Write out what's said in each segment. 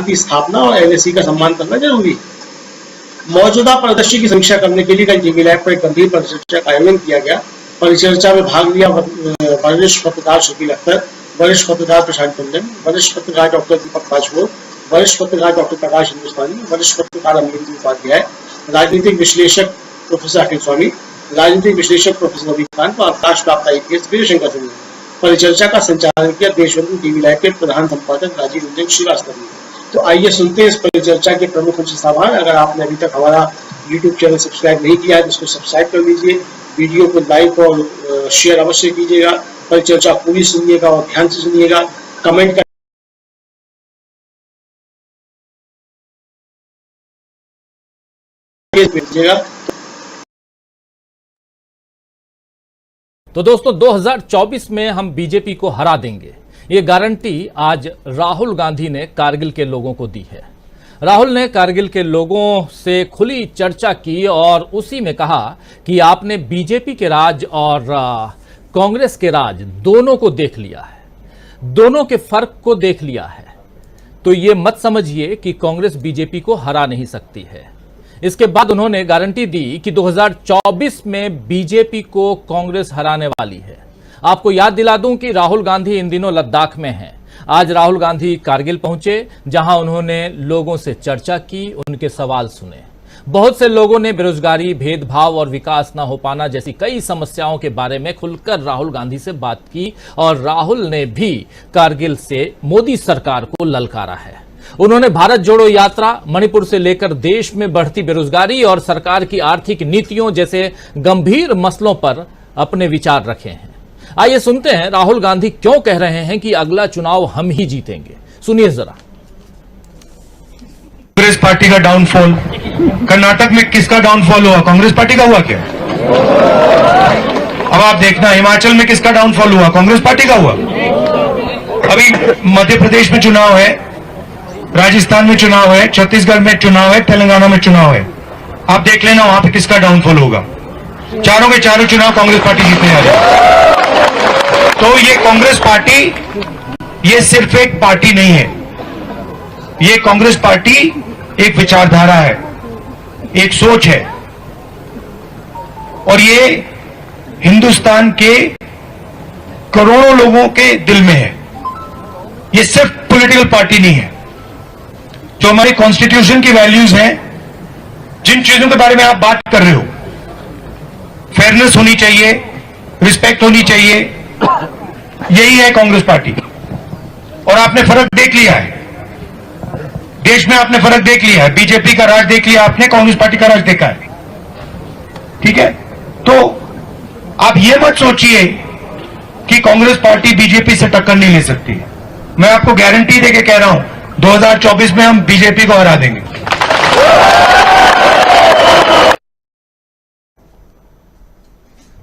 की स्थापना और एनएससी का सम्मान करना जरूरी है। मौजूदा परिदृश्य की समीक्षा करने के लिए कल जीमेल ऐप पर एक गंभीर परिचर्चा का आयोजन किया गया। परिचर्चा में भाग लिया वरिष्ठ पत्रकार शकील अख्तर, वरिष्ठ पत्रकार प्रशांत टंडन, वरिष्ठ पत्रकार डॉक्टर दीपक राजपूत, वरिष्ठ पत्रकार डॉक्टर प्रकाश हिंदुस्तानी, वरिष्ठ पत्रकार अमित उपाध्याय, राजनीतिक विश्लेषक प्रोफेसर अखिल स्वामी, राजनीतिक विश्लेषक प्रोफेसर रवि कांत और अवकाश प्राप्त IPS वीर शंकर सिंह। परिचर्चा का संचालन किया देशबंधु टीवी लाइव के प्रधान संपादक राजीव रंजन श्रीवास्तव ने। तो आइए सुनते हैं इस परिचर्चा के प्रमुख अंशसार। अगर आपने अभी तक हमारा YouTube चैनल सब्सक्राइब नहीं किया है तो इसको सब्सक्राइब कर लीजिए, वीडियो को लाइक और शेयर अवश्य कीजिएगा, परिचर्चा पूरी सुनिएगा और ध्यान से सुनिएगा, कमेंट कीजिएगा। तो दोस्तों 2024 में हम बीजेपी को हरा देंगे, ये गारंटी आज राहुल गांधी ने कारगिल के लोगों को दी है। राहुल ने कारगिल के लोगों से खुली चर्चा की और उसी में कहा कि आपने बीजेपी के राज और कांग्रेस के राज दोनों को देख लिया है, दोनों के फर्क को देख लिया है, तो ये मत समझिए कि कांग्रेस बीजेपी को हरा नहीं सकती है। इसके बाद उन्होंने गारंटी दी कि 2024 में बीजेपी को कांग्रेस हराने वाली है। आपको याद दिला दूं कि राहुल गांधी इन दिनों लद्दाख में हैं। आज राहुल गांधी कारगिल पहुंचे, जहां उन्होंने लोगों से चर्चा की, उनके सवाल सुने। बहुत से लोगों ने बेरोजगारी, भेदभाव और विकास न हो पाना जैसी कई समस्याओं के बारे में खुलकर राहुल गांधी से बात की और राहुल ने भी कारगिल से मोदी सरकार को ललकारा है। उन्होंने भारत जोड़ो यात्रा, मणिपुर से लेकर देश में बढ़ती बेरोजगारी और सरकार की आर्थिक नीतियों जैसे गंभीर मसलों पर अपने विचार रखे हैं। आइए सुनते हैं राहुल गांधी क्यों कह रहे हैं कि अगला चुनाव हम ही जीतेंगे। सुनिए जरा। कांग्रेस पार्टी का डाउनफॉल, कर्नाटक में किसका डाउनफॉल हुआ? कांग्रेस पार्टी का हुआ क्या? अब आप देखना हिमाचल में किसका डाउनफॉल हुआ? कांग्रेस पार्टी का हुआ। अभी मध्य प्रदेश में चुनाव है, राजस्थान में चुनाव है, छत्तीसगढ़ में चुनाव है, तेलंगाना में चुनाव है। आप देख लेना वहां पे किसका डाउनफॉल होगा। चारों के चारों चुनाव कांग्रेस पार्टी जीतने वाली है। तो ये कांग्रेस पार्टी ये सिर्फ एक पार्टी नहीं है, ये कांग्रेस पार्टी एक विचारधारा है, एक सोच है और ये हिंदुस्तान के करोड़ों लोगों के दिल में है। ये सिर्फ पॉलिटिकल पार्टी नहीं है। जो हमारी कॉन्स्टिट्यूशन की वैल्यूज हैं, जिन चीजों के बारे में आप बात कर रहे हो, फेयरनेस होनी चाहिए, रिस्पेक्ट होनी चाहिए, यही है कांग्रेस पार्टी। और आपने फर्क देख लिया है, देश में आपने फर्क देख लिया है। बीजेपी का राज देख लिया आपने, कांग्रेस पार्टी का राज देखा है। ठीक है, तो आप ये मत सोचिए कि कांग्रेस पार्टी बीजेपी से टक्कर नहीं ले सकती। मैं आपको गारंटी देके कह रहा हूं 2024 में हम बीजेपी को हरा देंगे।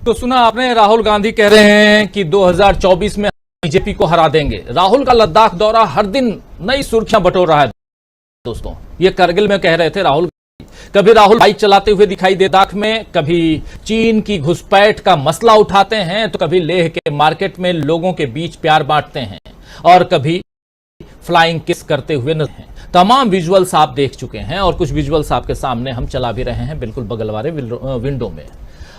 तो सुना आपने, राहुल गांधी कह रहे हैं कि 2024 में बीजेपी को हरा देंगे। राहुल का लद्दाख दौरा हर दिन नई सुर्खियां बटोर रहा है। दोस्तों ये करगिल में कह रहे थे राहुल, कभी राहुल बाइक चलाते हुए दिखाई दे लद्दाख में, कभी चीन की घुसपैठ का मसला उठाते हैं, तो कभी लेह के मार्केट में लोगों के बीच प्यार बांटते हैं और कभी फ्लाइंग किस करते हुए नजर हैं। तमाम विजुअल्स आप देख चुके हैं और कुछ विजुअल्स आपके सामने हम चला भी रहे हैं बिल्कुल बगल वाले विंडो में।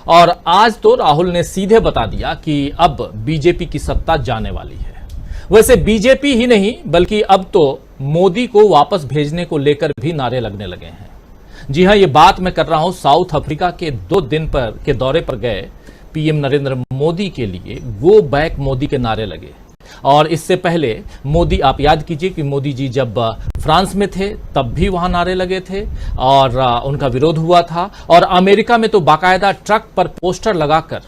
और आज तो राहुल ने सीधे बता दिया कि अब बीजेपी की सत्ता जाने वाली है। वैसे बीजेपी ही नहीं बल्कि अब तो मोदी को वापस भेजने को लेकर भी नारे लगने लगे हैं। जी हां, ये बात मैं कर रहा हूं साउथ अफ्रीका के 2 दिन के दौरे पर गए पीएम नरेंद्र मोदी के लिए गो बैक मोदी के नारे लगे। और इससे पहले मोदी, आप याद कीजिए कि मोदी जी जब फ्रांस में थे तब भी वहां नारे लगे थे और उनका विरोध हुआ था। और अमेरिका में तो बाकायदा ट्रक पर पोस्टर लगाकर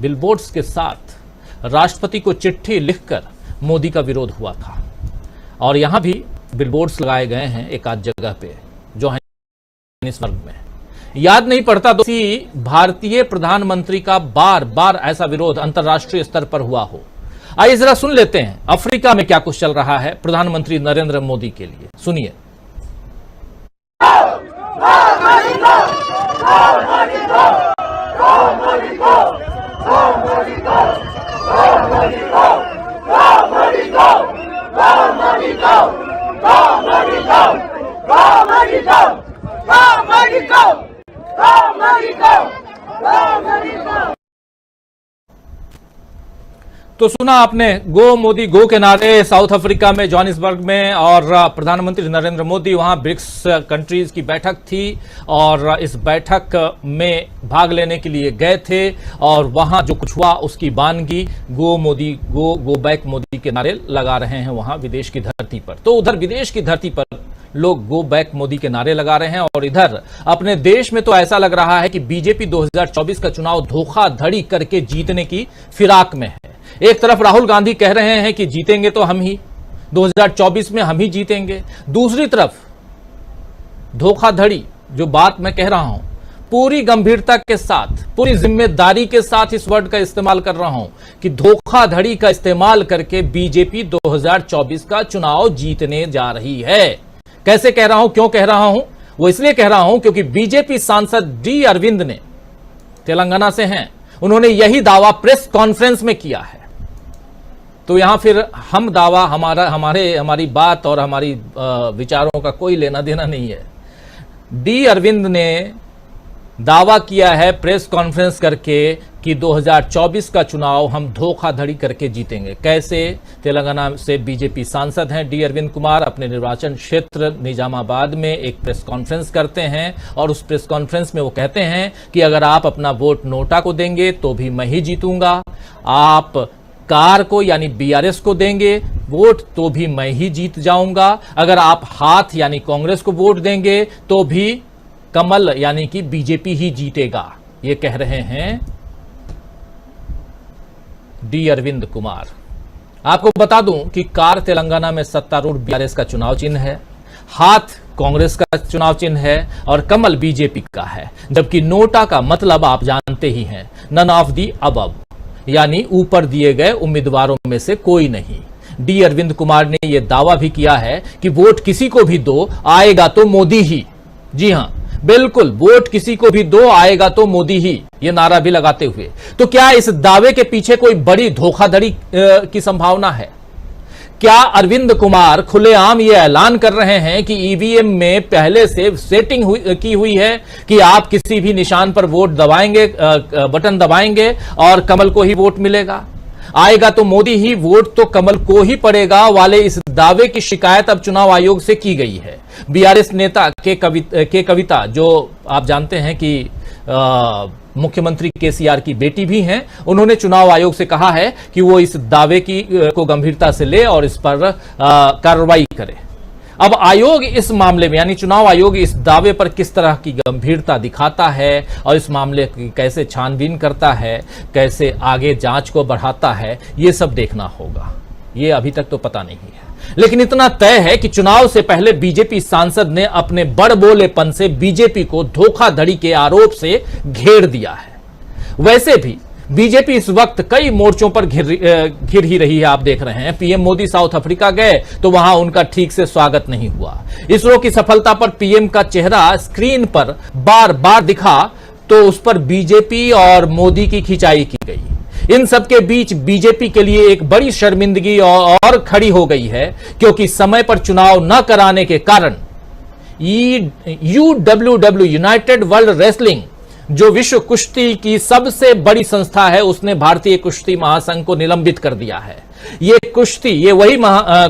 बिलबोर्ड्स के साथ राष्ट्रपति को चिट्ठी लिखकर मोदी का विरोध हुआ था। और यहां भी बिलबोर्ड्स लगाए गए हैं एक आध जगह पे जो है इस वर्ग में। याद नहीं पड़ता तो भारतीय प्रधानमंत्री का बार बार ऐसा विरोध अंतर्राष्ट्रीय स्तर पर हुआ हो। आइए जरा सुन लेते हैं अफ्रीका में क्या कुछ चल रहा है प्रधानमंत्री नरेंद्र मोदी के लिए। सुनिए। Go! तो सुना आपने गो मोदी गो के नारे साउथ अफ्रीका में जोहानिसबर्ग में, और प्रधानमंत्री नरेंद्र मोदी वहां ब्रिक्स कंट्रीज की बैठक थी और इस बैठक में भाग लेने के लिए गए थे और वहां जो कुछ हुआ उसकी बानगी गो मोदी गो बैक मोदी के नारे लगा रहे हैं वहां विदेश की धरती पर। तो उधर विदेश की धरती पर लोग गो बैक मोदी के नारे लगा रहे हैं और इधर अपने देश में तो ऐसा लग रहा है कि बीजेपी 2024 का चुनाव धोखाधड़ी करके जीतने की फिराक में है। एक तरफ राहुल गांधी कह रहे हैं कि जीतेंगे तो हम ही, 2024 में हम ही जीतेंगे। दूसरी तरफ धोखाधड़ी, जो बात मैं कह रहा हूं पूरी गंभीरता के साथ, पूरी जिम्मेदारी के साथ इस वर्ड का इस्तेमाल कर रहा हूं कि धोखाधड़ी का इस्तेमाल करके बीजेपी 2024 का चुनाव जीतने जा रही है। कैसे कह रहा हूं, क्यों कह रहा हूं? वो इसलिए कह रहा हूं क्योंकि बीजेपी सांसद डी अरविंद ने, तेलंगाना से हैं, उन्होंने यही दावा प्रेस कॉन्फ्रेंस में किया है। तो यहां फिर हम दावा, हमारी बात और हमारी विचारों का कोई लेना देना नहीं है। डी अरविंद ने दावा किया है प्रेस कॉन्फ्रेंस करके कि 2024 का चुनाव हम धोखाधड़ी करके जीतेंगे। कैसे? तेलंगाना से बीजेपी सांसद हैं डी अरविंद कुमार, अपने निर्वाचन क्षेत्र निजामाबाद में एक प्रेस कॉन्फ्रेंस करते हैं और उस प्रेस कॉन्फ्रेंस में वो कहते हैं कि अगर आप अपना वोट नोटा को देंगे तो भी मैं ही जीतूंगा, आप कार को यानी बीआरएस को देंगे वोट तो भी मैं ही जीत जाऊंगा, अगर आप हाथ यानी कांग्रेस को वोट देंगे तो भी कमल यानी कि बीजेपी ही जीतेगा। ये कह रहे हैं डी अरविंद कुमार। आपको बता दूं कि कार तेलंगाना में सत्तारूढ़ बीआरएस का चुनाव चिन्ह है, हाथ कांग्रेस का चुनाव चिन्ह है और कमल बीजेपी का है, जबकि नोटा का मतलब आप जानते ही हैं, नन ऑफ दी अबव, यानी ऊपर दिए गए उम्मीदवारों में से कोई नहीं। डी अरविंद कुमार ने यह दावा भी किया है कि वोट किसी को भी दो आएगा तो मोदी ही। जी हां, बिल्कुल, वोट किसी को भी दो आएगा तो मोदी ही, यह नारा भी लगाते हुए। तो क्या इस दावे के पीछे कोई बड़ी धोखाधड़ी की संभावना है? क्या अरविंद कुमार खुलेआम ये ऐलान कर रहे हैं कि ईवीएम में पहले से सेटिंग की हुई है कि आप किसी भी निशान पर वोट दबाएंगे, बटन दबाएंगे और कमल को ही वोट मिलेगा, आएगा तो मोदी ही, वोट तो कमल को ही पड़ेगा वाले इस दावे की शिकायत अब चुनाव आयोग से की गई है। बीआरएस नेता के कविता, जो आप जानते हैं कि मुख्यमंत्री केसीआर की बेटी भी हैं, उन्होंने चुनाव आयोग से कहा है कि वो इस दावे को गंभीरता से ले और इस पर कार्रवाई करे। अब आयोग इस मामले में यानी चुनाव आयोग इस दावे पर किस तरह की गंभीरता दिखाता है और इस मामले की कैसे छानबीन करता है, कैसे आगे जांच को बढ़ाता है, ये सब देखना होगा। ये अभी तक तो पता नहीं है, लेकिन इतना तय है कि चुनाव से पहले बीजेपी सांसद ने अपने बड़बोलेपन से बीजेपी को धोखाधड़ी के आरोप से घेर दिया है। वैसे भी बीजेपी इस वक्त कई मोर्चों पर घिर ही रही है। आप देख रहे हैं, पीएम मोदी साउथ अफ्रीका गए तो वहां उनका ठीक से स्वागत नहीं हुआ। इसरो की सफलता पर पीएम का चेहरा स्क्रीन पर बार बार दिखा तो उस पर बीजेपी और मोदी की खिंचाई की गई। इन सबके बीच बीजेपी के लिए एक बड़ी शर्मिंदगी और खड़ी हो गई है, क्योंकि समय पर चुनाव न कराने के कारण UWW यूनाइटेड वर्ल्ड रेसलिंग, जो विश्व कुश्ती की सबसे बड़ी संस्था है, उसने भारतीय कुश्ती महासंघ को निलंबित कर दिया है। ये वही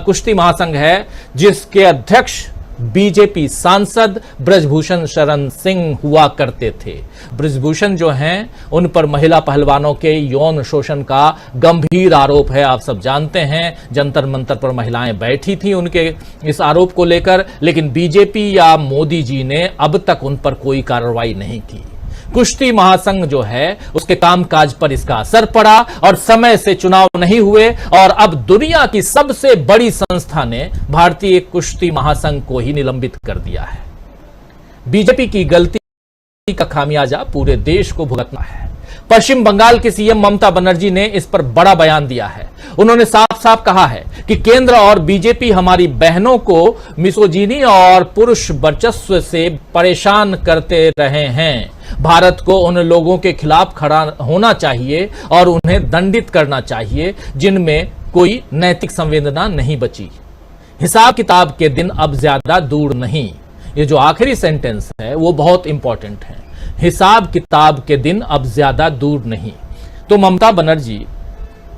कुश्ती महासंघ है जिसके अध्यक्ष बीजेपी सांसद ब्रजभूषण शरण सिंह हुआ करते थे। ब्रजभूषण जो हैं, उन पर महिला पहलवानों के यौन शोषण का गंभीर आरोप है। आप सब जानते हैं, जंतर मंतर पर महिलाएं बैठी थी उनके इस आरोप को लेकर, लेकिन बीजेपी या मोदी जी ने अब तक उन पर कोई कार्रवाई नहीं की। कुश्ती महासंघ जो है उसके कामकाज पर इसका असर पड़ा और समय से चुनाव नहीं हुए और अब दुनिया की सबसे बड़ी संस्था ने भारतीय कुश्ती महासंघ को ही निलंबित कर दिया है। बीजेपी की गलती का खामियाजा पूरे देश को भुगतना है। पश्चिम बंगाल की सीएम ममता बनर्जी ने इस पर बड़ा बयान दिया है। उन्होंने साफ साफ कहा है कि केंद्र और बीजेपी हमारी बहनों को मिसोजिनी और पुरुष वर्चस्व से परेशान करते रहे हैं। भारत को उन लोगों के खिलाफ खड़ा होना चाहिए और उन्हें दंडित करना चाहिए जिनमें कोई नैतिक संवेदना नहीं बची। हिसाब किताब के दिन अब ज्यादा दूर नहीं। ये जो आखिरी सेंटेंस है वो बहुत इंपॉर्टेंट है। हिसाब किताब के दिन अब ज्यादा दूर नहीं। तो ममता बनर्जी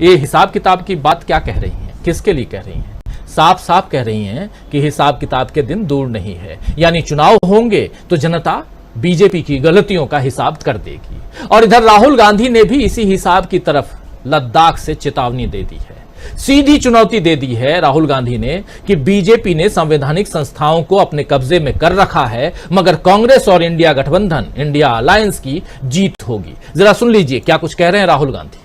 ये हिसाब किताब की बात क्या कह रही हैं, किसके लिए कह रही हैं? साफ साफ कह रही हैं कि हिसाब किताब के दिन दूर नहीं है, यानी चुनाव होंगे तो जनता बीजेपी की गलतियों का हिसाब कर देगी। और इधर राहुल गांधी ने भी इसी हिसाब की तरफ लद्दाख से चेतावनी दे दी है, सीधी चुनौती दे दी है राहुल गांधी ने कि बीजेपी ने संवैधानिक संस्थाओं को अपने कब्जे में कर रखा है, मगर कांग्रेस और इंडिया गठबंधन, इंडिया अलायंस की जीत होगी। जरा सुन लीजिए क्या कुछ कह रहे हैं राहुल गांधी।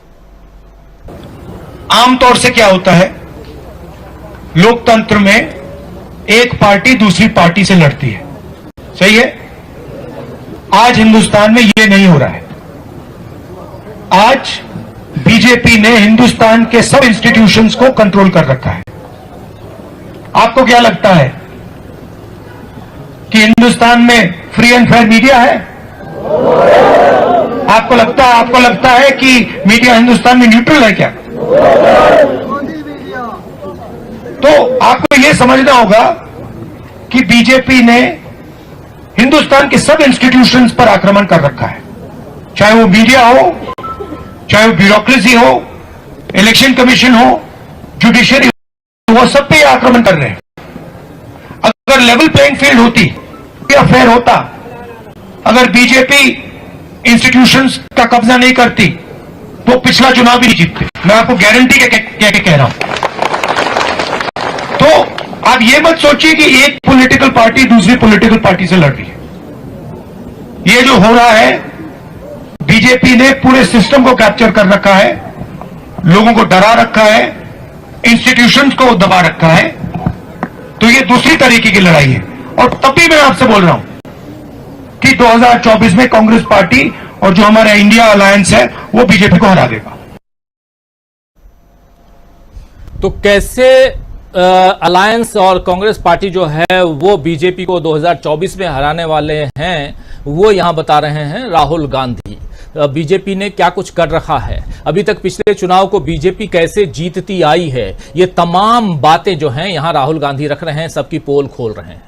आमतौर से क्या होता है, लोकतंत्र में एक पार्टी दूसरी पार्टी से लड़ती है, सही है। आज हिंदुस्तान में यह नहीं हो रहा है। आज बीजेपी ने हिंदुस्तान के सब इंस्टीट्यूशंस को कंट्रोल कर रखा है। आपको क्या लगता है कि हिंदुस्तान में फ्री एंड फेयर मीडिया है? आपको लगता है कि मीडिया हिंदुस्तान में न्यूट्रल है क्या? तो आपको यह समझना होगा कि बीजेपी ने हिंदुस्तान के सब इंस्टीट्यूशंस पर आक्रमण कर रखा है, चाहे वो मीडिया हो, चाहे वो ब्यूरोक्रेसी हो, इलेक्शन कमीशन हो, जुडिशरी हो, वो सब पे आक्रमण कर रहे हैं। अगर लेवल प्लेइंग फील्ड होती या फेयर होता, अगर बीजेपी इंस्टीट्यूशंस का कब्जा नहीं करती तो पिछला चुनाव भी नहीं जीतते। मैं आपको गारंटी के कह रहा हूं। तो आप ये मत सोचिए कि एक पॉलिटिकल पार्टी दूसरी पॉलिटिकल पार्टी से लड़ रही है। ये जो हो रहा है, बीजेपी ने पूरे सिस्टम को कैप्चर कर रखा है, लोगों को डरा रखा है, इंस्टीट्यूशंस को दबा रखा है। तो ये दूसरी तरीके की लड़ाई है। और तभी मैं आपसे बोल रहा हूं कि 2024 में कांग्रेस पार्टी और जो हमारा इंडिया अलायंस है वो बीजेपी को हरा देगा। तो कैसे अलायंस और कांग्रेस पार्टी जो है वो बीजेपी को 2024 में हराने वाले हैं, वो यहां बता रहे हैं राहुल गांधी। बीजेपी ने क्या कुछ कर रखा है, अभी तक पिछले चुनाव को बीजेपी कैसे जीतती आई है, ये तमाम बातें जो हैं यहां राहुल गांधी रख रहे हैं, सबकी पोल खोल रहे हैं।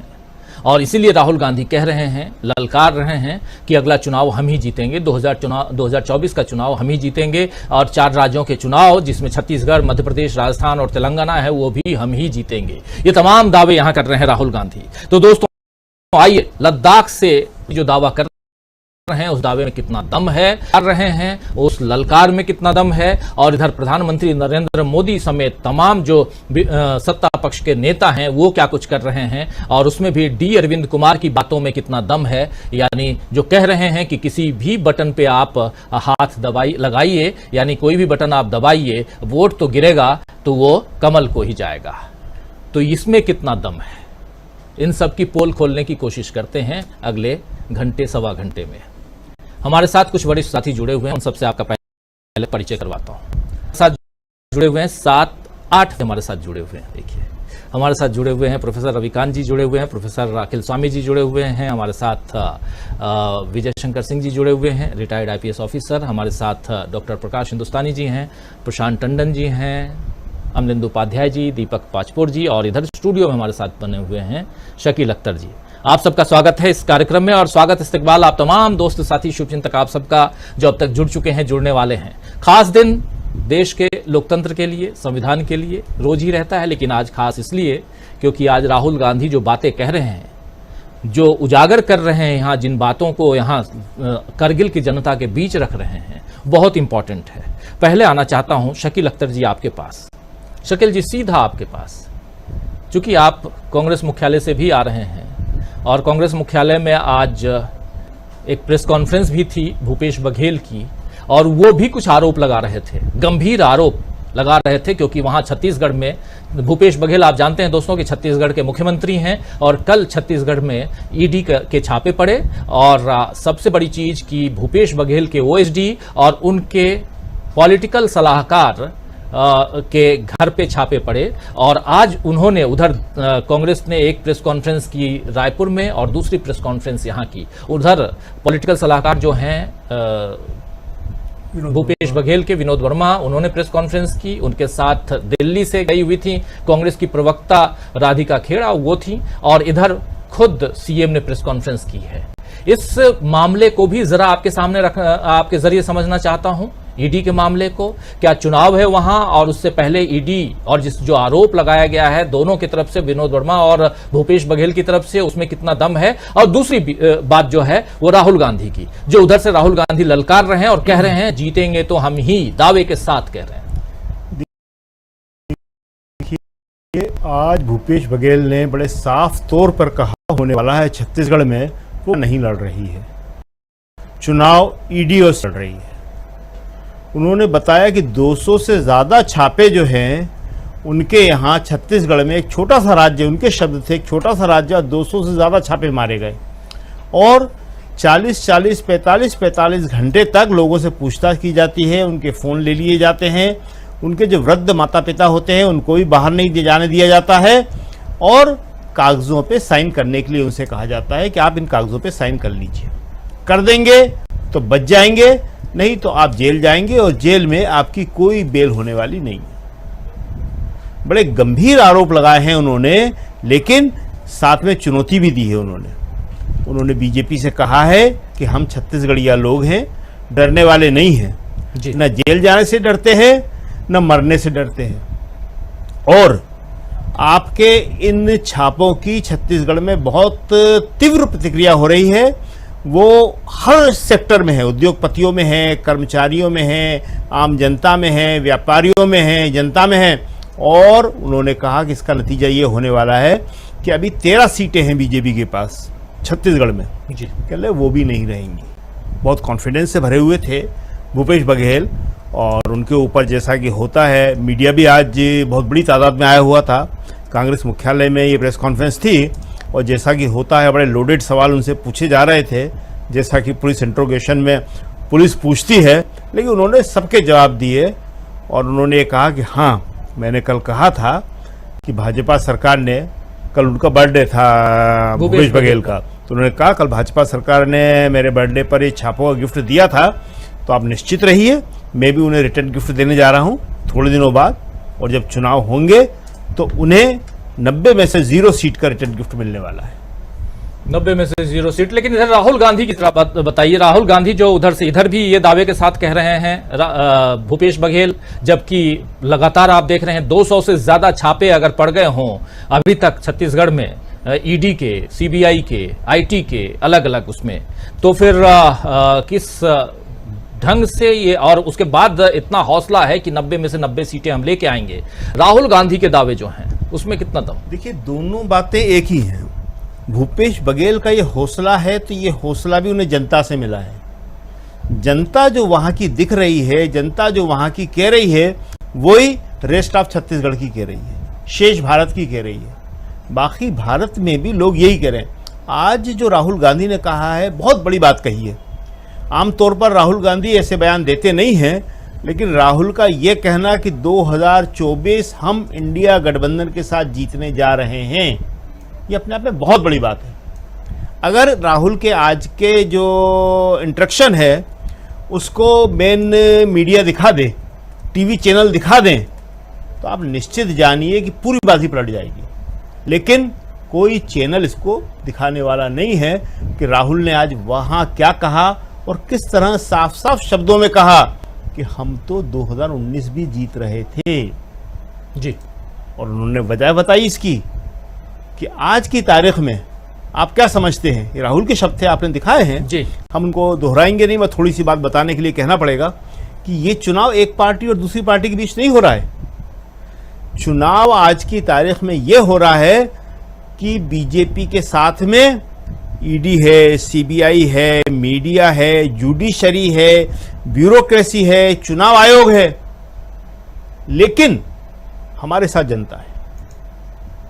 और इसीलिए राहुल गांधी कह रहे हैं, ललकार रहे हैं कि अगला चुनाव हम ही जीतेंगे, 2024 का चुनाव हम ही जीतेंगे, और 4 राज्यों के चुनाव जिसमें छत्तीसगढ़, मध्य प्रदेश, राजस्थान और तेलंगाना है वो भी हम ही जीतेंगे। ये तमाम दावे यहां कर रहे हैं राहुल गांधी। तो दोस्तों आइए लद्दाख से जो दावा कर रहे हैं उस दावे में कितना दम है, कर रहे हैं उस ललकार में कितना दम है, और इधर प्रधानमंत्री नरेंद्र मोदी समेत तमाम जो सत्ता पक्ष के नेता हैं वो क्या कुछ कर रहे हैं, और उसमें भी डी अरविंद कुमार की बातों में कितना दम है। यानी जो कह रहे हैं कि किसी भी बटन पे आप हाथ लगाइए, यानी कोई भी बटन आप दबाइए, वोट तो गिरेगा तो वो कमल को ही जाएगा। तो इसमें कितना दम है, इन सब की पोल खोलने की कोशिश करते हैं अगले घंटे सवा घंटे में। हमारे साथ कुछ वरिष्ठ साथी जुड़े हुए हैं, उन सबसे आपका पहले परिचय करवाता हूं। साथ जुड़े हुए हैं 7-8 हमारे साथ जुड़े हुए हैं। देखिए हमारे साथ जुड़े हुए हैं प्रोफेसर रविकांत जी जुड़े हुए हैं, प्रोफेसर अखिल स्वामी जी जुड़े हुए हैं, हमारे साथ विजय शंकर सिंह जी जुड़े हुए हैं, रिटायर्ड IPS ऑफिसर, हमारे साथ डॉक्टर प्रकाश हिंदुस्तानी जी हैं, प्रशांत टंडन जी हैं, अमलिंदु उपाध्याय जी, दीपक पाचपुर जी, और इधर स्टूडियो में हमारे साथ बने हुए हैं शकील अख्तर जी। आप सबका स्वागत है इस कार्यक्रम में, और स्वागत इस्तकबाल आप तमाम दोस्त साथी शुभचिंतक आप सबका जो अब तक जुड़ चुके हैं, जुड़ने वाले हैं। खास दिन देश के लोकतंत्र के लिए, संविधान के लिए रोज ही रहता है, लेकिन आज खास इसलिए क्योंकि आज राहुल गांधी जो बातें कह रहे हैं, जो उजागर कर रहे हैं यहाँ, जिन बातों को यहाँ करगिल की जनता के बीच रख रहे हैं, बहुत इंपॉर्टेंट है। पहले आना चाहता हूं शकील अख्तर जी आपके पास। शकील जी सीधा आपके पास, चूंकि आप कांग्रेस मुख्यालय से भी आ रहे हैं, और कांग्रेस मुख्यालय में आज एक प्रेस कॉन्फ्रेंस भी थी भूपेश बघेल की, और वो भी कुछ आरोप लगा रहे थे, गंभीर आरोप लगा रहे थे, क्योंकि वहां छत्तीसगढ़ में भूपेश बघेल आप जानते हैं दोस्तों कि छत्तीसगढ़ के मुख्यमंत्री हैं, और कल छत्तीसगढ़ में ED के छापे पड़े, और सबसे बड़ी चीज कि भूपेश बघेल के OSD और उनके पॉलिटिकल सलाहकार के घर पे छापे पड़े। और आज उन्होंने उधर कांग्रेस ने एक प्रेस कॉन्फ्रेंस की रायपुर में और दूसरी प्रेस कॉन्फ्रेंस यहाँ की। उधर पॉलिटिकल सलाहकार जो हैं भूपेश बघेल के विनोद वर्मा, उन्होंने प्रेस कॉन्फ्रेंस की, उनके साथ दिल्ली से गई हुई थी कांग्रेस की प्रवक्ता राधिका खेड़ा, वो थी, और इधर खुद सीएम ने प्रेस कॉन्फ्रेंस की है। इस मामले को भी जरा आपके सामने आपके जरिए समझना चाहता हूं। ईडी के मामले को, क्या चुनाव है वहां, और उससे पहले ईडी और जो आरोप लगाया गया है दोनों की तरफ से, विनोद वर्मा और भूपेश बघेल की तरफ से, उसमें कितना दम है। और दूसरी बात जो है वो राहुल गांधी की, जो उधर से राहुल गांधी ललकार रहे हैं और कह रहे हैं जीतेंगे तो हम ही, दावे के साथ कह रहे हैं। आज भूपेश बघेल ने बड़े साफ तौर पर कहा होने वाला है छत्तीसगढ़ में वो नहीं लड़ रही है, चुनाव ईडी से लड़ रही है। उन्होंने बताया कि 200 से ज्यादा छापे जो हैं उनके यहाँ छत्तीसगढ़ में, एक छोटा सा राज्य, उनके शब्द थे, एक छोटा सा राज्य, 200 से ज्यादा छापे मारे गए और 40-40, 45-45 घंटे तक लोगों से पूछताछ की जाती है, उनके फोन ले लिए जाते हैं, उनके जो वृद्ध माता पिता होते हैं उनको भी बाहर नहीं जाने दिया जाता है और कागजों पे साइन करने के लिए उनसे कहा जाता है कि आप इन कागजों पे साइन कर लीजिए, कर देंगे तो बच जाएंगे, नहीं तो आप जेल जाएंगे और जेल में आपकी कोई बेल होने वाली नहीं है। बड़े गंभीर आरोप लगाए हैं उन्होंने, लेकिन साथ में चुनौती भी दी है उन्होंने बीजेपी से कहा है कि हम छत्तीसगढ़िया लोग हैं, डरने वाले नहीं हैं, न जेल जाने से डरते हैं न मरने से डरते हैं। और आपके इन छापों की छत्तीसगढ़ में बहुत तीव्र प्रतिक्रिया हो रही है, वो हर सेक्टर में है, उद्योगपतियों में है, कर्मचारियों में है, आम जनता में है, व्यापारियों में है, जनता में है। और उन्होंने कहा कि इसका नतीजा ये होने वाला है कि अभी 13 सीटें हैं बीजेपी के पास छत्तीसगढ़ में, कहले वो भी नहीं रहेंगी। बहुत कॉन्फिडेंस से भरे हुए थे भूपेश बघेल और उनके ऊपर जैसा कि होता है, मीडिया भी आज बहुत बड़ी तादाद में आया हुआ था, कांग्रेस मुख्यालय में ये प्रेस कॉन्फ्रेंस थी और जैसा कि होता है बड़े लोडेड सवाल उनसे पूछे जा रहे थे, जैसा कि पुलिस इंट्रोगेशन में पुलिस पूछती है, लेकिन उन्होंने सबके जवाब दिए और उन्होंने ये कहा कि हाँ, मैंने कल कहा था कि भाजपा सरकार ने, कल उनका बर्थडे था भूपेश बघेल का, तो उन्होंने कहा कल भाजपा सरकार ने मेरे बर्थडे पर ये छापों का गिफ्ट दिया था, तो आप निश्चित रहिए मैं भी उन्हें रिटर्न गिफ्ट देने जा रहा हूँ थोड़े दिनों बाद, और जब चुनाव होंगे तो उन्हें 90 में से 0 सीट का रिटर्न गिफ्ट मिलने वाला है। 90 में से 0 सीट। लेकिन इधर राहुल गांधी की तरफ बताइए, राहुल गांधी जो उधर से इधर भी ये दावे के साथ कह रहे हैं भूपेश बघेल, जबकि लगातार आप देख रहे हैं 200 से ज्यादा छापे अगर पड़ गए हों अभी तक छत्तीसगढ़ में, ईडी के, सीबीआई के, आईटी के, अलग अलग उसमें, तो फिर किस ढंग से ये, और उसके बाद इतना हौसला है कि 90 में से 90 सीटें हम लेके आएंगे। राहुल गांधी के दावे जो हैं उसमें कितना दम? देखिए, दोनों बातें एक ही हैं। भूपेश बघेल का ये हौसला है तो ये हौसला भी उन्हें जनता से मिला है। जनता जो वहां की दिख रही है, जनता जो वहां की कह रही है, वही रेस्ट ऑफ छत्तीसगढ़ की कह रही है, शेष भारत की कह रही है। बाकी भारत में भी लोग यही कह रहे हैं। आज जो राहुल गांधी ने कहा है, बहुत बड़ी बात कही है। आमतौर पर राहुल गांधी ऐसे बयान देते नहीं हैं, लेकिन राहुल का ये कहना कि 2024 हम इंडिया गठबंधन के साथ जीतने जा रहे हैं, ये अपने आप में बहुत बड़ी बात है। अगर राहुल के आज के जो इंट्रैक्शन है उसको मेन मीडिया दिखा दे, टीवी चैनल दिखा दें, तो आप निश्चित जानिए कि पूरी बाजी पलट जाएगी। लेकिन कोई चैनल इसको दिखाने वाला नहीं है कि राहुल ने आज वहां क्या कहा और किस तरह साफ साफ शब्दों में कहा कि हम तो 2019 भी जीत रहे थे जी। और उन्होंने वजह बताई इसकी कि आज की तारीख में आप क्या समझते हैं। ये राहुल के शब्द थे, आपने दिखाए हैं जी, हम उनको दोहराएंगे नहीं। मैं थोड़ी सी बात बताने के लिए कहना पड़ेगा कि ये चुनाव एक पार्टी और दूसरी पार्टी के बीच नहीं हो रहा है। चुनाव आज की तारीख में यह हो रहा है कि बीजेपी के साथ में ईडी है, सीबीआई है, मीडिया है, जुडिशरी है, ब्यूरोक्रेसी है, चुनाव आयोग है, लेकिन हमारे साथ जनता है।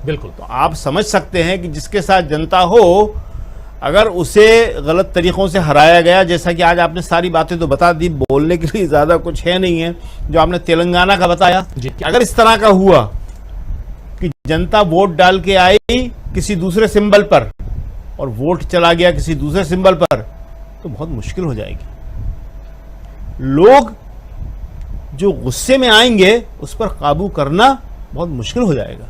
बिल्कुल। तो आप समझ सकते हैं कि जिसके साथ जनता हो, अगर उसे गलत तरीकों से हराया गया, जैसा कि आज आपने सारी बातें तो बता दी, बोलने के लिए ज्यादा कुछ है नहीं है। जो आपने तेलंगाना का बताया, अगर इस तरह का हुआ कि जनता वोट डाल के आई किसी दूसरे सिंबल पर और वोट चला गया किसी दूसरे सिंबल पर, तो बहुत मुश्किल हो जाएगी। लोग जो गुस्से में आएंगे उस पर काबू करना बहुत मुश्किल हो जाएगा।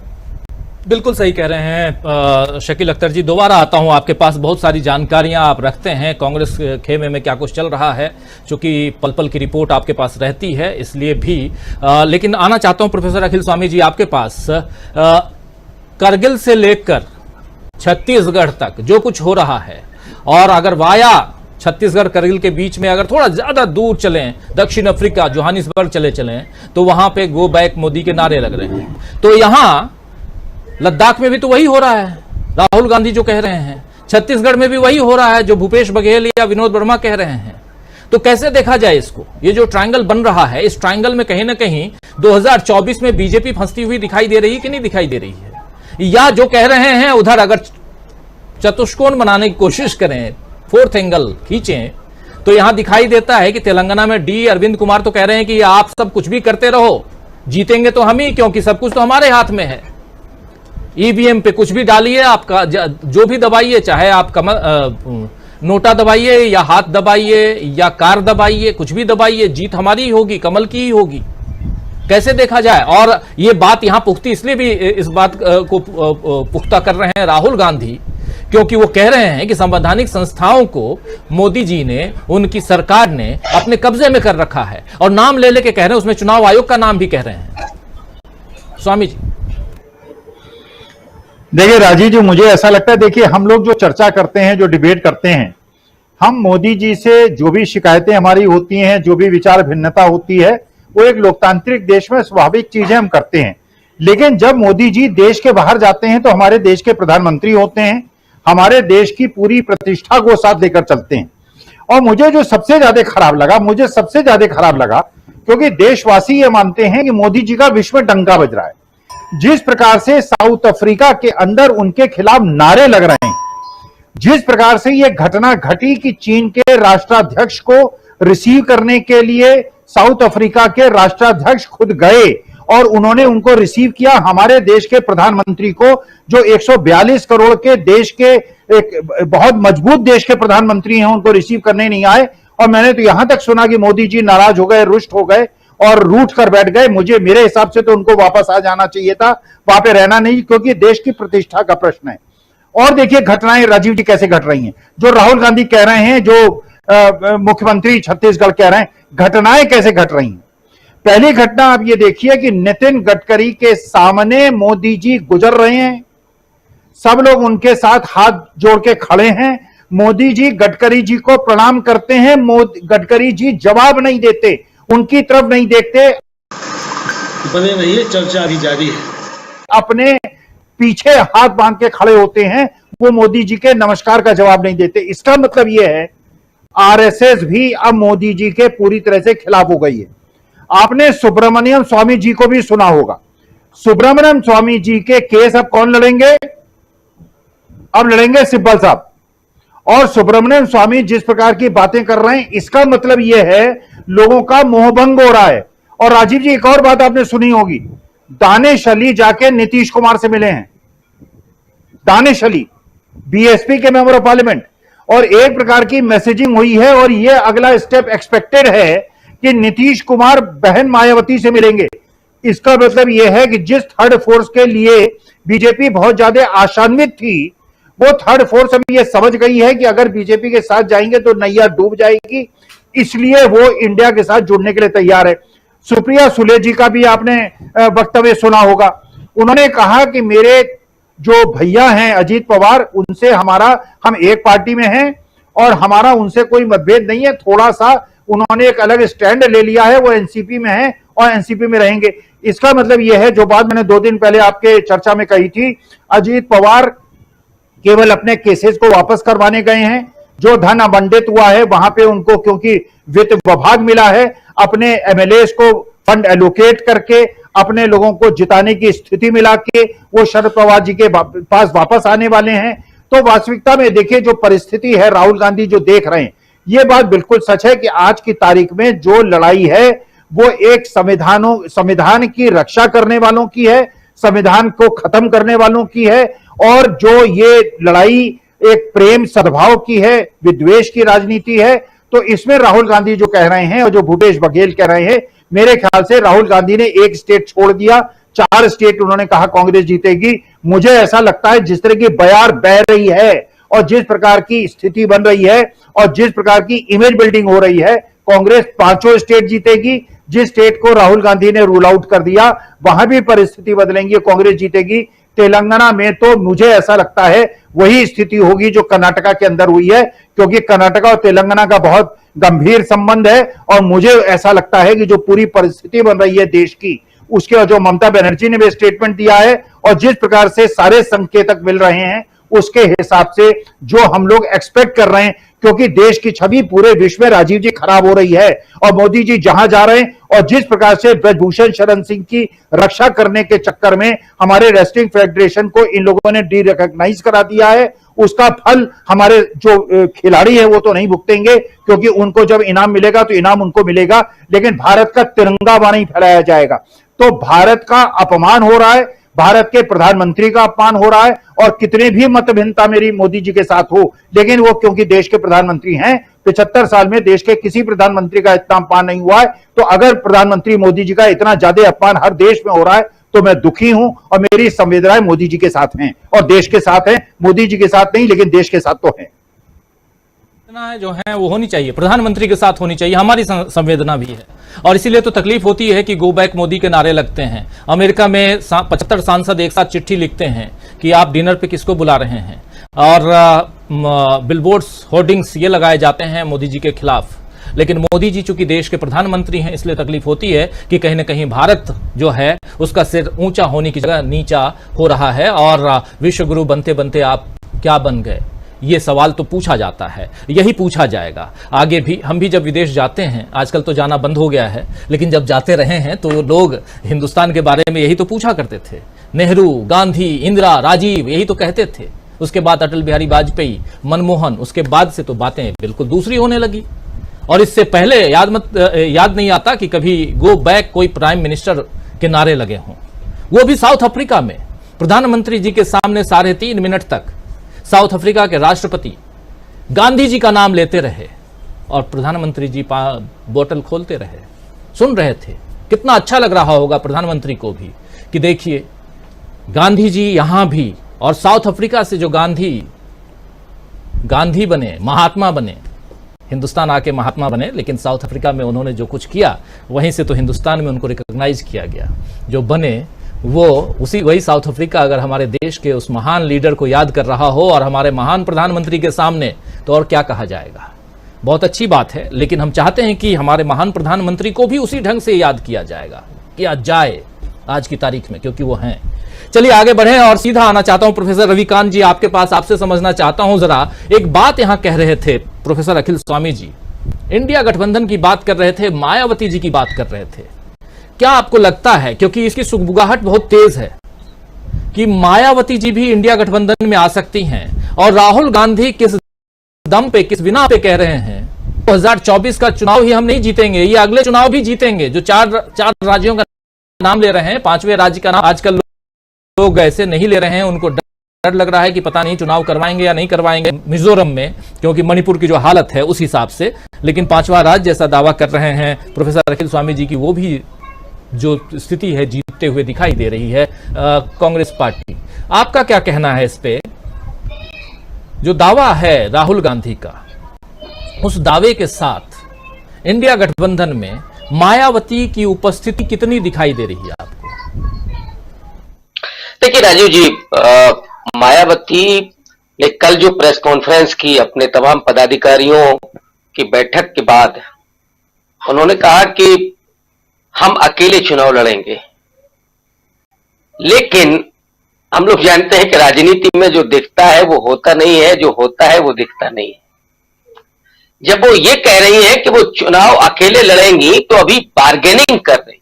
बिल्कुल सही कह रहे हैं शकील अख्तर जी। दोबारा आता हूं आपके पास, बहुत सारी जानकारियां आप रखते हैं कांग्रेस खेमे में क्या कुछ चल रहा है, चूंकि पल पल की रिपोर्ट आपके पास रहती है इसलिए भी। लेकिन आना चाहता हूं प्रोफेसर अखिल स्वामी जी आपके पास। करगिल से लेकर छत्तीसगढ़ तक जो कुछ हो रहा है, और अगर वाया छत्तीसगढ़ करगिल के बीच में अगर थोड़ा ज्यादा दूर चलें, दक्षिण अफ्रीका जोहानिसबर्ग चलें, तो वहां पे गो बैक मोदी के नारे लग रहे हैं। तो यहां लद्दाख में भी तो वही हो रहा है, राहुल गांधी जो कह रहे हैं। छत्तीसगढ़ में भी वही हो रहा है जो भूपेश बघेल या विनोद वर्मा कह रहे हैं। तो कैसे देखा जाए इसको? ये जो ट्रायंगल बन रहा है, इस ट्रायंगल में कहीं ना कहीं 2024 में बीजेपी फंसती हुई दिखाई दे रही है कि नहीं दिखाई दे रही है? या जो कह रहे हैं उधर अगर चतुष्कोण बनाने की कोशिश करें, फोर्थ एंगल खींचें, तो यहां दिखाई देता है कि तेलंगाना में डी अरविंद कुमार तो कह रहे हैं कि आप सब कुछ भी करते रहो, जीतेंगे तो हम ही, क्योंकि सब कुछ तो हमारे हाथ में है। ईवीएम पे कुछ भी डालिए, आपका जो भी दबाइए, चाहे आप नोटा दबाइए या हाथ दबाइए या कार दबाइए, कुछ भी दबाइए, जीत हमारी ही होगी, कमल की ही होगी। कैसे देखा जाए? और ये बात यहां पुख्ती इसलिए भी इस बात को पुख्ता कर रहे हैं राहुल गांधी, क्योंकि वो कह रहे हैं कि संवैधानिक संस्थाओं को मोदी जी ने, उनकी सरकार ने अपने कब्जे में कर रखा है, और नाम ले लेके कह रहे हैं, उसमें चुनाव आयोग का नाम भी कह रहे हैं। स्वामी जी देखिए राजीव जी, मुझे ऐसा लगता है, देखिए हम लोग जो चर्चा करते हैं, जो डिबेट करते हैं, हम मोदी जी से जो भी शिकायतें हमारी होती हैं, जो भी विचार भिन्नता होती है, वो एक लोकतांत्रिक देश में स्वाभाविक चीजें हम करते हैं। लेकिन जब मोदी जी देश के बाहर जाते हैं तो हमारे देश के प्रधानमंत्री होते हैं, हमारे देश की पूरी प्रतिष्ठा को साथ लेकर चलते हैं। और मुझे जो सबसे ज्यादा खराब लगा, क्योंकि देशवासी ये मानते हैं कि मोदी जी का विश्व में डंका बज रहा है। जिस प्रकार से साउथ अफ्रीका के अंदर उनके खिलाफ नारे लग रहे हैं, जिस प्रकार से यह घटना घटी कि चीन के राष्ट्राध्यक्ष को रिसीव करने के लिए साउथ अफ्रीका के राष्ट्राध्यक्ष खुद गए और उन्होंने उनको रिसीव किया, हमारे देश के प्रधानमंत्री को, जो 142 करोड़ के देश के एक बहुत मजबूत देश के प्रधानमंत्री हैं, उनको रिसीव करने नहीं आए। और मैंने तो यहां तक सुना कि मोदी जी नाराज हो गए, रुष्ट हो गए और रूठ कर बैठ गए। मेरे हिसाब से तो उनको वापस आ जाना चाहिए था, वहां पे रहना नहीं, क्योंकि देश की प्रतिष्ठा का प्रश्न है। और देखिए घटनाएं राजीव जी कैसे घट रही हैं, जो राहुल गांधी कह रहे हैं, जो मुख्यमंत्री छत्तीसगढ़ कह रहे हैं, घटनाएं कैसे घट रही हैं। पहली घटना आप ये देखिए कि नितिन गडकरी के सामने मोदी जी गुजर रहे हैं, सब लोग उनके साथ हाथ जोड़ के खड़े हैं, मोदी जी गडकरी जी को प्रणाम करते हैं, गडकरी जी जवाब नहीं देते, उनकी तरफ नहीं देखते। बने रहिए, चर्चा अभी जारी है। अपने पीछे हाथ बांध के खड़े होते हैं, वो मोदी जी के नमस्कार का जवाब नहीं देते। इसका मतलब यह है आरएसएस भी अब मोदी जी के पूरी तरह से खिलाफ हो गई है। आपने सुब्रमण्यम स्वामी जी को भी सुना होगा। सुब्रमण्यम स्वामी जी के केस अब कौन लड़ेंगे? अब लड़ेंगे सिब्बल साहब। और सुब्रमण्यम स्वामी जिस प्रकार की बातें कर रहे हैं, इसका मतलब यह है लोगों का मोहभंग हो रहा है। और राजीव जी, एक और बात आपने सुनी होगी, दानिश अली जाके नीतीश कुमार से मिले हैं, दानिश अली बीएसपी के मेंबर ऑफ पार्लियामेंट, और एक प्रकार की मैसेजिंग हुई है। और यह अगला स्टेप एक्सपेक्टेड है कि नीतीश कुमार बहन मायावती से मिलेंगे। इसका मतलब यह है कि जिस थर्ड फोर्स के लिए बीजेपी बहुत ज्यादा आशान्वित थी, वो थर्ड फोर्स अभी ये समझ गई है कि अगर बीजेपी के साथ जाएंगे तो नैया डूब जाएगी, इसलिए वो इंडिया के साथ जुड़ने के लिए तैयार है। सुप्रिया सुले जी का भी आपने वक्तव्य सुना होगा। उन्होंने कहा कि मेरे जो भैया हैं अजीत पवार, उनसे हम एक पार्टी में हैं और हमारा उनसे कोई मतभेद नहीं है। थोड़ा सा उन्होंने एक अलग स्टैंड ले लिया है, वो एनसीपी में है और एनसीपी में रहेंगे। इसका मतलब यह है, जो बात मैंने 2 दिन पहले आपके चर्चा में कही थी, अजीत पवार केवल अपने केसेस को वापस करवाने गए हैं। जो धन आवंटित हुआ है वहां पे उनको, क्योंकि वित्त विभाग मिला है, अपने एमएलएस को फंड एलोकेट करके अपने लोगों को जिताने की स्थिति मिला के वो शरद पवार जी के पास वापस आने वाले हैं। तो वास्तविकता में देखिए जो परिस्थिति है, राहुल गांधी जो देख रहे हैं, ये बात बिल्कुल सच है कि आज की तारीख में जो लड़ाई है वो एक संविधान की रक्षा करने वालों की है, संविधान को खत्म करने वालों की है। और जो ये लड़ाई एक प्रेम सद्भाव की है, विद्वेष की राजनीति है। तो इसमें राहुल गांधी जो कह रहे हैं और जो भूपेश बघेल कह रहे हैं, मेरे ख्याल से राहुल गांधी ने एक स्टेट छोड़ दिया, 4 स्टेट उन्होंने कहा कांग्रेस जीतेगी, मुझे ऐसा लगता है जिस तरह की बयार बह रही है और जिस प्रकार की स्थिति बन रही है और जिस प्रकार की इमेज बिल्डिंग हो रही है, कांग्रेस 5 स्टेट जीतेगी। जिस स्टेट को राहुल गांधी ने रूल आउट कर दिया वहां भी परिस्थिति बदलेंगी, कांग्रेस जीतेगी। तेलंगाना में तो मुझे ऐसा लगता है वही स्थिति होगी जो कर्नाटका के अंदर हुई है, क्योंकि कर्नाटका और तेलंगाना का बहुत गंभीर संबंध है। और मुझे ऐसा लगता है कि जो पूरी परिस्थिति बन रही है देश की, उसके जो ममता बनर्जी ने भी स्टेटमेंट दिया है और जिस प्रकार से सारे संकेतक मिल रहे हैं, उसके हिसाब से जो हम लोग एक्सपेक्ट कर रहे हैं, क्योंकि देश की छवि पूरे विश्व में राजीव जी खराब हो रही है और मोदी जी जहां जा रहे हैं और जिस प्रकार से ब्रजभूषण शरण सिंह की रक्षा करने के चक्कर में हमारे रेसलिंग फेडरेशन को इन लोगों ने डी रिकॉग्नाइज करा दिया है, उसका फल हमारे जो खिलाड़ी है वो तो नहीं भुगतेंगे, क्योंकि उनको जब इनाम मिलेगा तो इनाम उनको मिलेगा, लेकिन भारत का तिरंगा बाणी फहराया जाएगा। तो भारत का अपमान हो रहा है, भारत के प्रधानमंत्री का अपमान हो रहा है। और कितने भी मतभिन्नता मेरी मोदी जी के साथ हो, लेकिन वो क्योंकि देश के प्रधानमंत्री हैं, 75 साल में देश के किसी प्रधानमंत्री का इतना अपमान नहीं हुआ है। तो अगर प्रधानमंत्री मोदी जी का इतना ज्यादा अपमान हर देश में हो रहा है तो मैं दुखी हूं और मेरी संवेदनाएं मोदी जी के साथ हैं और देश के साथ हैं। मोदी जी के साथ नहीं, लेकिन देश के साथ तो है। जो है वो होनी चाहिए, प्रधानमंत्री के साथ होनी चाहिए, हमारी संवेदना भी है। और इसीलिए तो तकलीफ होती है कि गो बैक मोदी के नारे लगते हैं। अमेरिका में 75 सांसद एक साथ चिट्ठी लिखते हैं कि आप डिनर पे किसको बुला रहे हैं, और बिलबोर्ड्स होर्डिंग्स ये लगाए जाते हैं मोदी जी के खिलाफ। लेकिन मोदी जी चूंकि देश के प्रधानमंत्री हैं, इसलिए तकलीफ होती है कि कहीं ना कहीं भारत जो है उसका सिर ऊंचा होने की जगह नीचा हो रहा है। और विश्व गुरु बनते बनते आप क्या बन गए, ये सवाल तो पूछा जाता है, यही पूछा जाएगा आगे भी। हम भी जब विदेश जाते हैं, आजकल तो जाना बंद हो गया है, लेकिन जब जाते रहे हैं तो लोग हिंदुस्तान के बारे में यही तो पूछा करते थे। नेहरू, गांधी, इंदिरा, राजीव, यही तो कहते थे। उसके बाद अटल बिहारी वाजपेयी, मनमोहन, उसके बाद से तो बातें बिल्कुल दूसरी होने लगी। और इससे पहले याद नहीं आता कि कभी गो बैक कोई प्राइम मिनिस्टर के नारे लगे हों, वो भी साउथ अफ्रीका में प्रधानमंत्री जी के सामने 3.5 मिनट तक साउथ अफ्रीका के राष्ट्रपति गांधी जी का नाम लेते रहे और प्रधानमंत्री जी बोतल खोलते रहे, सुन रहे थे। कितना अच्छा लग रहा होगा प्रधानमंत्री को भी कि देखिए गांधी जी यहां भी, और साउथ अफ्रीका से जो गांधी बने, महात्मा बने, हिंदुस्तान आके महात्मा बने, लेकिन साउथ अफ्रीका में उन्होंने जो कुछ किया वहीं से तो हिंदुस्तान में उनको रिकॉग्नाइज किया गया। जो बने वो वही साउथ अफ्रीका अगर हमारे देश के उस महान लीडर को याद कर रहा हो और हमारे महान प्रधानमंत्री के सामने, तो और क्या कहा जाएगा। बहुत अच्छी बात है, लेकिन हम चाहते हैं कि हमारे महान प्रधानमंत्री को भी उसी ढंग से याद किया जाए आज की तारीख में, क्योंकि वो हैं। चलिए आगे बढ़े और सीधा आना चाहता हूं प्रोफेसर रविकांत जी आपके पास, आपसे समझना चाहता हूं जरा एक बात। यहां कह रहे थे प्रोफेसर अखिल स्वामी जी, इंडिया गठबंधन की बात कर रहे थे, मायावती जी की बात कर रहे थे। क्या आपको लगता है, क्योंकि इसकी सुगबुगाहट बहुत तेज है, कि मायावती जी भी इंडिया गठबंधन में आ सकती हैं, और राहुल गांधी किस दम पे, किस बिना पे कह रहे हैं 2024 का चुनाव ही हम नहीं जीतेंगे, ये अगले चुनाव भी जीतेंगे। जो चार राज्यों का नाम ले रहे हैं, 5वें राज्य का नाम आजकल लोग ऐसे नहीं ले रहे हैं, उनको डर लग रहा है कि पता नहीं चुनाव करवाएंगे या नहीं करवाएंगे मिजोरम में, क्योंकि मणिपुर की जो हालत है उस हिसाब से। लेकिन 5वां राज्य जैसा दावा कर रहे हैं प्रोफेसर अखिल स्वामी जी की, वो भी जो स्थिति है जीतते हुए दिखाई दे रही है कांग्रेस पार्टी। आपका क्या कहना है इस पे? जो दावा है राहुल गांधी का, उस दावे के साथ इंडिया गठबंधन में मायावती की उपस्थिति कितनी दिखाई दे रही है आपको? देखिए राजीव जी, मायावती ने कल जो प्रेस कॉन्फ्रेंस की अपने तमाम पदाधिकारियों की बैठक के बाद, उन्होंने कहा कि हम अकेले चुनाव लड़ेंगे। लेकिन हम लोग जानते हैं कि राजनीति में जो दिखता है वो होता नहीं है, जो होता है वो दिखता नहीं है। जब वो ये कह रही है कि वो चुनाव अकेले लड़ेंगी, तो अभी बार्गेनिंग कर रही,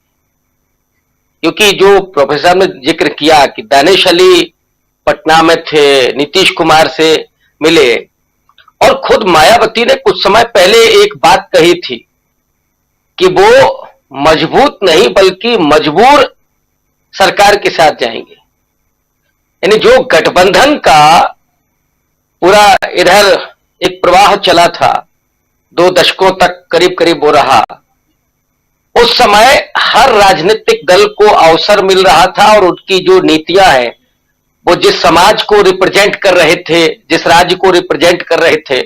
क्योंकि जो प्रोफेसर ने जिक्र किया कि दानिश अली पटना में थे, नीतीश कुमार से मिले, और खुद मायावती ने कुछ समय पहले एक बात कही थी कि वो मजबूत नहीं बल्कि मजबूर सरकार के साथ जाएंगे। यानी जो गठबंधन का पूरा इधर एक प्रवाह चला था, 2 दशकों तक करीब करीब हो रहा, उस समय हर राजनीतिक दल को अवसर मिल रहा था और उनकी जो नीतियां हैं वो जिस समाज को रिप्रेजेंट कर रहे थे, जिस राज्य को रिप्रेजेंट कर रहे थे,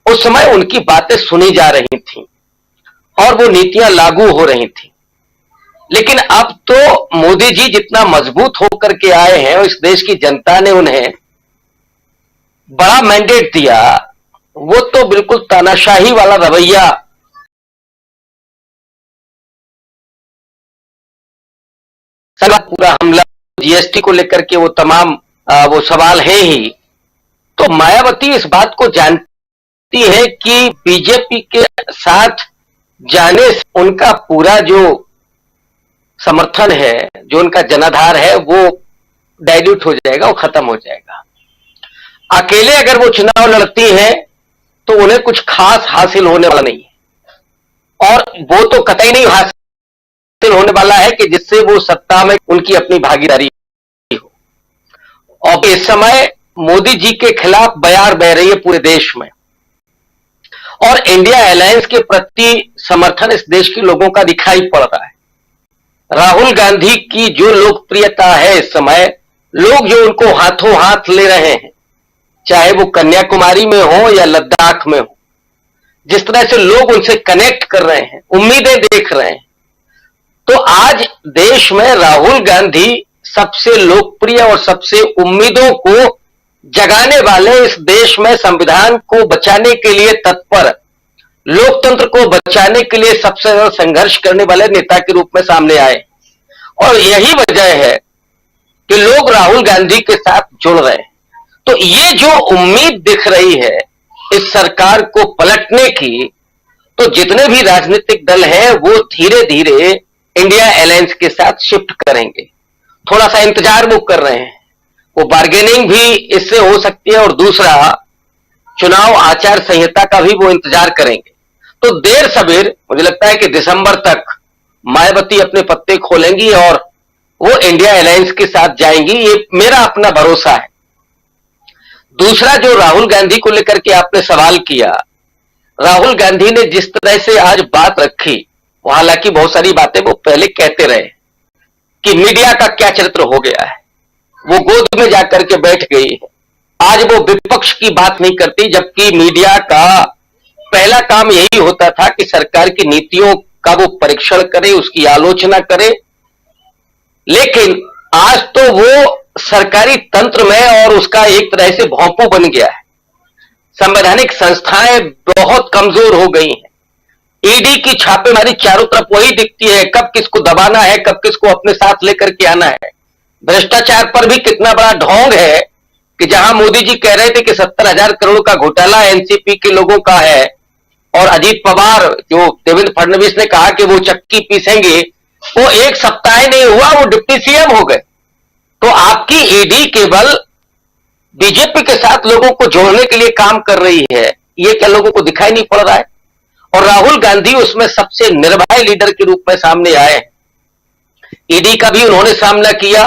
उस समय उनकी बातें सुनी जा रही थी और वो नीतियां लागू हो रही थी। लेकिन अब तो मोदी जी जितना मजबूत होकर के आए हैं और इस देश की जनता ने उन्हें बड़ा मैंडेट दिया, वो तो बिल्कुल तानाशाही वाला रवैया पूरा हमला जीएसटी को लेकर के वो तमाम वो सवाल है ही। तो मायावती इस बात को जानती है कि बीजेपी के साथ जाने से उनका पूरा जो समर्थन है, जो उनका जनाधार है, वो डाइल्यूट हो जाएगा, वो खत्म हो जाएगा। अकेले अगर वो चुनाव लड़ती हैं तो उन्हें कुछ खास हासिल होने वाला नहीं है, और वो तो कतई नहीं हासिल होने वाला है कि जिससे वो सत्ता में उनकी अपनी भागीदारी हो। और इस समय मोदी जी के खिलाफ बयार बह रही है पूरे देश में, और इंडिया अलायंस के प्रति समर्थन इस देश के लोगों का दिखाई पड़ रहा है। राहुल गांधी की जो लोकप्रियता है इस समय, लोग जो उनको हाथों हाथ ले रहे हैं, चाहे वो कन्याकुमारी में हो या लद्दाख में हो, जिस तरह से लोग उनसे कनेक्ट कर रहे हैं, उम्मीदें देख रहे हैं, तो आज देश में राहुल गांधी सबसे लोकप्रिय और सबसे उम्मीदों को जगाने वाले, इस देश में संविधान को बचाने के लिए तत्पर, लोकतंत्र को बचाने के लिए सबसे ज्यादा संघर्ष करने वाले नेता के रूप में सामने आए। और यही वजह है कि लोग राहुल गांधी के साथ जुड़ रहे हैं। तो ये जो उम्मीद दिख रही है इस सरकार को पलटने की, तो जितने भी राजनीतिक दल हैं वो धीरे धीरे इंडिया अलायंस के साथ शिफ्ट करेंगे। थोड़ा सा इंतजार वो कर रहे हैं, वो बार्गेनिंग भी इससे हो सकती है, और दूसरा चुनाव आचार संहिता का भी वो इंतजार करेंगे। तो देर सवेर मुझे लगता है कि दिसंबर तक मायावती अपने पत्ते खोलेंगी और वो इंडिया अलायंस के साथ जाएंगी, ये मेरा अपना भरोसा है। दूसरा, जो राहुल गांधी को लेकर के आपने सवाल किया, राहुल गांधी ने जिस तरह से आज बात रखी, वो हालांकि बहुत सारी बातें वो पहले कहते रहे कि मीडिया का क्या चरित्र हो गया है, वो गोद में जाकर के बैठ गई है। आज वो विपक्ष की बात नहीं करती, जबकि मीडिया का पहला काम यही होता था कि सरकार की नीतियों का वो परीक्षण करे, उसकी आलोचना करे। लेकिन आज तो वो सरकारी तंत्र में और उसका एक तरह से भोंपू बन गया है। संवैधानिक संस्थाएं बहुत कमजोर हो गई हैं। ईडी की छापेमारी चारों तरफ वही दिखती है, कब किसको दबाना है, कब किसको अपने साथ लेकर के आना है। भ्रष्टाचार पर भी कितना बड़ा ढोंग है कि जहां मोदी जी कह रहे थे कि 70,000 करोड़ का घोटाला एनसीपी के लोगों का है, और अजीत पवार, जो देवेंद्र फडणवीस ने कहा कि वो चक्की पीसेंगे, वो एक सप्ताह नहीं हुआ वो डिप्टी सीएम हो गए। तो आपकी ईडी केवल बीजेपी के साथ लोगों को जोड़ने के लिए काम कर रही है, ये क्या लोगों को दिखाई नहीं पड़ रहा है? और राहुल गांधी उसमें सबसे निर्भय लीडर के रूप में सामने आए। ईडी का भी उन्होंने सामना किया,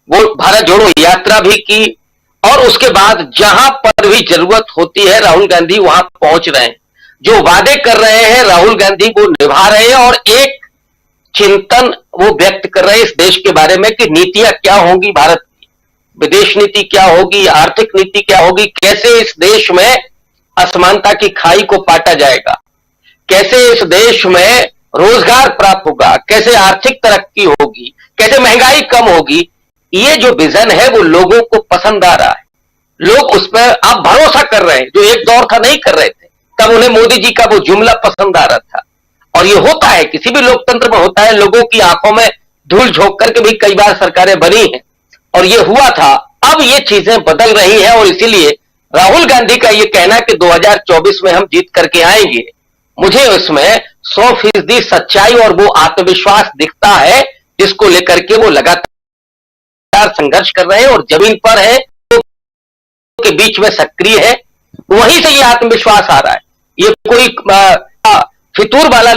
वो भारत जोड़ो यात्रा भी की, और उसके बाद जहां पर भी जरूरत होती है राहुल गांधी वहां पहुंच रहे हैं। जो वादे कर रहे हैं राहुल गांधी वो निभा रहे हैं, और एक चिंतन वो व्यक्त कर रहे हैं इस देश के बारे में कि नीतियां क्या होंगी भारत की, विदेश नीति क्या होगी, आर्थिक नीति क्या होगी, कैसे इस देश में असमानता की खाई को पाटा जाएगा, कैसे इस देश में रोजगार प्राप्त होगा, कैसे आर्थिक तरक्की होगी, कैसे महंगाई कम होगी। ये जो विजन है वो लोगों को पसंद आ रहा है, लोग उस पर अब भरोसा कर रहे हैं, जो एक दौर था नहीं कर रहे थे, तब उन्हें मोदी जी का वो जुमला पसंद आ रहा था। और ये होता है, किसी भी लोकतंत्र में होता है, लोगों की आंखों में धूल झोंक करके भी कई बार सरकारें बनी हैं, और ये हुआ था। अब ये चीजें बदल रही हैं, और इसीलिए राहुल गांधी का ये कहना कि 2024 में हम जीत करके आएंगे, मुझे उसमें 100% सच्चाई और वो आत्मविश्वास दिखता है, जिसको लेकर के वो लगातार संघर्ष कर रहे हैं और जमीन पर है के बीच में सक्रिय है। वहीं से ये आत्मविश्वास आ रहा है, ये कोई फितूर वाला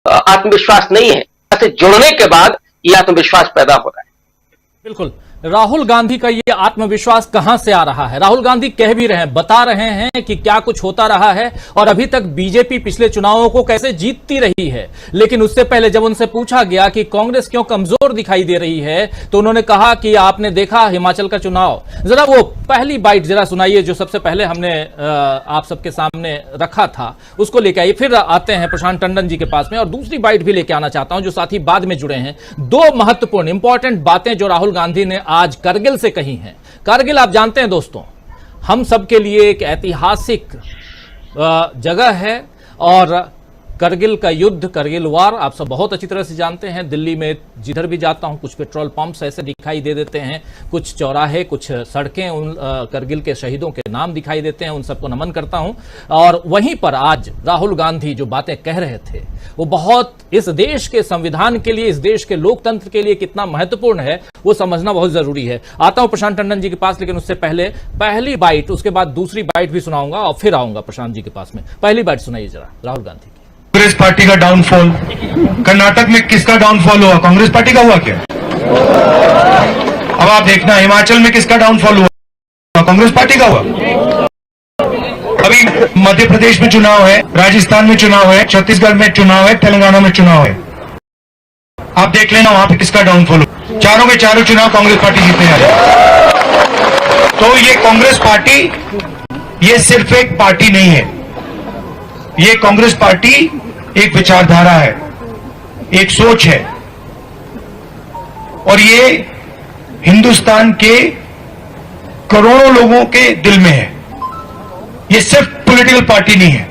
आत्मविश्वास नहीं है। ऐसे जुड़ने के बाद ये आत्मविश्वास पैदा हो रहा है। बिल्कुल। राहुल गांधी का ये आत्मविश्वास कहां से आ रहा है? राहुल गांधी कह भी रहे हैं, बता रहे हैं कि क्या कुछ होता रहा है और अभी तक बीजेपी पिछले चुनावों को कैसे जीतती रही है। लेकिन उससे पहले जब उनसे पूछा गया कि कांग्रेस क्यों कमजोर दिखाई दे रही है, तो उन्होंने कहा कि आपने देखा हिमाचल का चुनाव। जरा वो पहली बाइट जरा सुनाइए जो सबसे पहले हमने आप सबके सामने रखा था, उसको लेके आइए। फिर आते हैं प्रशांत टंडन जी के पास में और दूसरी बाइट भी लेके आना चाहता हूं जो साथी बाद में जुड़े हैं। दो महत्वपूर्ण इंपॉर्टेंट बातें जो राहुल गांधी ने आज करगिल से कही हैं। करगिल आप जानते हैं दोस्तों, हम सबके लिए एक ऐतिहासिक जगह है और करगिल का युद्ध, करगिल वार आप सब बहुत अच्छी तरह से जानते हैं। दिल्ली में जिधर भी जाता हूं कुछ पेट्रोल पंप्स ऐसे दिखाई दे देते हैं, कुछ चौराहे, कुछ सड़कें उन करगिल के शहीदों के नाम दिखाई देते हैं, उन सबको नमन करता हूं। और वहीं पर आज राहुल गांधी जो बातें कह रहे थे वो बहुत इस देश के संविधान के लिए, इस देश के लोकतंत्र के लिए कितना महत्वपूर्ण है वो समझना बहुत जरूरी है। आता हूं प्रशांत टंडन जी के पास, लेकिन उससे पहले पहली बाइट, उसके बाद दूसरी बाइट भी सुनाऊंगा और फिर आऊंगा प्रशांत जी के पास में। पहली बाइट सुनाइए जरा राहुल गांधी की। कांग्रेस पार्टी का डाउनफॉल, कर्नाटक में किसका डाउनफॉल हुआ? कांग्रेस पार्टी का हुआ क्या? अब आप देखना हिमाचल में किसका डाउनफॉल हुआ? कांग्रेस पार्टी का हुआ। अभी मध्य प्रदेश में चुनाव है, राजस्थान में चुनाव है, छत्तीसगढ़ में चुनाव है, तेलंगाना में चुनाव है। आप देख लेना वहां पे किसका डाउनफॉल हुआ। चारों के चारों चुनाव कांग्रेस पार्टी जीतने जा रही है। तो ये कांग्रेस पार्टी ये सिर्फ एक पार्टी नहीं है, ये कांग्रेस पार्टी एक विचारधारा है, एक सोच है और ये हिंदुस्तान के करोड़ों लोगों के दिल में है। ये सिर्फ पॉलिटिकल पार्टी नहीं है।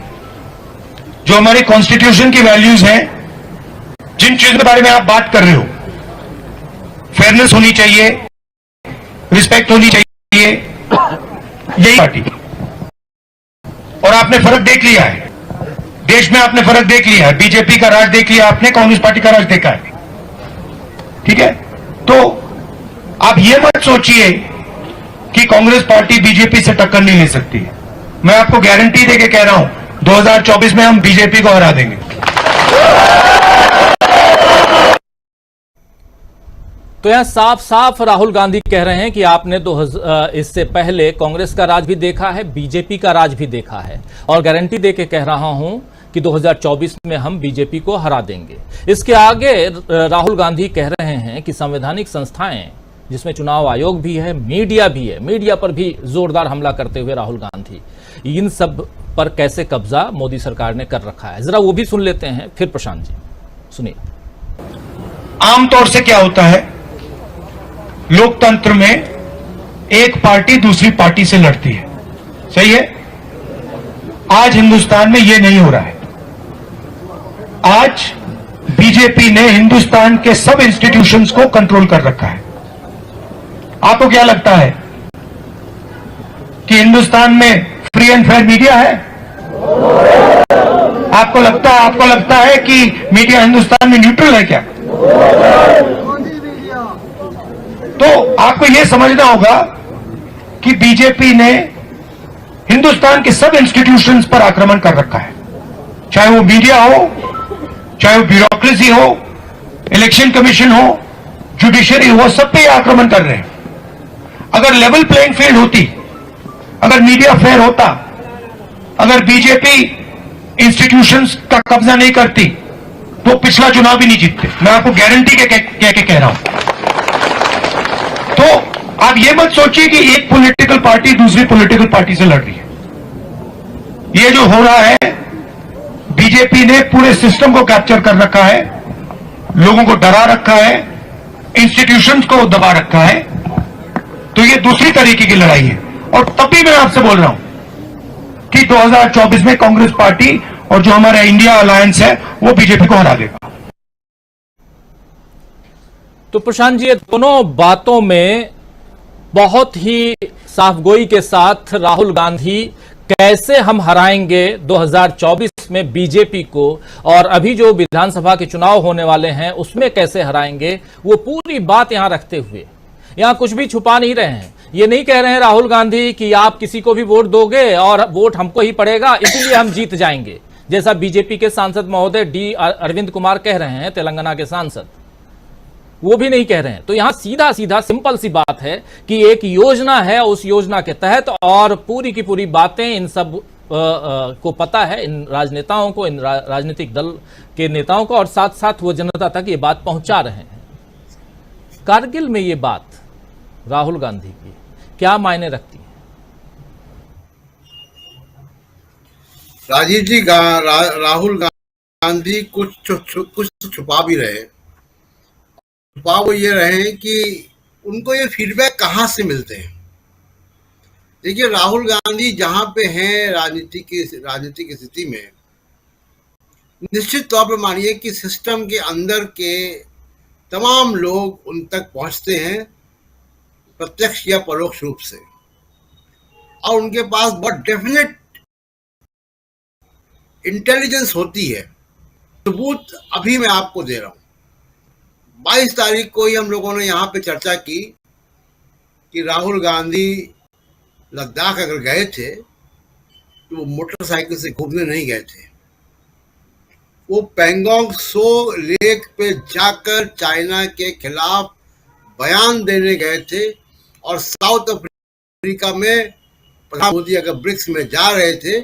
जो हमारे कॉन्स्टिट्यूशन की वैल्यूज हैं, जिन चीजों के बारे में आप बात कर रहे हो, फेयरनेस होनी चाहिए, रिस्पेक्ट होनी चाहिए, यही पार्टी। और आपने फर्क देख लिया है देश में, आपने फर्क देख लिया है। बीजेपी का राज देख लिया आपने, कांग्रेस पार्टी का राज देखा है। ठीक है, तो आप ये मत सोचिए कि कांग्रेस पार्टी बीजेपी से टक्कर नहीं ले सकती। मैं आपको गारंटी देके कह रहा हूं 2024 में हम बीजेपी को हरा देंगे। तो यहां साफ साफ राहुल गांधी कह रहे हैं कि आपने इससे पहले कांग्रेस का राज भी देखा है, बीजेपी का राज भी देखा है और गारंटी देके कह रहा हूं कि 2024 में हम बीजेपी को हरा देंगे। इसके आगे राहुल गांधी कह रहे हैं कि संवैधानिक संस्थाएं जिसमें चुनाव आयोग भी है, मीडिया भी है, मीडिया पर भी जोरदार हमला करते हुए राहुल गांधी इन सब पर कैसे कब्जा मोदी सरकार ने कर रखा है, जरा वो भी सुन लेते हैं। फिर प्रशांत जी सुनिए। आमतौर से क्या होता है, लोकतंत्र में एक पार्टी दूसरी पार्टी से लड़ती है, सही है। आज हिंदुस्तान में यह नहीं हो रहा है। आज बीजेपी ने हिंदुस्तान के सब इंस्टीट्यूशंस को कंट्रोल कर रखा है। आपको क्या लगता है कि हिंदुस्तान में फ्री एंड फेयर मीडिया है? आपको लगता है कि मीडिया हिंदुस्तान में न्यूट्रल है क्या? तो आपको यह समझना होगा कि बीजेपी ने हिंदुस्तान के सब इंस्टीट्यूशंस पर आक्रमण कर रखा है, चाहे वो मीडिया हो, चाहे वो ब्यूरोक्रेसी हो, इलेक्शन कमीशन हो, जुडिशरी हो, सब पे आक्रमण कर रहे हैं। अगर लेवल प्लेइंग फील्ड होती, अगर मीडिया फेयर होता, अगर बीजेपी इंस्टीट्यूशंस का कब्जा नहीं करती तो पिछला चुनाव भी नहीं जीतते। मैं आपको गारंटी के कह रहा हूं। तो आप ये मत सोचिए कि एक पॉलिटिकल पार्टी दूसरी पॉलिटिकल पार्टी से लड़ रही है। ये जो हो रहा है, बीजेपी ने पूरे सिस्टम को कैप्चर कर रखा है, लोगों को डरा रखा है, इंस्टीट्यूशंस को दबा रखा है। तो ये दूसरी तरीके की लड़ाई है और तभी मैं आपसे बोल रहा हूं कि 2024 में कांग्रेस पार्टी और जो हमारा इंडिया अलायंस है वो बीजेपी को हरा देगा। तो प्रशांत जी, दोनों बातों में बहुत ही साफगोई के साथ राहुल गांधी कैसे हम हराएंगे 2024 में बीजेपी को और अभी जो विधानसभा के चुनाव होने वाले हैं उसमें कैसे हराएंगे, वो पूरी बात यहां रखते हुए यहां कुछ भी छुपा नहीं रहे हैं। ये नहीं कह रहे हैं राहुल गांधी कि आप किसी को भी वोट दोगे और वोट हमको ही पड़ेगा इसीलिए हम जीत जाएंगे, जैसा बीजेपी के सांसद महोदय डी अरविंद कुमार कह रहे हैं, तेलंगाना के सांसद। वो भी नहीं कह रहे हैं। तो यहां सीधा सीधा सिंपल सी बात है कि एक योजना है, उस योजना के तहत, और पूरी की पूरी बातें इन सब को पता है, इन राजनेताओं को, इन राजनीतिक दल के नेताओं को, और साथ साथ वो जनता तक ये बात पहुंचा रहे हैं। कारगिल में ये बात राहुल गांधी की क्या मायने रखती है? राजीव जी, राहुल गांधी कुछ छुपा भी रहे। छुपा वो ये रहे कि उनको ये फीडबैक कहाँ से मिलते हैं। देखिए, राहुल गांधी जहां पे हैं राजनीतिक स्थिति में, निश्चित तौर पर मानिए कि सिस्टम के अंदर के तमाम लोग उन तक पहुंचते हैं, प्रत्यक्ष या परोक्ष रूप से, और उनके पास बहुत डेफिनेट इंटेलिजेंस होती है। सबूत अभी मैं आपको दे रहा हूं। 22 तारीख को ही हम लोगों ने यहाँ पे चर्चा की कि राहुल गांधी लद्दाख अगर गए थे तो वो मोटरसाइकिल से घूमने नहीं गए थे। वो पैंगोंग त्सो लेक पे जाकर चाइना के खिलाफ बयान देने गए थे, और साउथ अफ्रीका में प्रधानमंत्री मोदी अगर ब्रिक्स में जा रहे थे,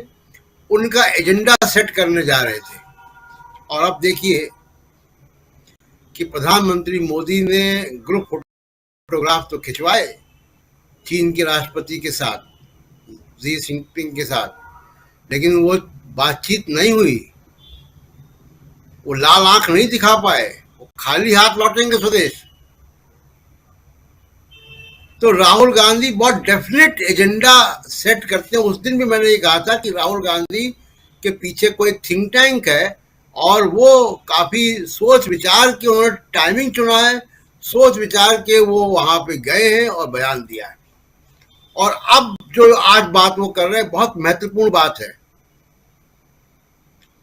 उनका एजेंडा सेट करने जा रहे थे। और अब देखिए कि प्रधानमंत्री मोदी ने ग्रुप फोटोग्राफ तो खिंचवाए चीन के राष्ट्रपति के साथ, जी जिनपिंग के साथ, लेकिन वो बातचीत नहीं हुई। वो लाल आंख नहीं दिखा पाए, वो खाली हाथ लौटेंगे स्वदेश। तो राहुल गांधी बहुत डेफिनेट एजेंडा सेट करते हैं। उस दिन भी मैंने ये कहा था कि राहुल गांधी के पीछे कोई थिंक टैंक है, और वो काफी सोच विचार के उन्होंने टाइमिंग चुना है, सोच विचार के वो वहां पे गए हैं और बयान दिया है। और अब जो आज बात वो कर रहे हैं, बहुत महत्वपूर्ण बात है।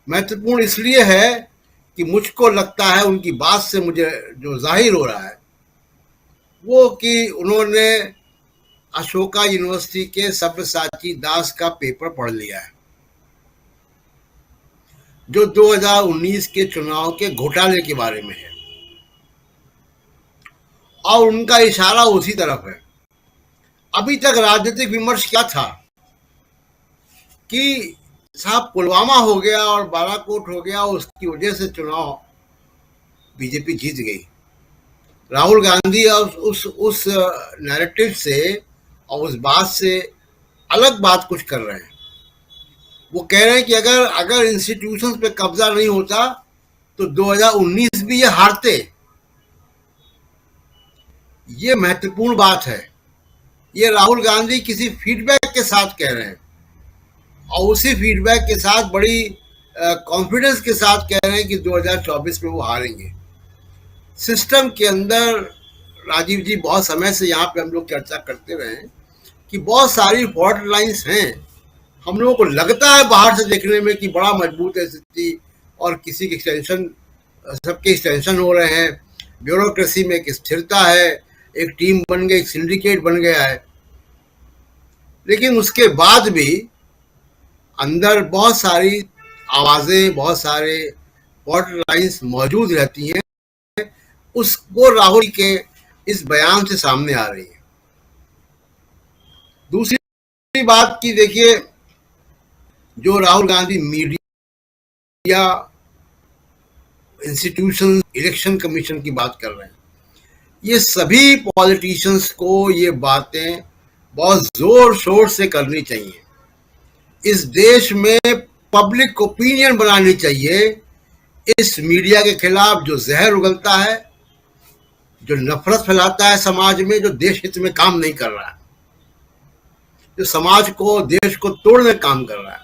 महत्वपूर्ण इसलिए है कि मुझको लगता है, उनकी बात से मुझे जो जाहिर हो रहा है वो कि उन्होंने अशोका यूनिवर्सिटी के सब्यसाची दास का पेपर पढ़ लिया है, जो 2019 के चुनाव के घोटाले के बारे में है, और उनका इशारा उसी तरफ है। अभी तक राजनीतिक विमर्श क्या था कि साहब पुलवामा हो गया और बालाकोट हो गया, उसकी वजह से चुनाव बीजेपी जीत गई। राहुल गांधी उस नैरेटिव से और उस बात से अलग बात कुछ कर रहे हैं। वो कह रहे हैं कि अगर इंस्टीट्यूशंस पे कब्जा नहीं होता तो 2019 भी ये हारते। ये महत्वपूर्ण बात है। ये राहुल गांधी किसी फीडबैक के साथ कह रहे हैं, और उसी फीडबैक के साथ बड़ी कॉन्फिडेंस के साथ कह रहे हैं कि 2024 में वो हारेंगे। सिस्टम के अंदर राजीव जी, बहुत समय से यहाँ पे हम लोग चर्चा करते रहे हैं कि बहुत सारी फॉल्ट लाइन्स हैं। हम लोगों को लगता है बाहर से देखने में कि बड़ा मजबूत है स्थिति, और किसी की एक्सटेंशन, सबके एक्सटेंशन हो रहे हैं, ब्यूरोक्रेसी में एक स्थिरता है, एक टीम बन गई, एक सिंडिकेट बन गया है। लेकिन उसके बाद भी अंदर बहुत सारी आवाजें, बहुत सारे फॉल्ट लाइन्स मौजूद रहती हैं। वो राहुल के इस बयान से सामने आ रही है। दूसरी बात की देखिए, जो Rahul Gandhi media, institution, election commission की बात कर रहे हैं, ये सभी पॉलिटिशियंस को ये बातें बहुत जोर शोर से करनी चाहिए। इस देश में पब्लिक ओपिनियन बनानी चाहिए इस मीडिया के खिलाफ, जो जहर उगलता है, जो नफरत फैलाता है समाज में, जो देश हित में काम नहीं कर रहा है, जो समाज को, देश को तोड़ने का काम कर रहा है।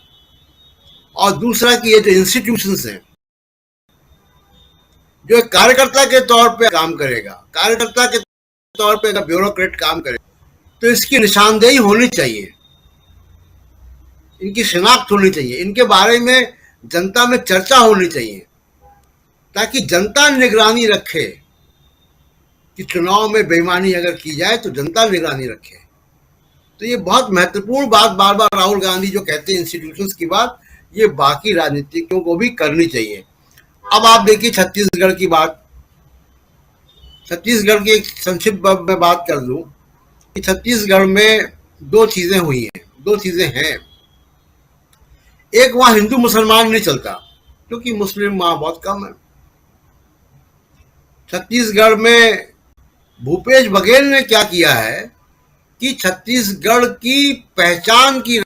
और दूसरा कि ये जो इंस्टीट्यूशंस हैं, जो एक कार्यकर्ता के तौर पे काम करेगा, कार्यकर्ता के तौर पे अगर ब्यूरोक्रेट काम करे, तो इसकी निशानदेही होनी चाहिए, इनकी शिनाख्त होनी चाहिए, इनके बारे में जनता में चर्चा होनी चाहिए, ताकि जनता निगरानी रखे कि चुनाव में बेईमानी अगर की जाए तो जनता निगरानी रखे। तो ये बहुत महत्वपूर्ण बात बार बार राहुल गांधी जो कहते हैं इंस्टीट्यूशंस की बात, ये बाकी राजनीतिज्ञों को भी करनी चाहिए। अब आप देखिए छत्तीसगढ़ की बात। छत्तीसगढ़ की एक संक्षिप्त में बात कर दूं कि छत्तीसगढ़ में दो चीजें हुई हैं, दो चीजें हैं। एक, वहां हिंदू मुसलमान नहीं चलता क्योंकि मुस्लिम वहां बहुत कम है। छत्तीसगढ़ में भूपेश बघेल ने क्या किया है कि छत्तीसगढ़ की पहचान की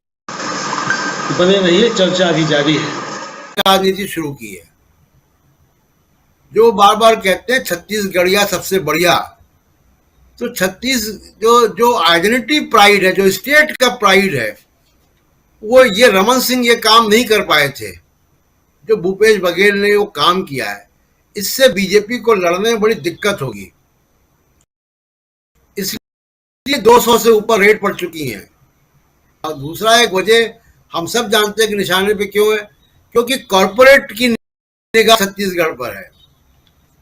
बने रहिए, चर्चा अभी जारी है। राजनीति शुरू की है। जो बार बार कहते हैं छत्तीसगढ़िया सबसे बढ़िया, तो जो आइडेंटिटी प्राइड है, जो स्टेट का प्राइड है, वो ये रमन सिंह ये काम नहीं कर पाए थे। जो भूपेश बघेल ने वो काम किया है, इससे बीजेपी को लड़ने में बड़ी दिक्कत होगी। इसलिए 200 से ऊपर रेट पड़ चुकी हैं। और दूसरा एक वजह हम सब जानते हैं कि निशाने पे क्यों है, क्योंकि कॉरपोरेट की निगाह छत्तीसगढ़ पर है।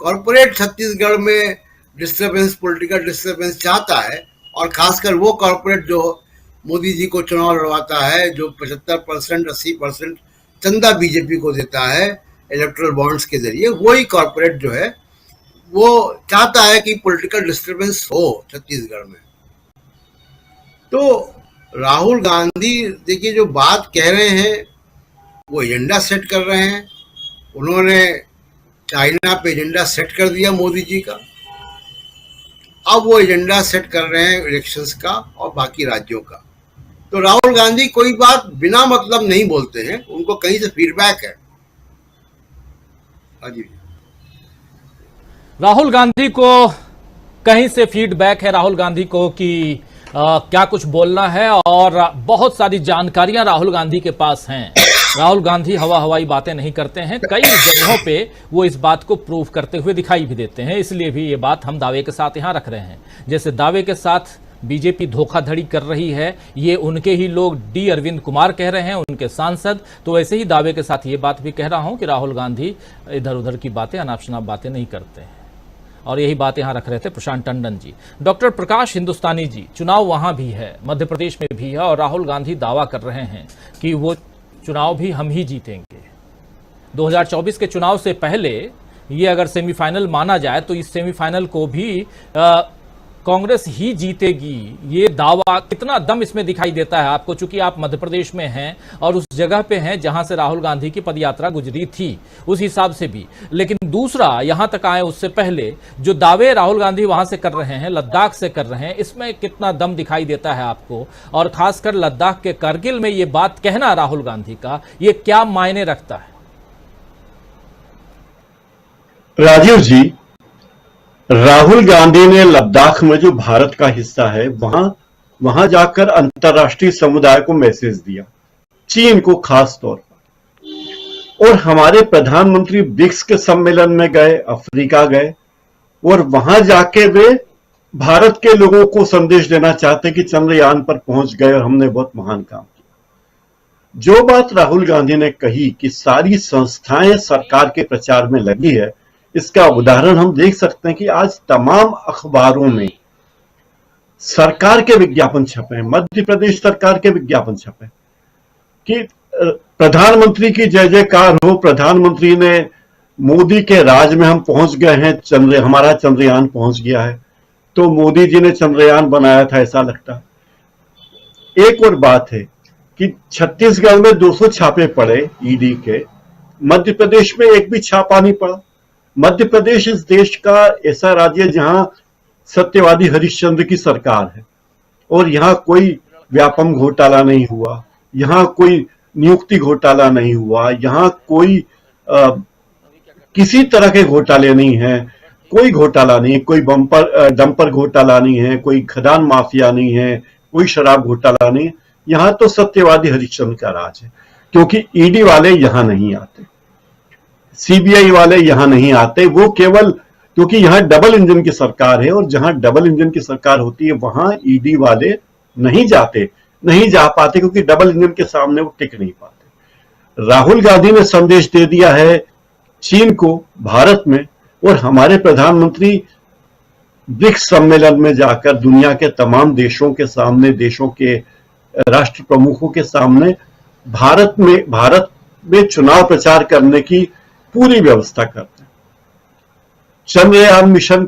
कॉरपोरेट छत्तीसगढ़ में डिस्टर्बेंस, पॉलिटिकल डिस्टर्बेंस चाहता है, और खासकर वो कॉरपोरेट जो मोदी जी को चुनाव लड़वाता है, जो 75% 80% चंदा बीजेपी को देता है इलेक्टोरल बॉन्ड्स के जरिए, वही कॉरपोरेट जो है वो चाहता है कि पॉलिटिकल डिस्टर्बेंस हो छत्तीसगढ़ में। तो राहुल गांधी देखिए जो बात कह रहे हैं वो एजेंडा सेट कर रहे हैं। उन्होंने चाइना पे एजेंडा सेट कर दिया मोदी जी का, अब वो एजेंडा सेट कर रहे हैं इलेक्शंस का और बाकी राज्यों का। तो राहुल गांधी कोई बात बिना मतलब नहीं बोलते हैं, उनको कहीं से फीडबैक है। हाँ जी, राहुल गांधी को कहीं से फीडबैक है राहुल गांधी को कि क्या कुछ बोलना है, और बहुत सारी जानकारियां राहुल गांधी के पास हैं। राहुल गांधी हवाई बातें नहीं करते हैं, कई जगहों पे वो इस बात को प्रूव करते हुए दिखाई भी देते हैं। इसलिए भी ये बात हम दावे के साथ यहां रख रहे हैं। जैसे दावे के साथ बीजेपी धोखाधड़ी कर रही है, ये उनके ही लोग डी अरविंद कुमार कह रहे हैं, उनके सांसद। तो वैसे ही दावे के साथ ये बात भी कह रहा हूं कि राहुल गांधी इधर उधर की बातें, अनाप शनाप बातें नहीं करते हैं। और यही बात यहां रख रहे थे प्रशांत टंडन जी। डॉक्टर प्रकाश हिंदुस्तानी जी, चुनाव वहां भी है, मध्य प्रदेश में भी है, और राहुल गांधी दावा कर रहे हैं कि वो चुनाव भी हम ही जीतेंगे। 2024 के चुनाव से पहले ये अगर सेमीफाइनल माना जाए तो इस सेमीफाइनल को भी कांग्रेस ही जीतेगी। ये दावा, कितना दम इसमें दिखाई देता है आपको, चूंकि आप मध्य प्रदेश में हैं और उस जगह पे हैं जहां से राहुल गांधी की पदयात्रा गुजरी थी, उस हिसाब से भी। लेकिन दूसरा, यहां तक आए उससे पहले जो दावे राहुल गांधी वहां से कर रहे हैं, लद्दाख से कर रहे हैं, इसमें कितना दम दिखाई देता है आपको? और खासकर लद्दाख के कारगिल में ये बात कहना राहुल गांधी का, ये क्या मायने रखता है? राजीव जी, राहुल गांधी ने लद्दाख में जो भारत का हिस्सा है वहां जाकर अंतर्राष्ट्रीय समुदाय को मैसेज दिया, चीन को खास तौर पर। और हमारे प्रधानमंत्री ब्रिक्स के सम्मेलन में गए, अफ्रीका गए, और वहां जाके वे भारत के लोगों को संदेश देना चाहते कि चंद्रयान पर पहुंच गए और हमने बहुत महान काम किया। जो बात राहुल गांधी ने कही कि सारी संस्थाएं सरकार के प्रचार में लगी है, इसका उदाहरण हम देख सकते हैं कि आज तमाम अखबारों में सरकार के विज्ञापन छपे, मध्य प्रदेश सरकार के विज्ञापन छपे कि प्रधानमंत्री की जय जयकार हो, प्रधानमंत्री ने मोदी के राज में हम पहुंच गए हैं, हमारा चंद्रयान पहुंच गया है। तो मोदी जी ने चंद्रयान बनाया था ऐसा लगता है। एक और बात है कि छत्तीसगढ़ में 200 छापे पड़े ईडी के, मध्य प्रदेश में एक भी छापा नहीं पड़ा। मध्य प्रदेश इस देश का ऐसा राज्य जहां सत्यवादी हरिश्चंद्र की सरकार है, और यहां कोई व्यापम घोटाला नहीं हुआ, यहां कोई नियुक्ति घोटाला नहीं हुआ, यहां कोई किसी तरह के घोटाले नहीं है, कोई घोटाला नहीं है, कोई डंपर घोटाला नहीं है, कोई खदान माफिया नहीं है, कोई शराब घोटाला नहीं है। यहां तो सत्यवादी हरिश्चंद्र का राज है, क्योंकि ईडी वाले यहां नहीं आते, सीबीआई वाले यहां नहीं आते। वो केवल, क्योंकि यहां डबल इंजन की सरकार है, और जहां डबल इंजन की सरकार होती है वहां ईडी वाले नहीं जा पाते, क्योंकि डबल इंजन के सामने वो टिक नहीं पाते। राहुल गांधी ने संदेश दे दिया है चीन को भारत में, और हमारे प्रधानमंत्री ब्रिक्स सम्मेलन में जाकर दुनिया के तमाम देशों के सामने, देशों के राष्ट्र प्रमुखों के सामने भारत में चुनाव प्रचार करने की पूरी व्यवस्था करते हैं। चंद्रयान मिशन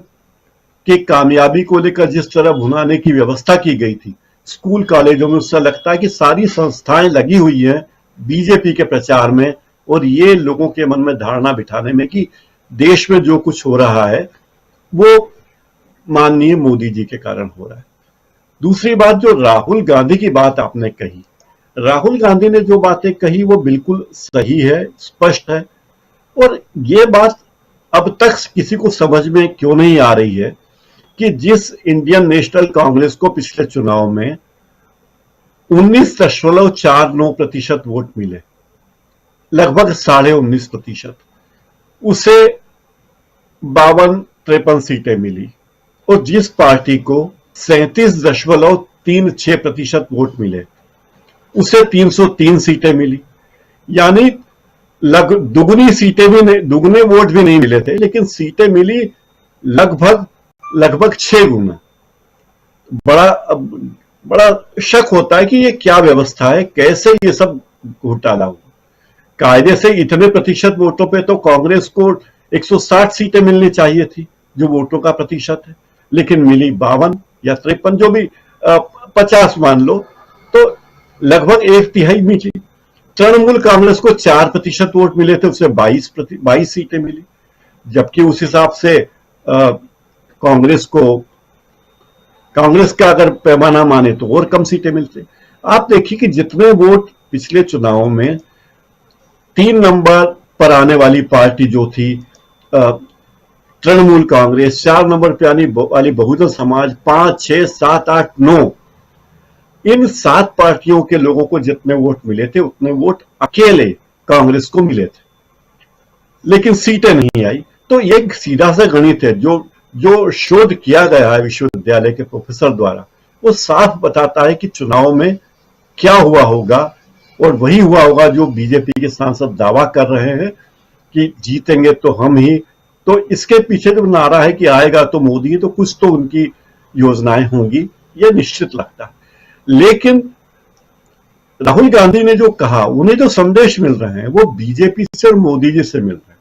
की कामयाबी को लेकर जिस तरह भुनाने की व्यवस्था की गई थी स्कूल कॉलेजों में, उससे लगता है कि सारी संस्थाएं लगी हुई हैं बीजेपी के प्रचार में और ये लोगों के मन में धारणा बिठाने में कि देश में जो कुछ हो रहा है वो माननीय मोदी जी के कारण हो रहा है। दूसरी बात, जो राहुल गांधी की बात आपने कही, राहुल गांधी ने जो बातें कही वो बिल्कुल सही है, स्पष्ट है, और ये बात अब तक किसी को समझ में क्यों नहीं आ रही है कि जिस इंडियन नेशनल कांग्रेस को पिछले चुनाव में 19.49% वोट मिले, लगभग 19.5%, उसे 52-53 सीटें मिली, और जिस पार्टी को 37.36% वोट मिले उसे 303 सीटें मिली। यानी दुगनी सीटें भी नहीं, दुगने वोट भी नहीं मिले थे, लेकिन सीटें मिली लगभग 6 गुना। बड़ा शक होता है कि ये क्या व्यवस्था है, कैसे ये सब घोटाला हुआ। कायदे से इतने प्रतिशत वोटों पे तो कांग्रेस को 160 सीटें मिलनी चाहिए थी जो वोटों का प्रतिशत है, लेकिन मिली 52 या 53, जो भी 50 मान लो, तो लगभग 1/3 मिली। तृणमूल कांग्रेस को 4% वोट मिले थे, उसे 22 सीटें मिली, जबकि उस हिसाब से कांग्रेस का अगर पैमाना माने तो और कम सीटें मिलते। आप देखिए कि जितने वोट पिछले चुनाव में 3 नंबर पर आने वाली पार्टी जो थी तृणमूल कांग्रेस, 4 नंबर पे आने वाली बहुजन समाज, 5, 6, 7, 8, 9, इन 7 पार्टियों के लोगों को जितने वोट मिले थे उतने वोट अकेले कांग्रेस को मिले थे, लेकिन सीटें नहीं आई। तो एक सीधा सा गणित है जो शोध किया गया है विश्वविद्यालय के प्रोफेसर द्वारा, वो साफ बताता है कि चुनाव में क्या हुआ होगा, और वही हुआ होगा जो बीजेपी के सांसद दावा कर रहे हैं कि जीतेंगे तो हम ही। तो इसके पीछे जो नारा है कि आएगा तो मोदी, तो कुछ तो उनकी योजनाएं होंगी, ये निश्चित लगता है। लेकिन राहुल गांधी ने जो कहा, उन्हें जो संदेश मिल रहे हैं वो बीजेपी से और मोदी जी से मिल रहे हैं।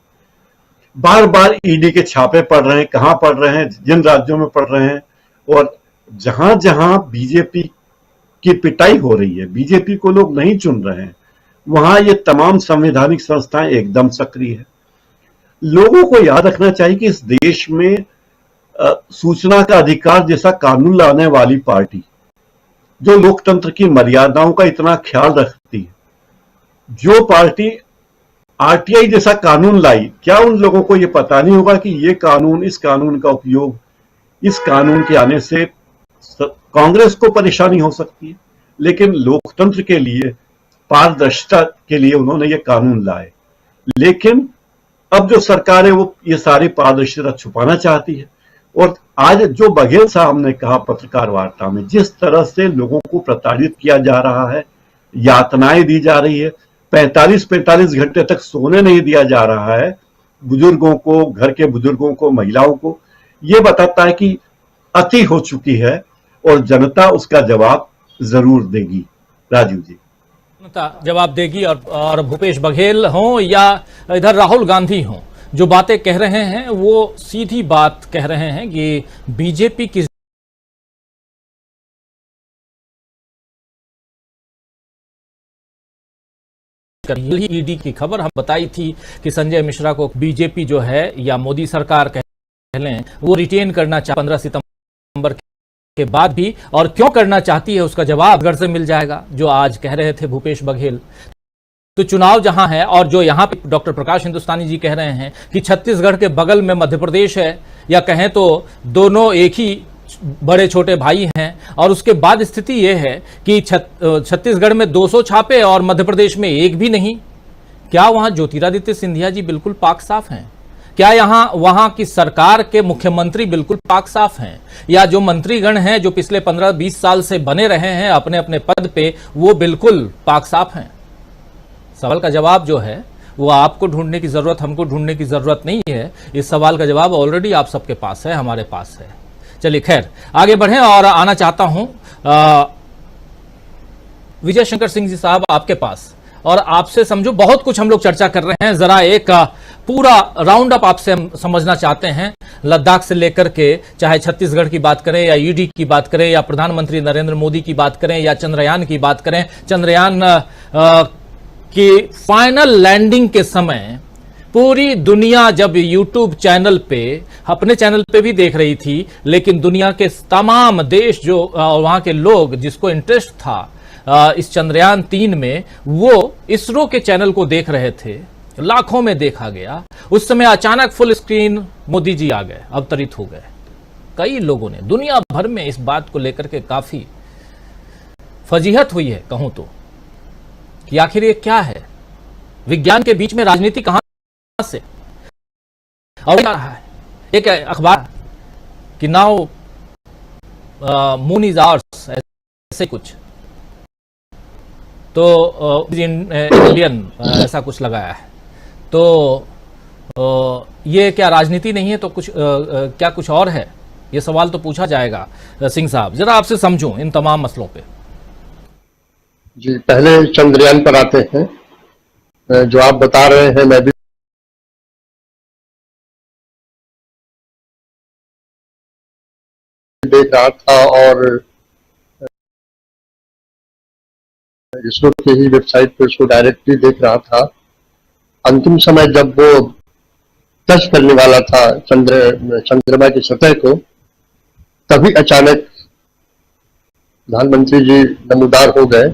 बार बार ईडी के छापे पड़ रहे हैं, कहां पड़ रहे हैं, जिन राज्यों में पड़ रहे हैं, और जहां जहां बीजेपी की पिटाई हो रही है, बीजेपी को लोग नहीं चुन रहे हैं, वहां ये तमाम संवैधानिक संस्थाएं एकदम सक्रिय है। लोगों को याद रखना चाहिए कि इस देश में सूचना का अधिकार जैसा कानून लाने वाली पार्टी, जो लोकतंत्र की मर्यादाओं का इतना ख्याल रखती है, जो पार्टी आरटीआई जैसा कानून लाई, क्या उन लोगों को यह पता नहीं होगा कि ये कानून, इस कानून का उपयोग, इस कानून के आने से कांग्रेस को परेशानी हो सकती है। लेकिन लोकतंत्र के लिए, पारदर्शिता के लिए उन्होंने ये कानून लाए, लेकिन अब जो सरकार है वो ये सारी पारदर्शिता छुपाना चाहती है। और आज जो बघेल साहब ने कहा पत्रकार वार्ता में, जिस तरह से लोगों को प्रताड़ित किया जा रहा है, यातनाएं दी जा रही है, 45-45 घंटे तक सोने नहीं दिया जा रहा है बुजुर्गों को, घर के बुजुर्गों को, महिलाओं को, ये बताता है कि अति हो चुकी है और जनता उसका जवाब जरूर देगी। राजीव जी, जनता जवाब देगी। और भूपेश बघेल हों या इधर राहुल गांधी हों, जो बातें कह रहे हैं वो सीधी बात कह रहे हैं कि बीजेपी की ईडी की खबर हम बताई थी कि संजय मिश्रा को बीजेपी जो है या मोदी सरकार कह लें, वो रिटेन करना 15 सितंबर के बाद भी, और क्यों करना चाहती है उसका जवाब घर से मिल जाएगा, जो आज कह रहे थे भूपेश बघेल। तो चुनाव जहां है, और जो यहां पे डॉक्टर प्रकाश हिंदुस्तानी जी कह रहे हैं कि छत्तीसगढ़ के बगल में मध्य प्रदेश है, या कहें तो दोनों एक ही बड़े छोटे भाई हैं, और उसके बाद स्थिति यह है कि छत्तीसगढ़ में 200 छापे और मध्य प्रदेश में एक भी नहीं। क्या वहां ज्योतिरादित्य सिंधिया जी बिल्कुल पाक साफ हैं? क्या वहां की सरकार के मुख्यमंत्री बिल्कुल पाक साफ हैं? या जो मंत्रीगण हैं जो पिछले 15-20 साल से बने रहे हैं अपने अपने पद पे, वो बिल्कुल पाक साफ हैं? सवाल का जवाब जो है वो आपको ढूंढने की जरूरत, हमको ढूंढने की जरूरत नहीं है। इस सवाल का जवाब ऑलरेडी आप सबके पास है, हमारे पास है। चलिए खैर आगे बढ़ें, और आना चाहता हूं विजय शंकर सिंह जी साहब आपके पास, और आपसे समझो बहुत कुछ हम लोग चर्चा कर रहे हैं। जरा एक पूरा राउंड अप आपसे हम समझना चाहते हैं, लद्दाख से लेकर के चाहे छत्तीसगढ़ की बात करें या ईडी की बात करें या प्रधानमंत्री नरेंद्र मोदी की बात करें या चंद्रयान की बात करें। चंद्रयान की फाइनल लैंडिंग के समय पूरी दुनिया जब यूट्यूब चैनल पे, अपने चैनल पे भी देख रही थी, लेकिन दुनिया के तमाम देश जो वहां के लोग जिसको इंटरेस्ट था इस चंद्रयान 3 में, वो इसरो के चैनल को देख रहे थे, लाखों में देखा गया। उस समय अचानक फुल स्क्रीन मोदी जी आ गए, अवतरित हो गए। कई लोगों ने दुनिया भर में इस बात को लेकर के काफी फजीहत हुई है, कहूं तो, कि आखिर ये क्या है, विज्ञान के बीच में राजनीति कहां से। और क्या रहा है, एक अखबार कि नाउ मून इज आवर्स, ऐसे कुछ तो इंडियन ऐसा कुछ लगाया है। तो ये क्या राजनीति नहीं है तो कुछ क्या कुछ और है, ये सवाल तो पूछा जाएगा। सिंह साहब, जरा आपसे समझूं इन तमाम मसलों पे। जी, पहले चंद्रयान पर आते हैं। जो आप बता रहे हैं मैं भी देख रहा था और इसरो के ही वेबसाइट पर उसको डायरेक्टली देख रहा था। अंतिम समय जब वो टच करने वाला था चंद्रमा की सतह को, तभी अचानक प्रधानमंत्री जी नमूदार हो गए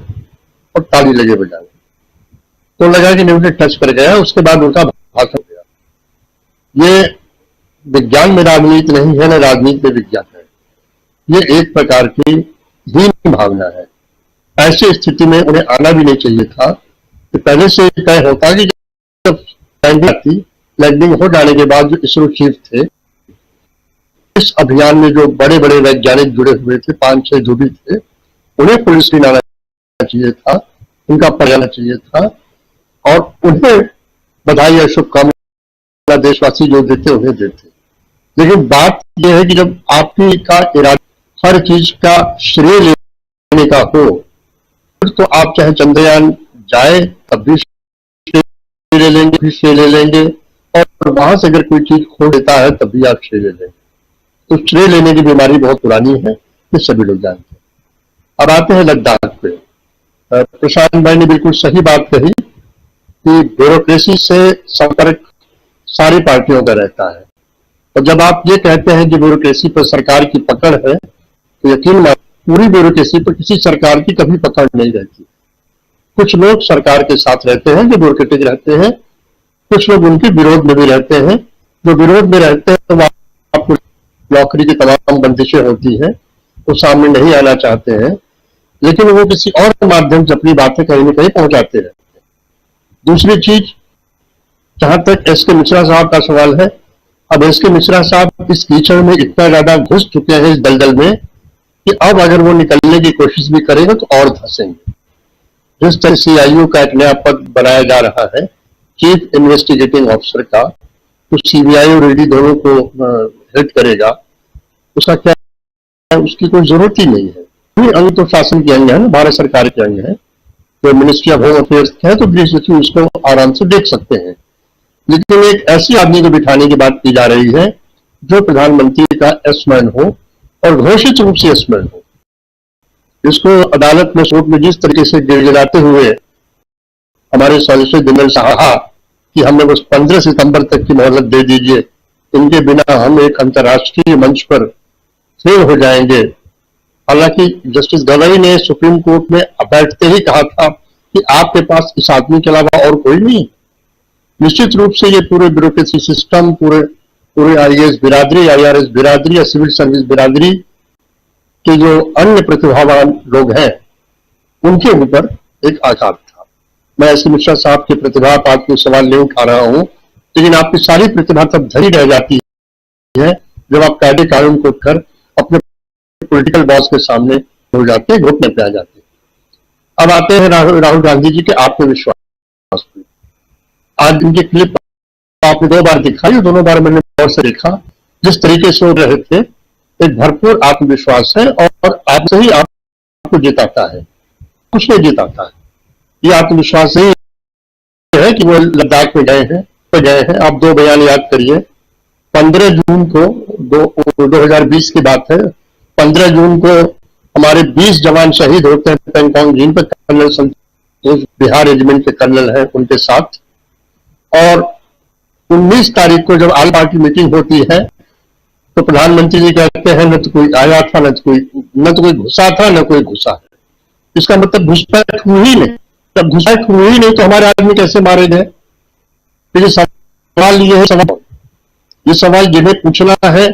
और ताली लगे बजाने। तो लगा कि नहीं, टच कर गया। उसके बाद उनका भाषण हो गया। ये विज्ञान में राजनीति नहीं है, न राजनीति में विज्ञान है। ये एक प्रकार की हीन भावना है। ऐसी स्थिति में उन्हें आना भी नहीं चाहिए था कि पहले से तय होता कि जब लैंडिंग हो जाने के बाद जो इसरो चीफ थे, इस अभियान में जो बड़े बड़े वैज्ञानिक जुड़े हुए थे, 5-6 जो भी थे, उन्हें पुलिस की आना चाहिए था, उनका परिवार चाहिए था और उन्हें बधाई या शुभकामना देशवासी जो देते उन्हें देते। लेकिन बात यह है कि जब आपकी का इरादा हर चीज का श्रेय लेने का हो, तो आप चाहे चंद्रयान जाए तब भी श्रेय ले लेंगे, भी श्रेय ले लेंगे, और वहां से अगर कोई चीज खो देता है तब भी आप श्रेय ले लेंगे। तो श्रेय लेने की बीमारी बहुत पुरानी है, ये सभी लोग जानते हैं। अब आते हैं लद्दाख पे। प्रशांत भाई ने बिल्कुल सही बात कही कि ब्यूरोक्रेसी से संपर्क सारी पार्टियों का रहता है, और जब आप ये कहते हैं कि ब्यूरोक्रेसी पर सरकार की पकड़ है, तो यकीन मानिए पूरी ब्यूरोक्रेसी पर किसी सरकार की कभी पकड़ नहीं रहती। कुछ लोग सरकार के साथ रहते हैं जो ब्यूरोक्रेटिक रहते हैं, कुछ लोग उनके विरोध में भी रहते हैं। जो विरोध में रहते हैं तो आपको नौकरी की तमाम बंदिशें होती हैं, वो सामने नहीं आना चाहते हैं, लेकिन वो किसी और माध्यम से अपनी बातें कहीं न कहीं पहुंचाते रहते हैं। दूसरी चीज, जहां तक एस.के. मिश्रा साहब का सवाल है, अब एस.के. मिश्रा साहब इस कीचड़ में इतना ज्यादा घुस चुके हैं, इस दलदल में, कि अब अगर वो निकलने की कोशिश भी करेंगे तो और धंसेंगे। जिस तरह CIO का एक नया पद बनाया जा रहा है, चीफ इन्वेस्टिगेटिंग ऑफिसर का, तो CBI और ईडी दोनों को हेड करेगा, उसका क्या, उसकी कोई जरूरत ही नहीं है। अंग तो शासन के अंग है ना, भारत सरकार के अंग है। तो मिनिस्ट्री ऑफ होम अफेयर्स है तो गृह सचिव उसको आराम से देख सकते हैं। लेकिन एक ऐसी आदमी को बिठाने की बात की जा रही है जो प्रधानमंत्री का एसमैन हो और घोषित रूप से एसमैन हो। इसको अदालत में, कोर्ट में जिस तरीके से गिड़गिड़ाते हुए हमारे सॉलिसिटर जनरल साहब कि हमें बस 15 सितंबर तक की मोहलत दे दीजिए, इनके बिना हम एक अंतर्राष्ट्रीय मंच पर फेल हो जाएंगे। हालांकि जस्टिस गवई ने सुप्रीम कोर्ट में बैठते ही कहा था कि आपके पास इस आदमी के अलावा और कोई नहीं। निश्चित रूप से ये पूरे ब्यूरोक्रेसी सिस्टम, पूरे आईएएस बिरादरी, IRS बिरादरी या सिविल सर्विस बिरादरी के जो अन्य प्रतिभावान लोग हैं, उनके ऊपर एक आघात था। मैं एस.के. मिश्रा साहब की प्रतिभा पर आपको सवाल नहीं उठा रहा हूं, लेकिन आपकी सारी प्रतिभा तब धरी रह जाती है जब आप कायदे कानून को कर अपने पॉलिटिकल बॉस के सामने हो जाते हैं, घुटने पे आ जाते हैं। अब आते हैं राहुल गांधी जी के आत्मविश्वास पे। आज इनके क्लिप आपने 2 बार दिखाई, दोनों बार मैंने गौर से देखा, जिस तरीके से हो रहे थे, एक भरपूर आत्मविश्वास है और आपसे ही आपको जिताता है, कुछ नहीं जिताता है। ये आत्मविश्वास ही है कि वो लद्दाख में गए हैं पे गए हैं। आप दो बयान याद करिए। 15 जून को 2020 की बात है। 15 जून को हमारे 20 जवान शहीद होते हैं पेंगोंग झील पर। कर्नल संतोष बिहार रेजिमेंट के कर्नल हैं उनके साथ। और 19 तारीख को जब ऑल पार्टी मीटिंग होती है तो प्रधानमंत्री जी कहते हैं न तो कोई आया था, न तो कोई घुसा था, न कोई घुसा है। इसका मतलब घुसपैठ हुई ही नहीं। जब घुसपैठ हुई ही नहीं तो हमारे आदमी कैसे मारे गए? तो ये सवाल ये है, ये सवाल जिन्हें पूछना है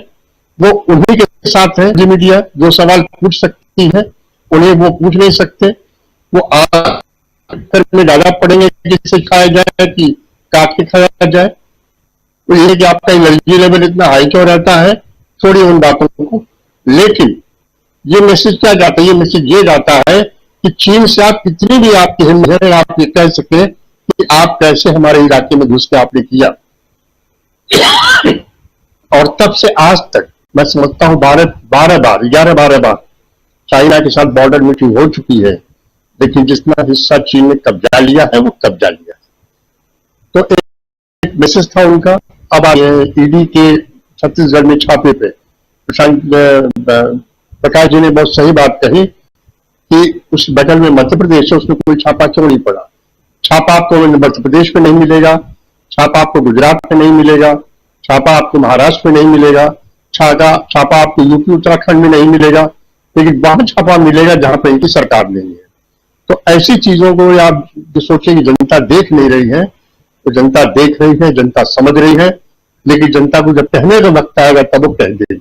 वो उन्हीं के साथ है। मीडिया जो सवाल पूछ सकती है उन्हें वो पूछ नहीं सकते। वो आकर में डाला पड़ेंगे जिससे खाया जाए कि काट के खाया जाए। तो ये कि आपका एनर्जी लेवल इतना हाई क्यों रहता है, छोड़िए उन बातों को। लेकिन ये मैसेज क्या जाता है? ये मैसेज ये जाता है कि चीन से आप कितनी भी आपकी हिम्मत है, आप ये कह सके कि आप कैसे हमारे इलाके में घुस के आपने किया। और तब से आज तक मैं समझता हूं 11-12 बार चाइना के साथ बॉर्डर मीटिंग हो चुकी है, लेकिन जितना हिस्सा चीन ने कब्जा लिया है वो कब्जा लिया है। तो एक मैसेज था उनका। अब ईडी के छत्तीसगढ़ में छापे पे प्रकाश जी ने बहुत सही बात कही कि उस बगल में मध्य प्रदेश है, उसमें कोई छापा क्यों नहीं पड़ा। छापा आपको मध्य प्रदेश में नहीं मिलेगा, छापा आपको गुजरात में नहीं मिलेगा, छापा आपको महाराष्ट्र में नहीं मिलेगा, छापा आपको यूपी उत्तराखंड में नहीं मिलेगा, लेकिन वहां छापा मिलेगा जहां पर इनकी सरकार नहीं है। तो ऐसी चीजों को आप जो सोचे कि जनता देख नहीं रही है, तो जनता देख रही है, जनता समझ रही है, लेकिन जनता को जब कहने का वक्त आएगा तब वो कह देगी।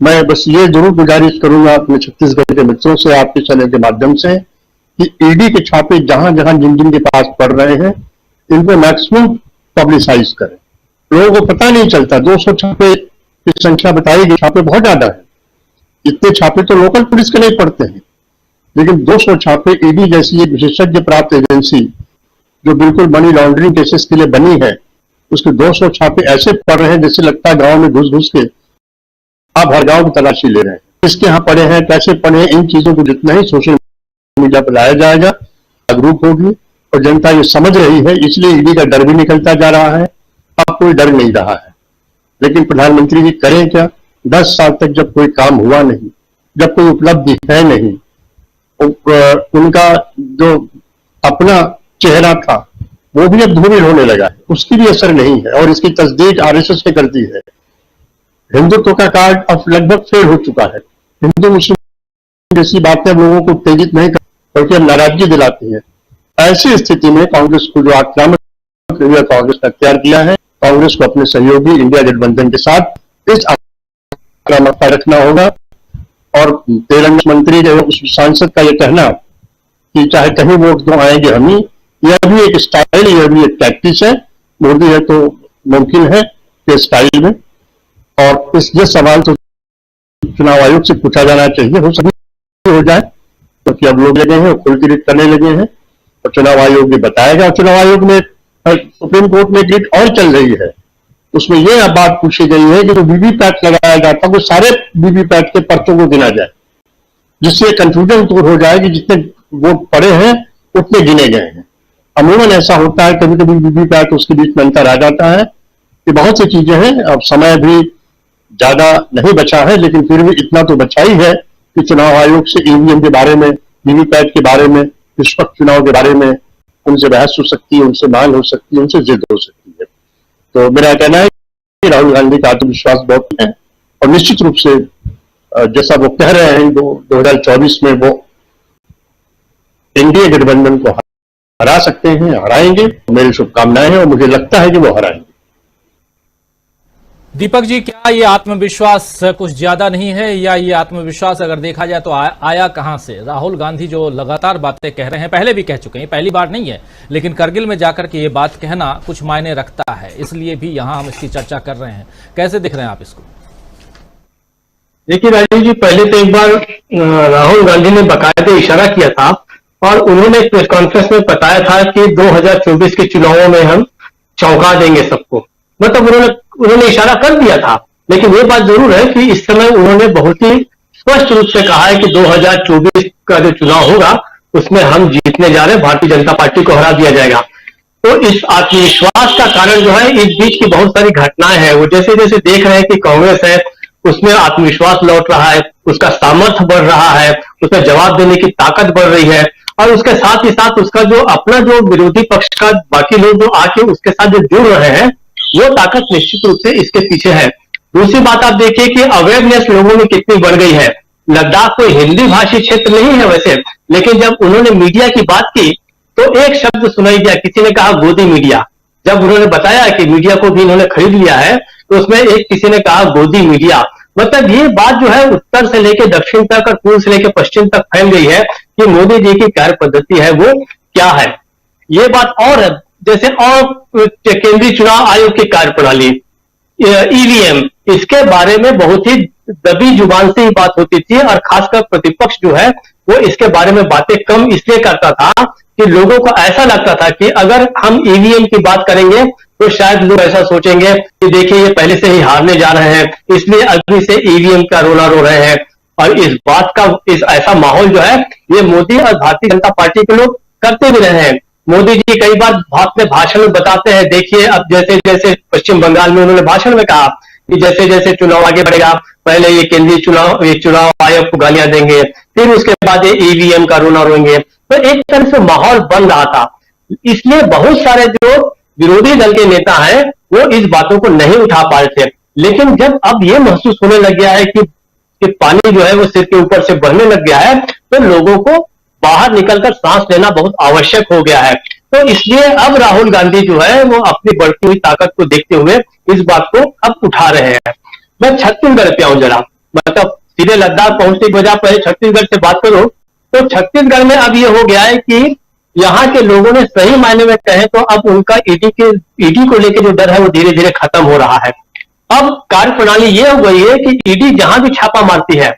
मैं बस ये जरूर गुजारिश करूंगा अपने छत्तीसगढ़ के मित्रों से, आपके चैनल के माध्यम से, कि ईडी के छापे जहां जहां जिन जिन के पास पड़ रहे हैं इनको मैक्सिमम पब्लिसाइज करें। लोगों को पता नहीं चलता। 200 छापे की संख्या बताई गई, छापे बहुत ज्यादा है। इतने छापे तो लोकल पुलिस के नहीं पड़ते हैं, लेकिन 200 छापे ईडी जैसी एक विशेषज्ञ प्राप्त एजेंसी जो बिल्कुल मनी लॉन्ड्रिंग केसेस के लिए बनी है, उसके 200 छापे ऐसे पड़ रहे हैं जैसे लगता है गांव में घुस घुस के आप हर गांव की तलाशी ले रहे हैं। किसके यहाँ पड़े हैं, कैसे पड़े हैं, इन चीजों को जितना ही सोशल मीडिया पर लाया जाएगा जागरूक होगी और जनता ये समझ रही है, इसलिए ईडी का डर भी निकलता जा रहा है। अब कोई डर नहीं रहा है। लेकिन प्रधानमंत्री जी करें क्या? 10 साल तक जब कोई काम हुआ नहीं, जब कोई उपलब्धि है नहीं, उनका जो अपना चेहरा था वो भी अब धूमिल होने लगा है, उसकी भी असर नहीं है। और इसकी तस्दीक आरएसएस ने करती है। हिंदुत्व का कार्ड अब लगभग फेल हो चुका है। हिंदू मुस्लिम जैसी बातें लोगों को उत्तेजित नहीं कर, बल्कि अब नाराजगी दिलाती है। ऐसी स्थिति में कांग्रेस को जो आक्रामक कांग्रेस ने अख्तियार किया है, कांग्रेस को अपने सहयोगी इंडिया गठबंधन के साथ इस आक्रामकता रखना होगा। और तेलंगाना मंत्री के उस सांसद का यह कहना कि चाहे कहीं वोट तो आएंगे हम ही, यह भी एक स्टाइल, यह भी एक टैक्टिस है। मोदी है तो मुमकिन है कि स्टाइल में। और ये सवाल तो चुनाव आयोग से पूछा जाना चाहिए, हो सके हो जाए, क्योंकि अब लोग लगे हैं, खुल की रिट करने लगे हैं और चुनाव आयोग भी बताएगा। और चुनाव आयोग में सुप्रीम कोर्ट में रिट और चल रही है, उसमें यह बात पूछी गई है कि जो वीवीपैट लगाया जाता है वो सारे वीवीपैट के पर्चों को गिना जाए, जिससे कंफ्यूजन दूर हो जाए कि जितने वोट पड़े हैं उतने गिने गए हैं। अमूमन ऐसा होता है, कभी कभी वीवीपैट उसके बीच में अंतर आ जाता है। कि बहुत सी चीजें हैं, अब समय भी ज्यादा नहीं बचा है, लेकिन फिर भी इतना तो बचा ही है कि चुनाव आयोग से ईवीएम के बारे में, वीवीपैट के बारे में, निष्पक्ष चुनाव के बारे में उनसे बहस हो सकती है, उनसे मांग हो सकती है, उनसे जिद हो सकती है। तो मेरा कहना है कि राहुल गांधी का आत्मविश्वास बहुत है और निश्चित रूप से जैसा वो कह रहे हैं 2024 में वो एनडीए गठबंधन को हरा सकते हैं, हराएंगे। मेरी शुभकामनाएं हैं और मुझे लगता है कि वो हराएंगे। दीपक जी, क्या ये आत्मविश्वास कुछ ज्यादा नहीं है, या ये आत्मविश्वास अगर देखा जाए तो आया कहां से? राहुल गांधी जो लगातार बातें कह रहे हैं, पहले भी कह चुके हैं, पहली बार नहीं है, लेकिन करगिल में जाकर के ये बात कहना कुछ मायने रखता है, इसलिए भी यहां हम इसकी चर्चा कर रहे हैं। कैसे दिख रहे हैं आप इसको? देखिए राजीव जी, पहले तो एक बार राहुल गांधी ने बाकायदे इशारा किया था और उन्होंने प्रेस कॉन्फ्रेंस में बताया था कि 2024 के चुनावों में हम चौंका देंगे सबको। मतलब उन्होंने इशारा कर दिया था, लेकिन ये बात जरूर है कि इस समय उन्होंने बहुत ही स्पष्ट रूप से कहा है कि 2024 का जो चुनाव होगा उसमें हम जीतने जा रहे हैं, भारतीय जनता पार्टी को हरा दिया जाएगा। तो इस आत्मविश्वास का कारण जो है, इस बीच की बहुत सारी घटनाएं हैं, वो जैसे जैसे देख रहे हैं कि कांग्रेस है उसमें आत्मविश्वास लौट रहा है, उसका सामर्थ्य बढ़ रहा है, उसमें जवाब देने की ताकत बढ़ रही है, और उसके साथ ही साथ उसका जो अपना जो विरोधी पक्ष का बाकी लोग जो आके उसके साथ जो जुड़ रहे हैं, वो ताकत निश्चित रूप से इसके पीछे है। दूसरी बात आप देखिए कि अवेयरनेस लोगों में कितनी बढ़ गई है। लद्दाख कोई हिंदी भाषी क्षेत्र नहीं है वैसे, लेकिन जब उन्होंने मीडिया की बात की तो एक शब्द सुनाई दिया, किसी ने कहा गोदी मीडिया। जब उन्होंने बताया कि मीडिया को भी इन्होंने खरीद लिया है, तो उसमें एक किसी ने कहा गोदी मीडिया। मतलब ये बात जो है उत्तर से लेकर दक्षिण तक और पूर्व से लेकर पश्चिम तक फैल गई है कि मोदी जी की कार्य पद्धति है वो क्या है। ये बात और है, जैसे और केंद्रीय चुनाव आयोग की कार्यप्रणाली, ईवीएम, इसके बारे में बहुत ही दबी जुबान से ही बात होती थी, और खासकर प्रतिपक्ष जो है वो इसके बारे में बातें कम इसलिए करता था कि लोगों को ऐसा लगता था कि अगर हम ईवीएम की बात करेंगे तो शायद लोग ऐसा सोचेंगे कि देखिए ये पहले से ही हारने जा रहे हैं, इसलिए अभी से ईवीएम का रोना रो रहे हैं। और इस बात का ऐसा माहौल जो है ये मोदी और भारतीय जनता पार्टी के लोग करते भी रहे हैं। मोदी जी कई बार अपने भाषण में बताते हैं, देखिए अब जैसे जैसे पश्चिम बंगाल में उन्होंने भाषण में कहा कि जैसे जैसे चुनाव आगे बढ़ेगा, पहले ये केंद्रीय चुनाव आयोग को गालियां देंगे, फिर उसके बाद ये ईवीएम का रोना रोएंगे। तो एक तरह से माहौल बन रहा था, इसलिए बहुत सारे जो विरोधी दल के नेता हैं वो इस बातों को नहीं उठा पा रहे थे। लेकिन जब अब ये महसूस होने लग गया है कि पानी जो है वो सिर के ऊपर से बहने लग गया है, तो लोगों को बाहर निकलकर सांस लेना बहुत आवश्यक हो गया है। तो इसलिए अब राहुल गांधी जो है वो अपनी बढ़ती हुई ताकत को देखते हुए इस बात को अब उठा रहे हैं। मैं छत्तीसगढ़ पे आऊं जरा, मतलब सीधे लद्दाख पहुंचने की बजाय पहले छत्तीसगढ़ से बात करूं, तो छत्तीसगढ़ में अब ये हो गया है कि यहाँ के लोगों ने सही मायने में कहें तो अब उनका ईडी को लेकर जो डर है वो धीरे धीरे खत्म हो रहा है। अब कार्यप्रणाली ये हो गई है कि ईडी जहां भी छापा मारती है,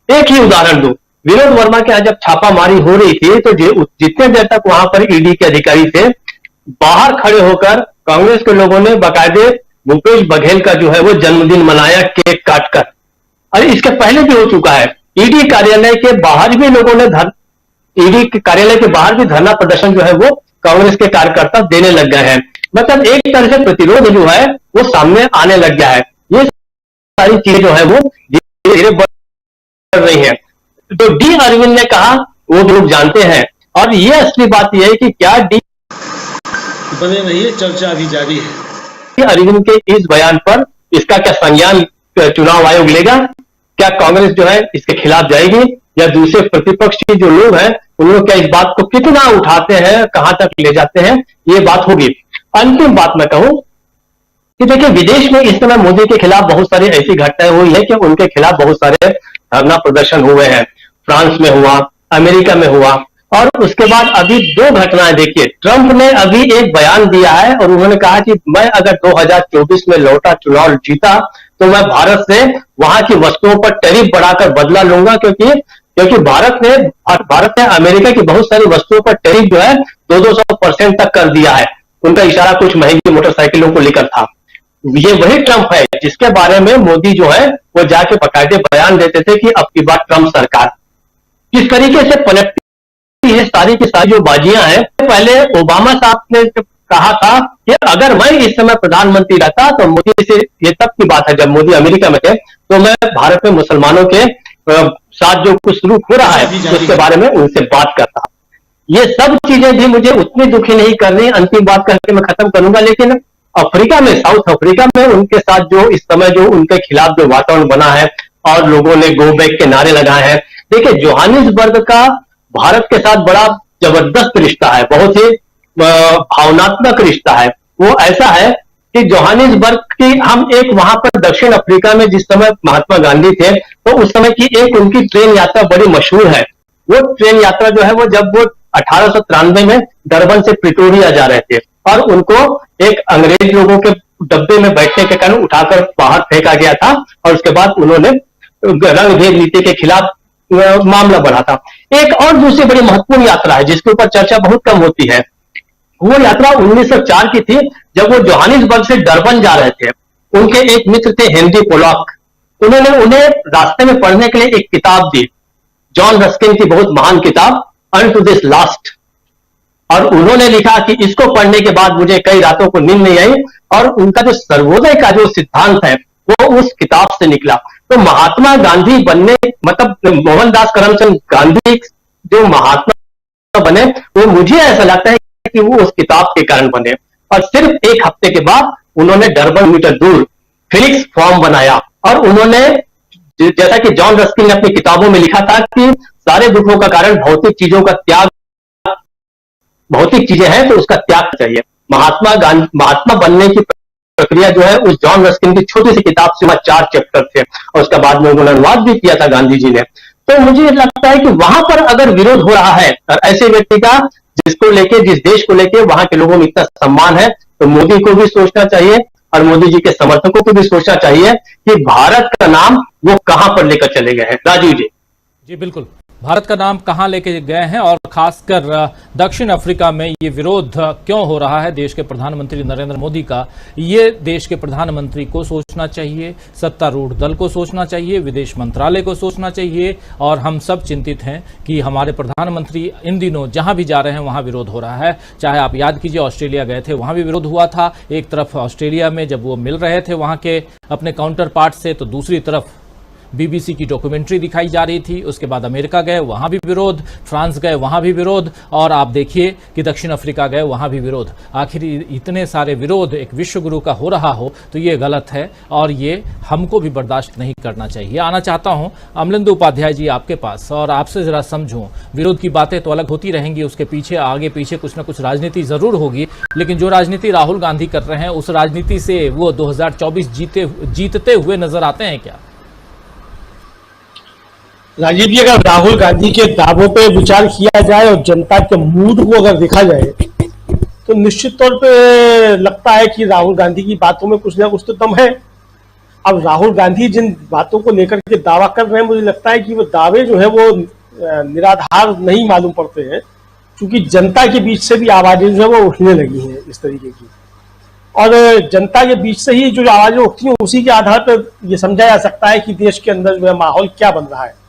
एक ही उदाहरण दूं, विनोद वर्मा के यहाँ जब छापामारी हो रही थी तो जितने देर तक वहां पर ईडी के अधिकारी थे, बाहर खड़े होकर कांग्रेस के लोगों ने बाकायदे भूपेश बघेल का जो है वो जन्मदिन मनाया केक काटकर। और इसके पहले भी हो चुका है, ईडी कार्यालय के बाहर भी लोगों ने ईडी के कार्यालय के बाहर भी धरना प्रदर्शन जो है वो कांग्रेस के कार्यकर्ता देने लग गए हैं। मतलब एक तरह से प्रतिरोध जो है वो सामने आने लग गया है। ये सारी चीजें जो है वो धीरे धीरे बढ़ रही है। तो डी अरविंद ने कहा वो लोग जानते हैं, और ये असली बात यह है कि क्या डी बने रहिए, चर्चा अभी जारी है। अरविंद के इस बयान पर इसका क्या संज्ञान चुनाव आयोग लेगा? क्या कांग्रेस जो है इसके खिलाफ जाएगी, या दूसरे प्रतिपक्ष के जो लोग हैं उन लोग क्या इस बात को कितना उठाते हैं, कहां तक ले जाते हैं, ये बात होगी। अंतिम बात मैं कहूं कि देखिए विदेश में इस समय मोदी के खिलाफ बहुत सारी ऐसी घटनाएं हुई है कि उनके खिलाफ बहुत सारे धरना प्रदर्शन हुए हैं। फ्रांस में हुआ, अमेरिका में हुआ, और उसके बाद अभी दो घटनाएं देखिए। ट्रंप ने अभी एक बयान दिया है और उन्होंने कहा कि मैं अगर 2024 में लौटा चुनाव जीता तो मैं भारत से वहां की वस्तुओं पर टैरिफ बढ़ाकर बदला लूंगा, क्योंकि भारत ने अमेरिका की बहुत सारी वस्तुओं पर टैरिफ जो है 200% तक कर दिया है। उनका इशारा कुछ महंगी मोटरसाइकिलों को लेकर था। ये वही ट्रंप है जिसके बारे में मोदी जो है वो जाके बकायदे बयान देते थे कि अब की बात ट्रंप सरकार किस तरीके से पलटती है। सारी की सारी जो बाजियां हैं, पहले ओबामा साहब ने कहा था कि अगर मैं इस समय प्रधानमंत्री रहता तो मोदी से, ये तब की बात है जब मोदी अमेरिका में थे, तो मैं भारत में मुसलमानों के साथ जो कुछ शुरू हो रहा है उसके बारे में उनसे बात करता। ये सब चीजें भी मुझे उतनी दुखी नहीं करनी। अंतिम बात करके मैं खत्म करूंगा, लेकिन अफ्रीका में, साउथ अफ्रीका में उनके साथ जो इस समय जो उनके खिलाफ जो वातावरण बना है और लोगों ने गो बैक के नारे लगाए हैं। देखिए जोहानिसबर्ग का भारत के साथ बड़ा जबरदस्त रिश्ता है, बहुत ही भावनात्मक रिश्ता है। वो ऐसा है कि जोहानिसबर्ग की हम एक वहां पर दक्षिण अफ्रीका में जिस समय महात्मा गांधी थे तो उस समय की एक उनकी ट्रेन यात्रा बड़ी मशहूर है। वो ट्रेन यात्रा जो है वो जब वो 1893 में डरबन से प्रिटोरिया जा रहे थे और उनको एक अंग्रेज लोगों के डब्बे में बैठने के कारण उठाकर बाहर फेंका गया था, और उसके बाद उन्होंने रंगभेद नीति के खिलाफ मामला बढ़ा था। एक और दूसरी बड़ी महत्वपूर्ण यात्रा है जिसके ऊपर चर्चा बहुत कम होती है। वो यात्रा 1904 की थी, जब वो जोहानिसबर्ग से डरबन जा रहे थे। उनके एक मित्र थे हेनरी पोलॉक, उन्होंने उन्हें रास्ते में पढ़ने के लिए एक किताब दी, जॉन रस्किन की बहुत महान किताब अनटू दिस लास्ट। और उन्होंने लिखा कि इसको पढ़ने के बाद मुझे कई रातों को नींद नहीं आई, और उनका जो सर्वोदय का जो सिद्धांत है वो उस किताब से निकला। तो महात्मा गांधी बनने मतलब मोहनदास करमचंद गांधी जो महात्मा बने वो मुझे ऐसा लगता है कि वो उस किताब के कारण बने। और सिर्फ एक हफ्ते के बाद उन्होंने डरबन मीटर दूर फिनिक्स फॉर्म बनाया, और उन्होंने जैसा कि जॉन रस्किन ने अपनी किताबों में लिखा था कि सारे दुखों का कारण भौतिक चीजों का त्याग, भौतिक चीजें हैं तो उसका त्याग चाहिए। महात्मा बनने की प्रक्रिया जो है उस जॉन रस्किन की छोटी सी किताब से 4 चैप्टर थे, और उसके बाद में उन्होंने अनुवाद भी किया था गांधी जी ने। तो मुझे लगता है कि वहां पर अगर विरोध हो रहा है और ऐसे व्यक्ति का जिसको लेके, जिस देश को लेके वहां के लोगों में इतना सम्मान है, तो मोदी को भी सोचना चाहिए और मोदी जी के समर्थकों को भी सोचना चाहिए कि भारत का नाम वो कहां पर लेकर चले गए हैं। राजीव जी। जी बिल्कुल, भारत का नाम कहां लेके गए हैं, और खासकर दक्षिण अफ्रीका में ये विरोध क्यों हो रहा है देश के प्रधानमंत्री नरेंद्र मोदी का, ये देश के प्रधानमंत्री को सोचना चाहिए, सत्तारूढ़ दल को सोचना चाहिए, विदेश मंत्रालय को सोचना चाहिए। और हम सब चिंतित हैं कि हमारे प्रधानमंत्री इन दिनों जहां भी जा रहे हैं वहां विरोध हो रहा है। चाहे आप याद कीजिए ऑस्ट्रेलिया गए थे, वहां भी विरोध हुआ था। एक तरफ ऑस्ट्रेलिया में जब वो मिल रहे थे वहां के अपने काउंटर पार्ट से, तो दूसरी तरफ बीबीसी की डॉक्यूमेंट्री दिखाई जा रही थी। उसके बाद अमेरिका गए, वहां भी विरोध, फ्रांस गए, वहां भी विरोध, और आप देखिए कि दक्षिण अफ्रीका गए, वहां भी विरोध। आखिर इतने सारे विरोध एक विश्व गुरु का हो रहा हो तो ये गलत है, और ये हमको भी बर्दाश्त नहीं करना चाहिए। आना चाहता हूं अमलेंदु उपाध्याय जी आपके पास, और आपसे जरा समझूं, विरोध की बातें तो अलग होती रहेंगी, उसके पीछे आगे पीछे कुछ ना कुछ राजनीति जरूर होगी, लेकिन जो राजनीति राहुल गांधी कर रहे हैं उस राजनीति से वो 2024 जीतते हुए नजर आते हैं क्या? राजीव जी, अगर राहुल गांधी के दावों पे विचार किया जाए और जनता के मूड को अगर देखा जाए तो निश्चित तौर पे लगता है कि राहुल गांधी की बातों में कुछ ना कुछ तो दम है। अब राहुल गांधी जिन बातों को लेकर के दावा कर रहे हैं, मुझे लगता है कि वो दावे जो है वो निराधार नहीं मालूम पड़ते हैं, क्योंकि जनता के बीच से भी आवाजें जो है वो उठने लगी हैं इस तरीके की, और जनता के बीच से ही जो आवाजें उठती हैं उसी के आधार पर यह समझा जा सकता है कि देश के अंदर जो है माहौल क्या बन रहा है।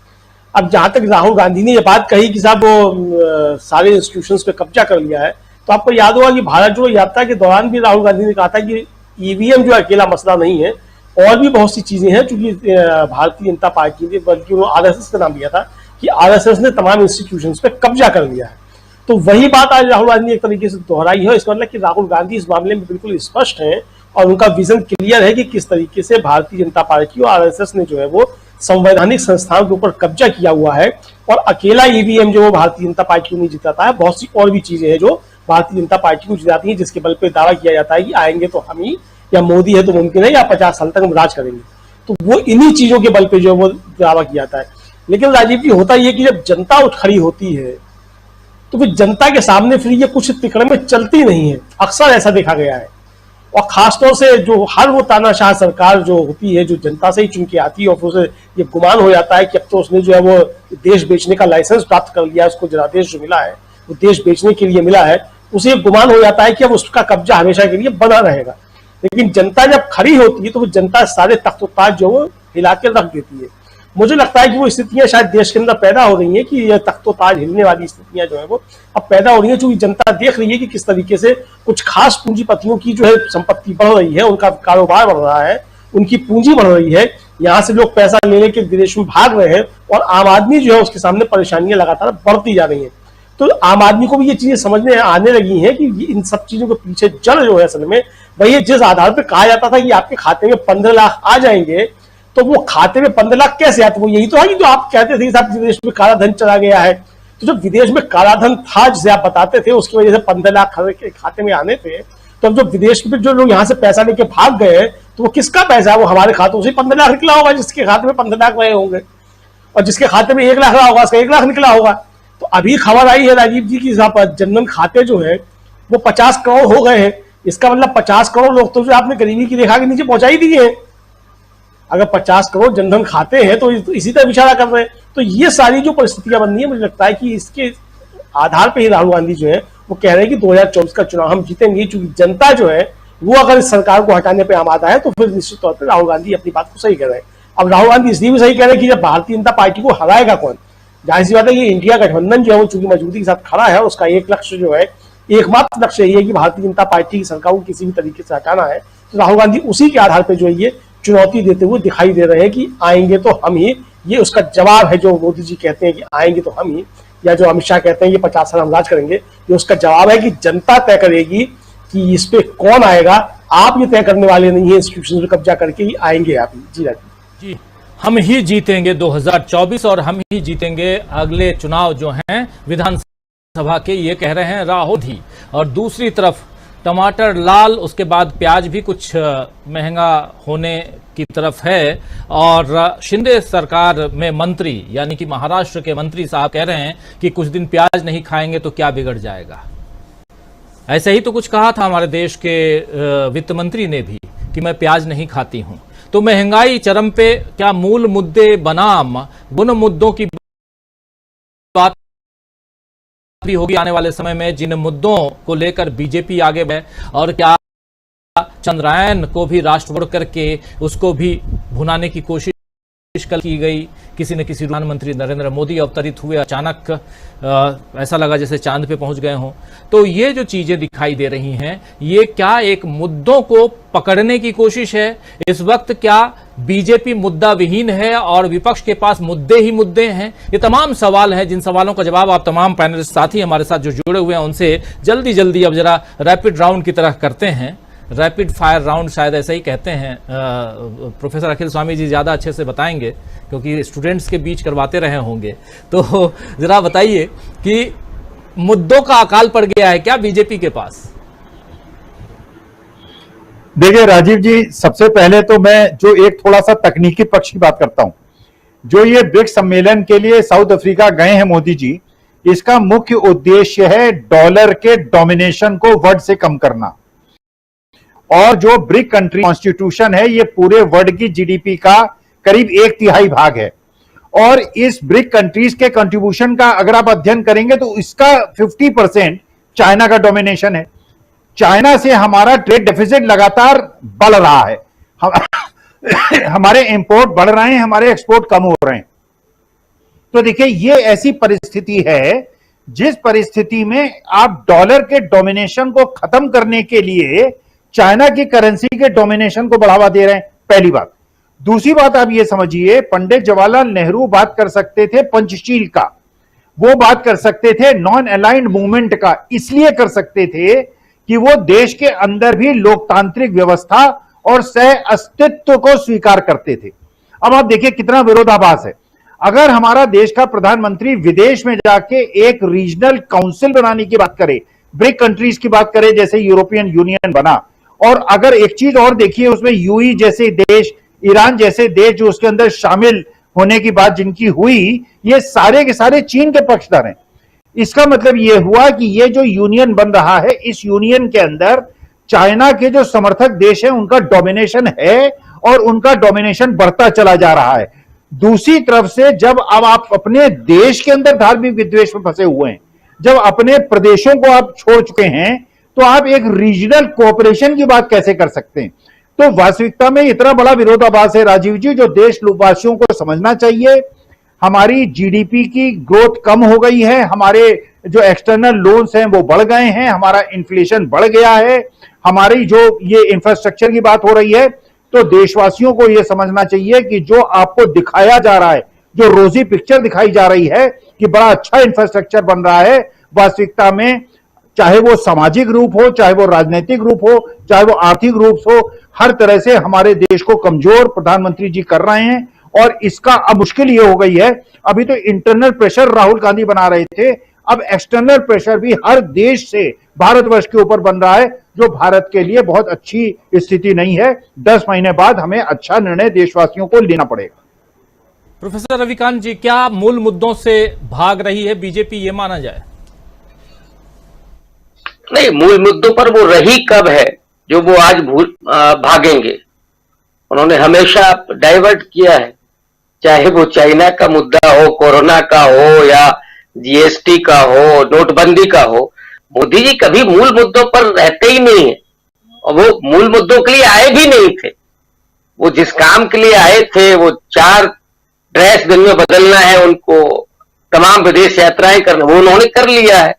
अब जहां तक राहुल गांधी ने ये बात कही कि साहब वो सारे इंस्टीट्यूशंस पे कब्जा कर लिया है, तो आपको याद होगा कि भारत जोड़ो यात्रा के दौरान भी राहुल गांधी ने कहा था कि ईवीएम जो अकेला मसला नहीं है, और भी बहुत सी चीजें हैं, चूंकि भारतीय जनता पार्टी ने, बल्कि उन्होंने आरएसएस का नाम लिया था कि आरएसएस ने तमाम इंस्टीट्यूशंस पे कब्जा कर लिया है। तो वही बात आज राहुल गांधी ने एक तरीके से दोहराई है। इसका मतलब कि राहुल गांधी इस मामले में बिल्कुल स्पष्ट है और उनका विजन क्लियर है कि किस तरीके से भारतीय जनता पार्टी और आरएसएस ने जो है वो संवैधानिक संस्थाओं के ऊपर कब्जा किया हुआ है, और अकेला ईवीएम जो भारतीय जनता पार्टी को नहीं जिताता है, बहुत सी और भी चीजें हैं जो भारतीय जनता पार्टी को जिताती हैं, जिसके बल पे दावा किया जाता है कि आएंगे तो हम ही, या मोदी है तो मुमकिन है, या 50 साल तक हम राज करेंगे। तो वो इन्हीं चीजों के बल पे जो है वो दावा किया जाता है। लेकिन राजीव जी, होता यह कि जब जनता उठ खड़ी होती है तो फिर जनता के सामने फिर ये कुछ तिकड़े में चलती नहीं है, अक्सर ऐसा देखा गया है। और खासतौर से जो हर वो तानाशाह सरकार जो होती है, जो जनता से ही चुन के आती है, और फिर उसे ये गुमान हो जाता है कि अब तो उसने जो है वो देश बेचने का लाइसेंस प्राप्त कर लिया, उसको जनादेश जो मिला है वो देश बेचने के लिए मिला है, उसे ये गुमान हो जाता है कि अब उसका कब्जा हमेशा के लिए बना रहेगा। लेकिन जनता जब खड़ी होती है तो वो जनता सारे तख्त-ओ-ताज जो वो हिला के रख देती है। मुझे लगता है कि वो स्थितियां शायद देश के अंदर पैदा हो रही हैं कि यह तख्त-ओ-ताज हिलने वाली स्थितियां जो है वो अब पैदा हो रही है, क्योंकि जनता देख रही है कि किस तरीके से कुछ खास पूंजीपतियों की जो है संपत्ति बढ़ रही है, उनका कारोबार बढ़ रहा है, उनकी पूंजी बढ़ रही है, यहाँ से लोग पैसा लेने के विदेश में भाग रहे हैं, और आम आदमी जो है उसके सामने परेशानियां लगातार बढ़ती जा रही है। तो आम आदमी को भी ये चीजें समझ में आने लगी हैं कि इन सब चीजों के पीछे जड़ जो है असल में वही, जिस आधार पर कहा जाता था कि आपके खाते में 15 लाख आ जाएंगे, तो वो खाते में 15 लाख कैसे आते? वो यही तो है कि जो आप कहते थे साहब विदेश में काला धन चला गया है, तो जो विदेश में काला धन था जिसे आप बताते थे उसकी वजह से 15 लाख खाते में आने थे। तो अब जो विदेश में जो लोग यहाँ से पैसा लेके भाग गए तो वो किसका पैसा है? वो हमारे खातों से 15 लाख निकला होगा, जिसके खाते में 15 लाख रहे होंगे, और जिसके खाते में 1 लाख रहा होगा उसका 1 लाख निकला होगा। तो अभी खबर आई है राजीव जी की जनधन खाते जो है वो 50 करोड़ हो गए हैं। इसका मतलब 50 करोड़ लोग तो जो आपने गरीबी की रेखा के नीचे पहुंचा ही दिए हैं। अगर 50 करोड़ जनधन खाते हैं तो इसी तरह इशारा कर रहे हैं। तो ये सारी जो परिस्थितियां बन रही है, मुझे लगता है कि इसके आधार पर ही राहुल गांधी जो है वो कह रहे हैं कि 2024 का चुनाव हम जीतेंगे, क्योंकि जनता जो है वो अगर इस सरकार को हटाने पर आमादा है तो फिर निश्चित तौर पर राहुल गांधी अपनी बात को सही कर रहे हैं। अब राहुल गांधी इसलिए भी सही कह रहे हैं कि जब भारतीय जनता पार्टी को हराएगा कौन? जाहिर सी बात है कि इंडिया गठबंधन जो है वो चूंकि मजबूती के साथ खड़ा है, उसका एक लक्ष्य जो है एकमात्र लक्ष्य ये है कि भारतीय जनता पार्टी की सरकार को किसी भी तरीके से हटाना है। तो राहुल गांधी उसी के आधार पर जो है ये चुनौती देते हुए दिखाई दे रहे हैं कि आएंगे तो हम ही, ये उसका जवाब है। जो मोदी जी कहते हैं कि आएंगे तो हम ही, या जो अमित शाह कहते हैं ये 50 साल हम राज करेंगे, ये उसका जवाब है कि जनता तय करेगी कि इस पे कौन आएगा। आप ये तय करने वाले नहीं है, इंस्टीट्यूशन पर कब्जा करके ही आएंगे आप। जी राजीव जी, हम ही जीतेंगे 2024 और हम ही जीतेंगे अगले चुनाव जो हैं विधानसभा के, ये कह रहे हैं राहुल गांधी। और दूसरी तरफ टमाटर लाल, उसके बाद प्याज भी कुछ महंगा होने की तरफ है। और शिंदे सरकार में मंत्री यानी कि महाराष्ट्र के मंत्री साहब कह रहे हैं कि कुछ दिन प्याज नहीं खाएंगे तो क्या बिगड़ जाएगा। ऐसे ही तो कुछ कहा था हमारे देश के वित्त मंत्री ने भी कि मैं प्याज नहीं खाती हूं। तो महंगाई चरम पे, क्या मूल मुद्दे बनाम उन मुद्दों की बात भी होगी आने वाले समय में जिन मुद्दों को लेकर बीजेपी आगे बढ़े? और क्या चंद्रयान को भी राष्ट्रवाद करके उसको भी भुनाने की कोशिश की गई? किसी न किसी प्रधानमंत्री नरेंद्र मोदी अवतरित हुए अचानक, ऐसा लगा जैसे चांद पे पहुंच गए हों। तो ये जो चीजें दिखाई दे रही हैं, ये क्या एक मुद्दों को पकड़ने की कोशिश है? इस वक्त क्या बीजेपी मुद्दा विहीन है और विपक्ष के पास मुद्दे ही मुद्दे हैं? ये तमाम सवाल हैं जिन सवालों का जवाब आप तमाम पैनलिस्ट साथी हमारे साथ जो जुड़े हुए हैं उनसे जल्दी जल्दी अब जरा रैपिड राउंड की तरह करते हैं। रैपिड फायर राउंड शायद ऐसा ही कहते हैं। प्रोफेसर अखिल स्वामी जी ज़्यादा अच्छे से बताएंगे क्योंकि स्टूडेंट्स के बीच करवाते रहे होंगे। तो ज़रा बताइए कि मुद्दों का अकाल पड़ गया है क्या बीजेपी के पास? देखिए राजीव जी, सबसे पहले तो मैं जो एक थोड़ा सा तकनीकी पक्ष की बात करता हूं। जो ये ब्रिक्स सम्मेलन के लिए साउथ अफ्रीका गए हैं मोदी जी, इसका मुख्य उद्देश्य है डॉलर के डोमिनेशन को वर्ल्ड से कम करना। और जो ब्रिक कंट्री कॉन्स्टिट्यूशन है, ये पूरे वर्ल्ड की जीडीपी का करीब 1/3 भाग है। और इस ब्रिक कंट्रीज के कंट्रीब्यूशन का अगर आप अध्ययन करेंगे तो इसका 50% चाइना का डोमिनेशन है। चाइना से हमारा ट्रेड डेफिसिट लगातार बढ़ रहा है। हमारे इंपोर्ट बढ़ रहे हैं, हमारे एक्सपोर्ट कम हो रहे हैं। तो देखिए, ये ऐसी परिस्थिति है जिस परिस्थिति में आप डॉलर के डोमिनेशन को खत्म करने के लिए चाइना की करेंसी के डोमिनेशन को बढ़ावा दे रहे हैं, पहली बात। दूसरी बात आप ये समझिए, पंडित जवाहरलाल नेहरू बात कर सकते थे पंचशील का, वो बात कर सकते थे नॉन अलाइंड मूवमेंट का, इसलिए कर सकते थे कि वो देश के अंदर भी लोकतांत्रिक व्यवस्था और सह अस्तित्व को स्वीकार करते थे। अब आप देखिए कितना विरोधाभास है। अगर हमारा देश का प्रधानमंत्री विदेश में जाके एक रीजनल काउंसिल बनाने की बात करे, ब्रिक कंट्रीज की बात करे जैसे यूरोपियन यूनियन बना, और अगर एक चीज और देखिए उसमें यूएई जैसे देश, ईरान जैसे देश जो उसके अंदर शामिल होने की बात जिनकी हुई, ये सारे के सारे चीन के पक्षधर हैं। इसका मतलब यह हुआ कि ये जो यूनियन बन रहा है, इस यूनियन के अंदर चाइना के जो समर्थक देश हैं उनका डोमिनेशन है और उनका डोमिनेशन बढ़ता चला जा रहा है। दूसरी तरफ से जब अब आप अपने देश के अंदर धार्मिक विद्वेष में फंसे हुए हैं, जब अपने प्रदेशों को आप छोड़ चुके हैं, तो आप एक रीजनल कोऑपरेशन की बात कैसे कर सकते हैं? तो वास्तविकता में इतना बड़ा विरोधाभास है राजीव जी, जो देशवासियों को समझना चाहिए। हमारी जीडीपी की ग्रोथ कम हो गई है, हमारे जो एक्सटर्नल लोन्स हैं वो बढ़ गए हैं, हमारा इन्फ्लेशन बढ़ गया है, हमारी जो ये इंफ्रास्ट्रक्चर की बात हो रही है, तो देशवासियों को यह समझना चाहिए कि जो आपको दिखाया जा रहा है, जो रोजी पिक्चर दिखाई जा रही है कि बड़ा अच्छा इंफ्रास्ट्रक्चर बन रहा है, वास्तविकता में चाहे वो सामाजिक रूप हो, चाहे वो राजनीतिक रूप हो, चाहे वो आर्थिक रूप हो, हर तरह से हमारे देश को कमजोर प्रधानमंत्री जी कर रहे हैं। और इसका अब मुश्किल ये हो गई है, अभी तो इंटरनल प्रेशर राहुल गांधी बना रहे थे, अब एक्सटर्नल प्रेशर भी हर देश से भारतवर्ष के ऊपर बन रहा है, जो भारत के लिए बहुत अच्छी स्थिति नहीं है। 10 महीने बाद हमें अच्छा निर्णय देशवासियों को लेना पड़ेगा। प्रोफेसर रविकांत जी, क्या मूल मुद्दों से भाग रही है बीजेपी, ये माना जाए? नहीं, मूल मुद्दों पर वो रही कब है जो वो आज भागेंगे? उन्होंने हमेशा डाइवर्ट किया है, चाहे वो चाइना का मुद्दा हो, कोरोना का हो, या जीएसटी का हो, नोटबंदी का हो। मोदी जी कभी मूल मुद्दों पर रहते ही नहीं है और वो मूल मुद्दों के लिए आए भी नहीं थे। वो जिस काम के लिए आए थे, वो 4 ड्रेस दिन में बदलना है उनको, तमाम विदेश यात्राएं करना, वो उन्होंने कर लिया है।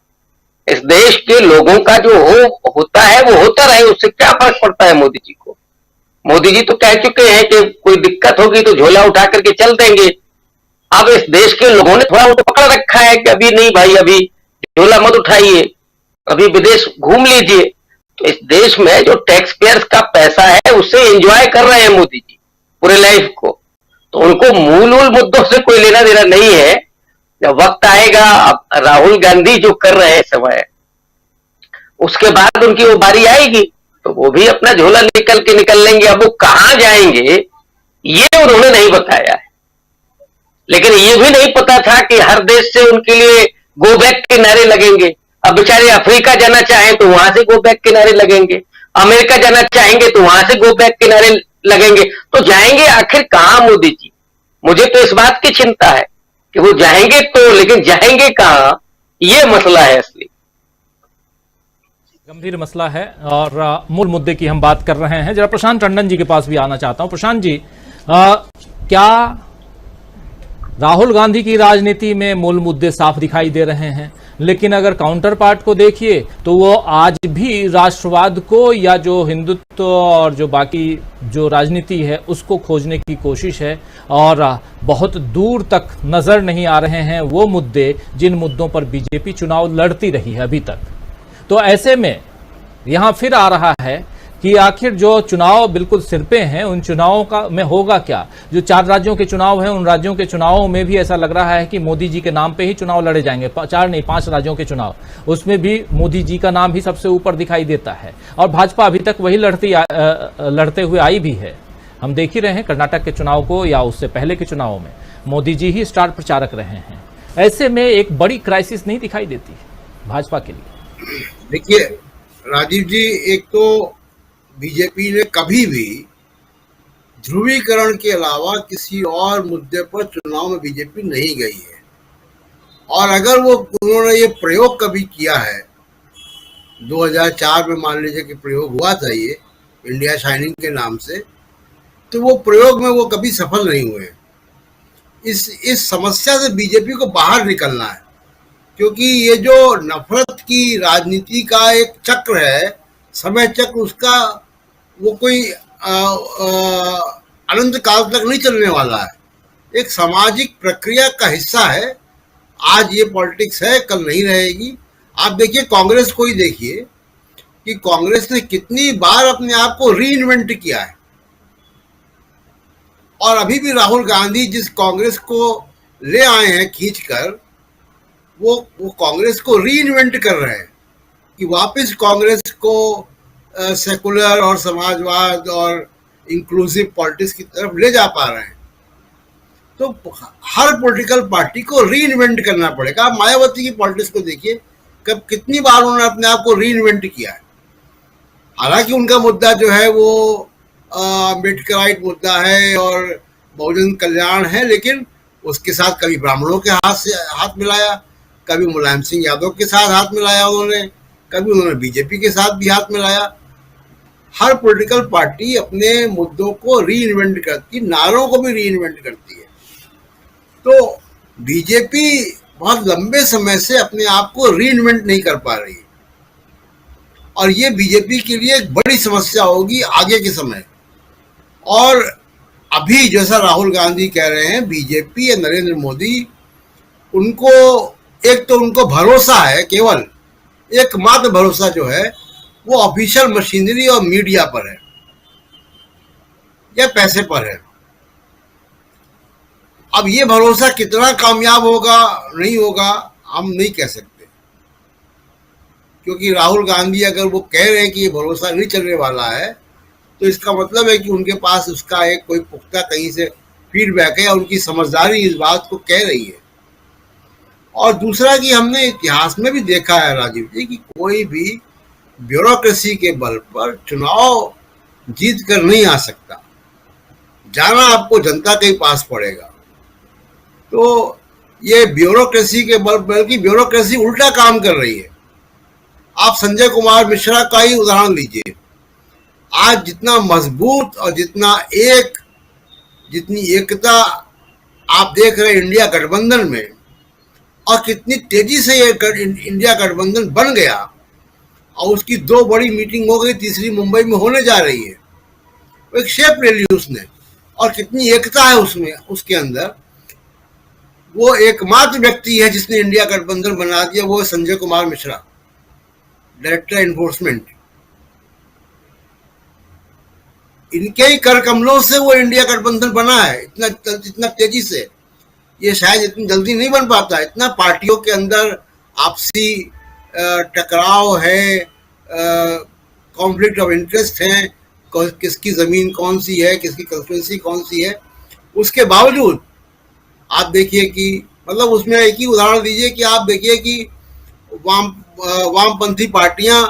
इस देश के लोगों का जो होता है वो होता रहे, उससे क्या फर्क पड़ता है मोदी जी को। मोदी जी तो कह चुके हैं कि कोई दिक्कत होगी तो झोला उठा करके चल देंगे। अब इस देश के लोगों ने थोड़ा उनको पकड़ रखा है कि अभी नहीं भाई, अभी झोला मत उठाइए, अभी विदेश घूम लीजिए। तो इस देश में जो टैक्स पेयर्स का पैसा है उससे एंजॉय कर रहे हैं मोदी जी पूरे लाइफ को। तो उनको मूल मुद्दों से कोई लेना देना नहीं है। जब वक्त आएगा, अब राहुल गांधी जो कर रहे हैं समय, उसके बाद उनकी वो बारी आएगी तो वो भी अपना झोला निकल लेंगे। अब वो कहां जाएंगे ये उन्होंने नहीं बताया है, लेकिन ये भी नहीं पता था कि हर देश से उनके लिए गो बैक के नारे लगेंगे। अब बेचारे अफ्रीका जाना चाहें तो वहां से गो बैक के नारे लगेंगे, अमेरिका जाना चाहेंगे तो वहां से गो बैक के नारे लगेंगे। तो जाएंगे आखिर कहां मोदी जी? मुझे तो इस बात की चिंता है कि वो जाएंगे तो, लेकिन जाएंगे कहां, ये मसला है असली। गंभीर मसला है और मूल मुद्दे की हम बात कर रहे हैं। जरा प्रशांत टंडन जी के पास भी आना चाहता हूं। प्रशांत जी, क्या राहुल गांधी की राजनीति में मूल मुद्दे साफ दिखाई दे रहे हैं, लेकिन अगर काउंटर पार्ट को देखिए तो वो आज भी राष्ट्रवाद को या जो हिंदुत्व और जो बाकी जो राजनीति है उसको खोजने की कोशिश है और बहुत दूर तक नजर नहीं आ रहे हैं वो मुद्दे जिन मुद्दों पर बीजेपी चुनाव लड़ती रही है अभी तक। तो ऐसे में यहां फिर आ रहा है कि आखिर जो चुनाव बिल्कुल सिर पे हैं उन चुनावों का में होगा क्या। जो 4 राज्यों के चुनाव हैं उन राज्यों के चुनावों में भी ऐसा लग रहा है कि मोदी जी के नाम पे ही चुनाव लड़े जाएंगे। 4 नहीं 5 राज्यों के चुनाव, उसमें भी मोदी जी का नाम ही सबसे ऊपर दिखाई देता है और भाजपा अभी तक वही लड़ते हुए आई भी है। हम देख ही रहे हैं कर्नाटक के चुनाव को या उससे पहले के चुनावों में मोदी जी ही स्टार प्रचारक रहे हैं। ऐसे में एक बड़ी क्राइसिस नहीं दिखाई देती भाजपा के लिए? देखिए राजीव जी, एक तो बीजेपी ने कभी भी ध्रुवीकरण के अलावा किसी और मुद्दे पर चुनाव में बीजेपी नहीं गई है। और अगर उन्होंने ये प्रयोग कभी किया है, 2004 में मान लीजिए कि प्रयोग हुआ था ये इंडिया शाइनिंग के नाम से, तो वो प्रयोग में वो कभी सफल नहीं हुए। इस समस्या से बीजेपी को बाहर निकलना है, क्योंकि ये जो नफरत की राजनीति का एक चक्र है, समय चक्र, उसका वो कोई अनंत काल तक नहीं चलने वाला है। एक सामाजिक प्रक्रिया का हिस्सा है। आज ये पॉलिटिक्स है, कल नहीं रहेगी। आप देखिए कांग्रेस को ही देखिए कि कांग्रेस ने कितनी बार अपने आप को री इन्वेंट किया है, और अभी भी राहुल गांधी जिस कांग्रेस को ले आए हैं खींचकर, वो कांग्रेस को री इन्वेंट कर रहे हैं कि वापस कांग्रेस को सेकुलर और समाजवाद और इंक्लूसिव पॉलिटिक्स की तरफ ले जा पा रहे हैं। तो हर पॉलिटिकल पार्टी को री इन्वेंट करना पड़ेगा। आप मायावती की पॉलिटिक्स को देखिए, कब कितनी बार उन्होंने अपने आप को री इन्वेंट किया है। हालांकि उनका मुद्दा जो है वो अम्बेडकराइट मुद्दा है और बहुजन कल्याण है, लेकिन उसके साथ कभी ब्राह्मणों के हाथ से हाथ मिलाया, कभी मुलायम सिंह यादव के साथ हाथ मिलाया उन्होंने, कभी उन्होंने बीजेपी के साथ भी हाथ मिलाया। हर पॉलिटिकल पार्टी अपने मुद्दों को री इन्वेंट करती, नारों को भी री इन्वेंट करती है। तो बीजेपी बहुत लंबे समय से अपने आप को री इन्वेंट नहीं कर पा रही है, और ये बीजेपी के लिए एक बड़ी समस्या होगी आगे के समय। और अभी जैसा राहुल गांधी कह रहे हैं, बीजेपी या नरेंद्र मोदी, उनको एक तो उनको भरोसा है, केवल एकमात्र भरोसा जो है वो ऑफिशियल मशीनरी और मीडिया पर है या पैसे पर है। अब ये भरोसा कितना कामयाब होगा नहीं होगा हम नहीं कह सकते, क्योंकि राहुल गांधी अगर वो कह रहे हैं कि ये भरोसा नहीं चलने वाला है, तो इसका मतलब है कि उनके पास उसका एक कोई पुख्ता कहीं से फीडबैक है, उनकी समझदारी इस बात को कह रही है। और दूसरा कि हमने इतिहास में भी देखा है राजीव जी कि कोई भी ब्यूरोक्रेसी के बल पर चुनाव जीत कर नहीं आ सकता, जाना आपको जनता के पास पड़ेगा। तो ये ब्यूरोक्रेसी के बल, बल्कि ब्यूरोक्रेसी उल्टा काम कर रही है। आप संजय कुमार मिश्रा का ही उदाहरण लीजिए। आज जितना मजबूत और जितनी एकता आप देख रहे हैं इंडिया गठबंधन में, और कितनी तेजी से ये इंडिया गठबंधन बन गया, और उसकी 2 बड़ी मीटिंग हो गई, तीसरी मुंबई में होने जा रही है। एक शेप ले ली उसने, और कितनी एकता है उसमें, उसके अंदर। वो एकमात्र व्यक्ति है जिसने इंडिया गठबंधन बना दिया, वो संजय कुमार मिश्रा, डायरेक्टर एनफोर्समेंट। इनके ही कर कमलों से वो इंडिया गठबंधन बना है इतना तेजी से। ये शायद इतनी जल्दी नहीं बन पाता। इतना पार्टियों के अंदर आपसी टकराव है, कॉन्फ्लिक्ट ऑफ इंटरेस्ट है, किसकी जमीन कौन सी है, किसकी कंस्टिट्यूंसी कौन सी है। उसके बावजूद आप देखिए कि मतलब उसमें एक ही उदाहरण दीजिए कि आप देखिए कि वामपंथी पार्टियां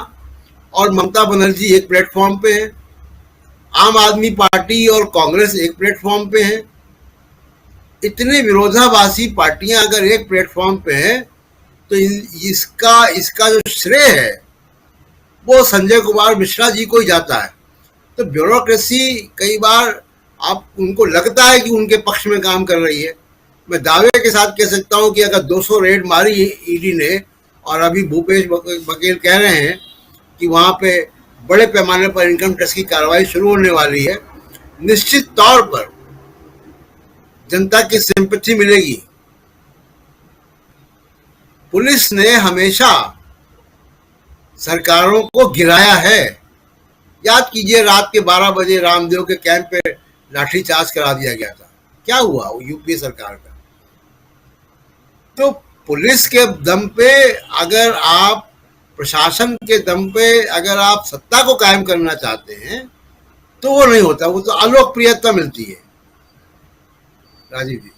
और ममता बनर्जी एक प्लेटफॉर्म पे है, आम आदमी पार्टी और कांग्रेस एक प्लेटफॉर्म पे है। इतने विरोधाभासी पार्टियां अगर एक प्लेटफॉर्म पे है तो इसका जो श्रेय है वो संजय कुमार मिश्रा जी को ही जाता है। तो ब्यूरोक्रेसी कई बार आप उनको लगता है कि उनके पक्ष में काम कर रही है। मैं दावे के साथ कह सकता हूं कि अगर 200 रेड मारी ईडी ने, और अभी भूपेश बघेल कह रहे हैं कि वहां पे बड़े पैमाने पर इनकम टैक्स की कार्रवाई शुरू होने वाली है, निश्चित तौर पर जनता की सिंपैथी मिलेगी। पुलिस ने हमेशा सरकारों को गिराया है। याद कीजिए रात के 12 बजे रामदेव के कैंप पे लाठीचार्ज करा दिया गया था। क्या हुआ वो यूपीए सरकार का? तो पुलिस के दम पे, अगर आप प्रशासन के दम पे अगर आप सत्ता को कायम करना चाहते हैं तो वो नहीं होता, वो तो अलोकप्रियता मिलती है। राजीव जी,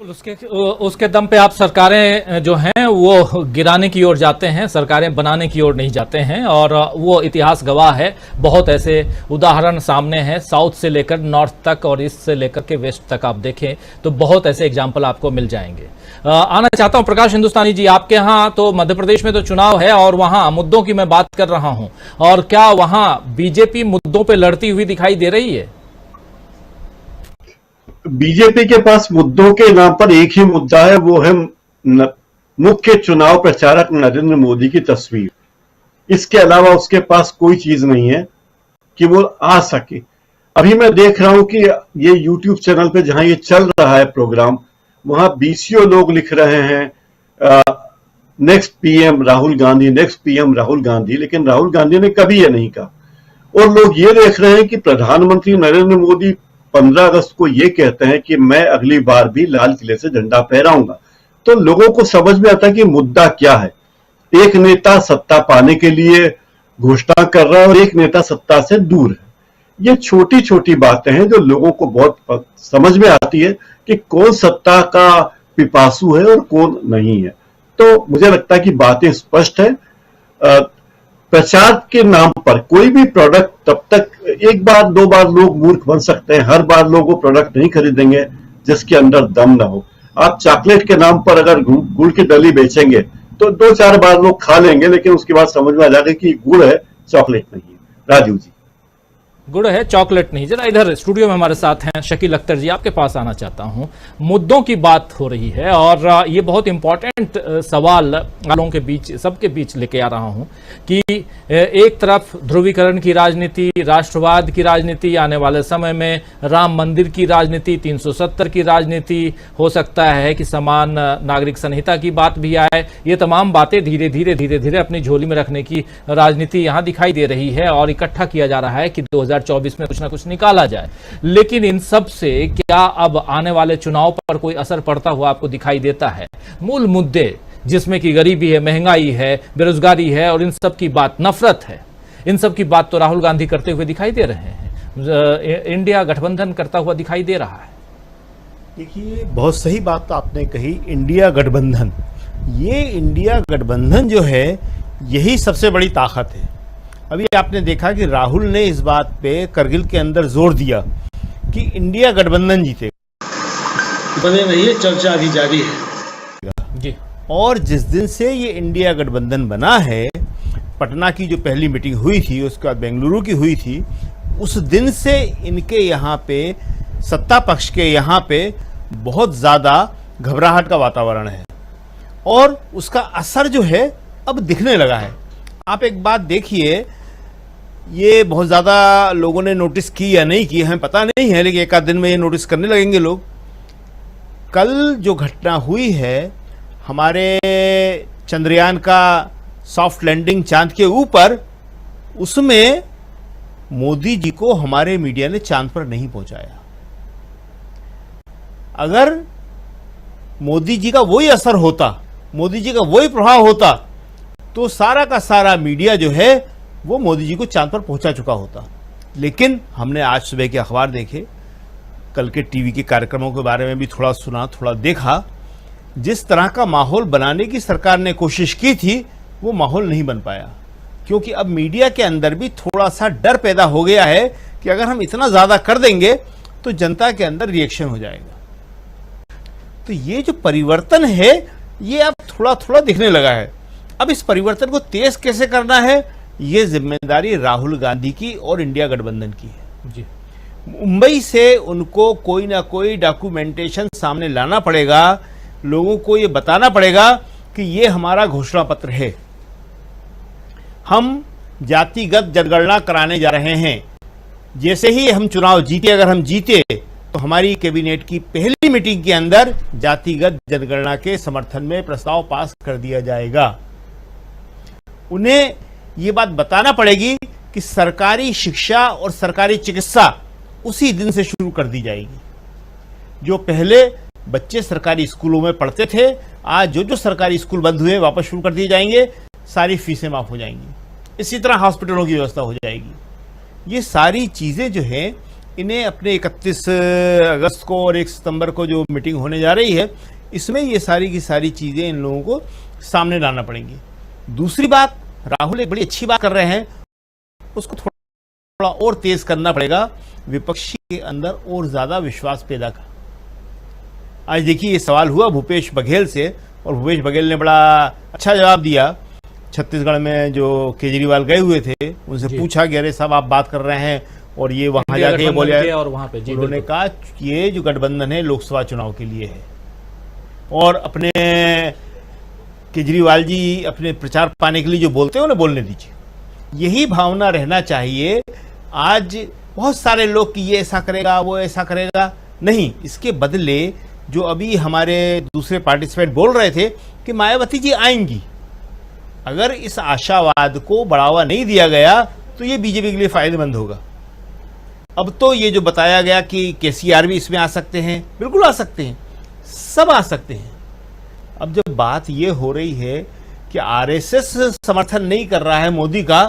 उसके दम पे आप सरकारें जो हैं वो गिराने की ओर जाते हैं, सरकारें बनाने की ओर नहीं जाते हैं। और वो इतिहास गवाह है। बहुत ऐसे उदाहरण सामने हैं, साउथ से लेकर नॉर्थ तक और ईस्ट से लेकर के वेस्ट तक आप देखें तो बहुत ऐसे एग्जाम्पल आपको मिल जाएंगे। आना चाहता हूं प्रकाश हिंदुस्तानी जी, आपके यहाँ तो मध्य प्रदेश में तो चुनाव है और वहां मुद्दों की मैं बात कर रहा हूं, और क्या वहां बीजेपी मुद्दों पर लड़ती हुई दिखाई दे रही है? बीजेपी के पास मुद्दों के नाम पर एक ही मुद्दा है, वो है मुख्य चुनाव प्रचारक नरेंद्र मोदी की तस्वीर। इसके अलावा उसके पास कोई चीज नहीं है कि वो आ सके। अभी मैं देख रहा हूं कि ये यूट्यूब चैनल पे जहां ये चल रहा है प्रोग्राम, वहां बीसीओ लोग लिख रहे हैं next PM Rahul Gandhi, next PM Rahul Gandhi, लेकिन राहुल गांधी ने कभी ये नहीं कहा। और लोग ये देख रहे हैं कि प्रधानमंत्री नरेंद्र मोदी 15 अगस्त को ये कहते हैं कि मैं अगली बार भी लाल किले से झंडा फहराऊंगा। तो लोगों को समझ में आता है कि मुद्दा क्या है। एक नेता सत्ता पाने के लिए घोषणा कर रहा है और एक नेता सत्ता से दूर है। ये छोटी छोटी बातें हैं जो लोगों को बहुत समझ में आती है कि कौन सत्ता का पिपासु है और कौन नहीं है। तो मुझे लगता है कि बातें स्पष्ट है। प्रचार के नाम पर कोई भी प्रोडक्ट, तब तक एक बार 2 बार लोग मूर्ख बन सकते हैं, हर बार लोग वो प्रोडक्ट नहीं खरीदेंगे जिसके अंदर दम ना हो। आप चॉकलेट के नाम पर अगर गुड़ की डली बेचेंगे तो 2-4 बार लोग खा लेंगे, लेकिन उसके बाद समझ में आ जाएगा कि गुड़ है, चॉकलेट नहीं है। राजीव जी, गुड़ है, चॉकलेट नहीं। जरा इधर स्टूडियो में हमारे साथ हैं शकील अख्तर जी, आपके पास आना चाहता हूं। मुद्दों की बात हो रही है और ये बहुत इंपॉर्टेंट सवाल लोगों के बीच, सबके बीच लेके आ रहा हूं कि एक तरफ ध्रुवीकरण की राजनीति, राष्ट्रवाद की राजनीति, आने वाले समय में राम मंदिर की राजनीति, 370 की राजनीति, हो सकता है कि समान नागरिक संहिता की बात भी आए। ये तमाम बातें धीरे धीरे अपनी झोली में रखने की राजनीति यहां दिखाई दे रही है और इकट्ठा किया जा रहा है कि 2024 में कुछ ना कुछ निकाला जाए। लेकिन इन सब से क्या अब आने वाले चुनाव पर कोई असर पड़ता हुआ आपको दिखाई देता है? मूल मुद्दे जिसमें कि गरीबी है, महंगाई है, बेरोजगारी है और इन सब की बात, नफरत है, इन सब की बात तो राहुल गांधी करते हुए दिखाई दे रहे हैं। इंडिया गठबंधन करता हुआ दिखाई दे रहा है। देखिए, बहुत सही बात तो आपने कही, इंडिया गठबंधन। ये इंडिया गठबंधन जो है यही सबसे बड़ी ताकत है। अभी आपने देखा कि राहुल ने इस बात पे करगिल के अंदर जोर दिया कि इंडिया गठबंधन जीतेगा। बने रहिए, चर्चा अभी जारी है जी। और जिस दिन से ये इंडिया गठबंधन बना है, पटना की जो पहली मीटिंग हुई थी, उसके बाद बेंगलुरु की हुई थी, उस दिन से इनके यहाँ पे, सत्ता पक्ष के यहाँ पे बहुत ज़्यादा घबराहट का वातावरण है। और उसका असर जो है अब दिखने लगा है। आप एक बात देखिए, ये बहुत ज़्यादा लोगों ने नोटिस की या नहीं की हमें पता नहीं है, लेकिन एक आध दिन में ये नोटिस करने लगेंगे लोग। कल जो घटना हुई है, हमारे चंद्रयान का सॉफ्ट लैंडिंग चांद के ऊपर, उसमें मोदी जी को हमारे मीडिया ने चांद पर नहीं पहुंचाया। अगर मोदी जी का वही असर होता, मोदी जी का वही प्रभाव होता, तो सारा का सारा मीडिया जो है वो मोदी जी को चांद पर पहुंचा चुका होता। लेकिन हमने आज सुबह के अखबार देखे, कल के टीवी के कार्यक्रमों के बारे में भी थोड़ा सुना, थोड़ा देखा। जिस तरह का माहौल बनाने की सरकार ने कोशिश की थी, वो माहौल नहीं बन पाया, क्योंकि अब मीडिया के अंदर भी थोड़ा सा डर पैदा हो गया है कि अगर हम इतना ज्यादा कर देंगे तो जनता के अंदर रिएक्शन हो जाएगा। तो ये जो परिवर्तन है, ये अब थोड़ा थोड़ा दिखने लगा है। अब इस परिवर्तन को तेज कैसे करना है, ये जिम्मेदारी राहुल गांधी की और इंडिया गठबंधन की है जी। मुंबई से उनको कोई ना कोई डॉक्यूमेंटेशन सामने लाना पड़ेगा, लोगों को ये बताना पड़ेगा कि ये हमारा घोषणा पत्र है, हम जातिगत जनगणना कराने जा रहे हैं। जैसे ही हम चुनाव जीते, अगर हम जीते तो हमारी कैबिनेट की पहली मीटिंग के अंदर जातिगत जनगणना के समर्थन में प्रस्ताव पास कर दिया जाएगा। उन्हें ये बात बताना पड़ेगी कि सरकारी शिक्षा और सरकारी चिकित्सा उसी दिन से शुरू कर दी जाएगी। जो पहले बच्चे सरकारी स्कूलों में पढ़ते थे, आज जो सरकारी स्कूल बंद हुए वापस शुरू कर दिए जाएंगे, सारी फीसें माफ हो जाएंगी। इसी तरह हॉस्पिटलों की व्यवस्था हो जाएगी। ये सारी चीजें जो हैं, इन्हें अपने 31 अगस्त को और 1 सितंबर को जो मीटिंग होने जा रही है, इसमें ये सारी की सारी चीजें इन लोगों को सामने लाना पड़ेंगी। दूसरी बात, राहुल एक बड़ी अच्छी बात कर रहे हैं, उसको थोड़ा और तेज करना पड़ेगा, विपक्षी के अंदर और ज्यादा विश्वास पैदा कर। आज देखिए, ये सवाल हुआ भूपेश बघेल से, और भूपेश बघेल ने बड़ा अच्छा जवाब दिया। छत्तीसगढ़ में जो केजरीवाल गए हुए थे, उनसे पूछा कि अरे साहब आप बात कर रहे हैं, और ये वहां जाके बोले, और वहां पे उन्होंने कहा ये जो गठबंधन है लोकसभा चुनाव के लिए है, और अपने केजरीवाल जी अपने प्रचार पाने के लिए जो बोलते हैं उन्हें बोलने दीजिए। यही भावना रहना चाहिए। आज बहुत सारे लोग कि ये ऐसा करेगा, वो ऐसा करेगा, नहीं, इसके बदले जो अभी हमारे दूसरे पार्टिसिपेंट बोल रहे थे कि मायावती जी आएंगी, अगर इस आशावाद को बढ़ावा नहीं दिया गया तो ये बीजेपी के लिए फायदेमंद होगा। अब तो ये जो बताया गया कि केसीआर भी इसमें आ सकते हैं, बिल्कुल आ सकते हैं, सब आ सकते हैं। अब जब बात ये हो रही है कि आरएसएस समर्थन नहीं कर रहा है मोदी का,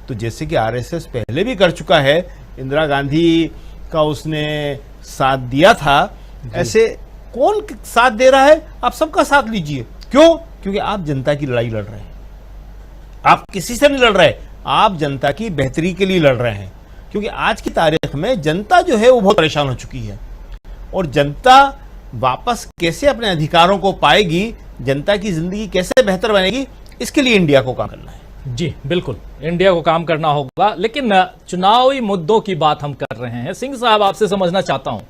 तो जैसे कि आरएसएस पहले भी कर चुका है, इंदिरा गांधी का उसने साथ दिया था, ऐसे कौन साथ दे रहा है? आप सबका साथ लीजिए। क्यों? क्योंकि आप जनता की लड़ाई लड़ रहे हैं, आप किसी से नहीं लड़ रहे, आप जनता की बेहतरी के लिए लड़ रहे हैं। क्योंकि आज की तारीख में जनता जो है वो बहुत परेशान हो चुकी है, और जनता वापस कैसे अपने अधिकारों को पाएगी, जनता की जिंदगी कैसे बेहतर बनेगी, इसके लिए इंडिया को काम करना है। जी बिल्कुल, इंडिया को काम करना होगा। लेकिन चुनावी मुद्दों की बात हम कर रहे हैं। सिंह साहब, आपसे समझना चाहता हूं,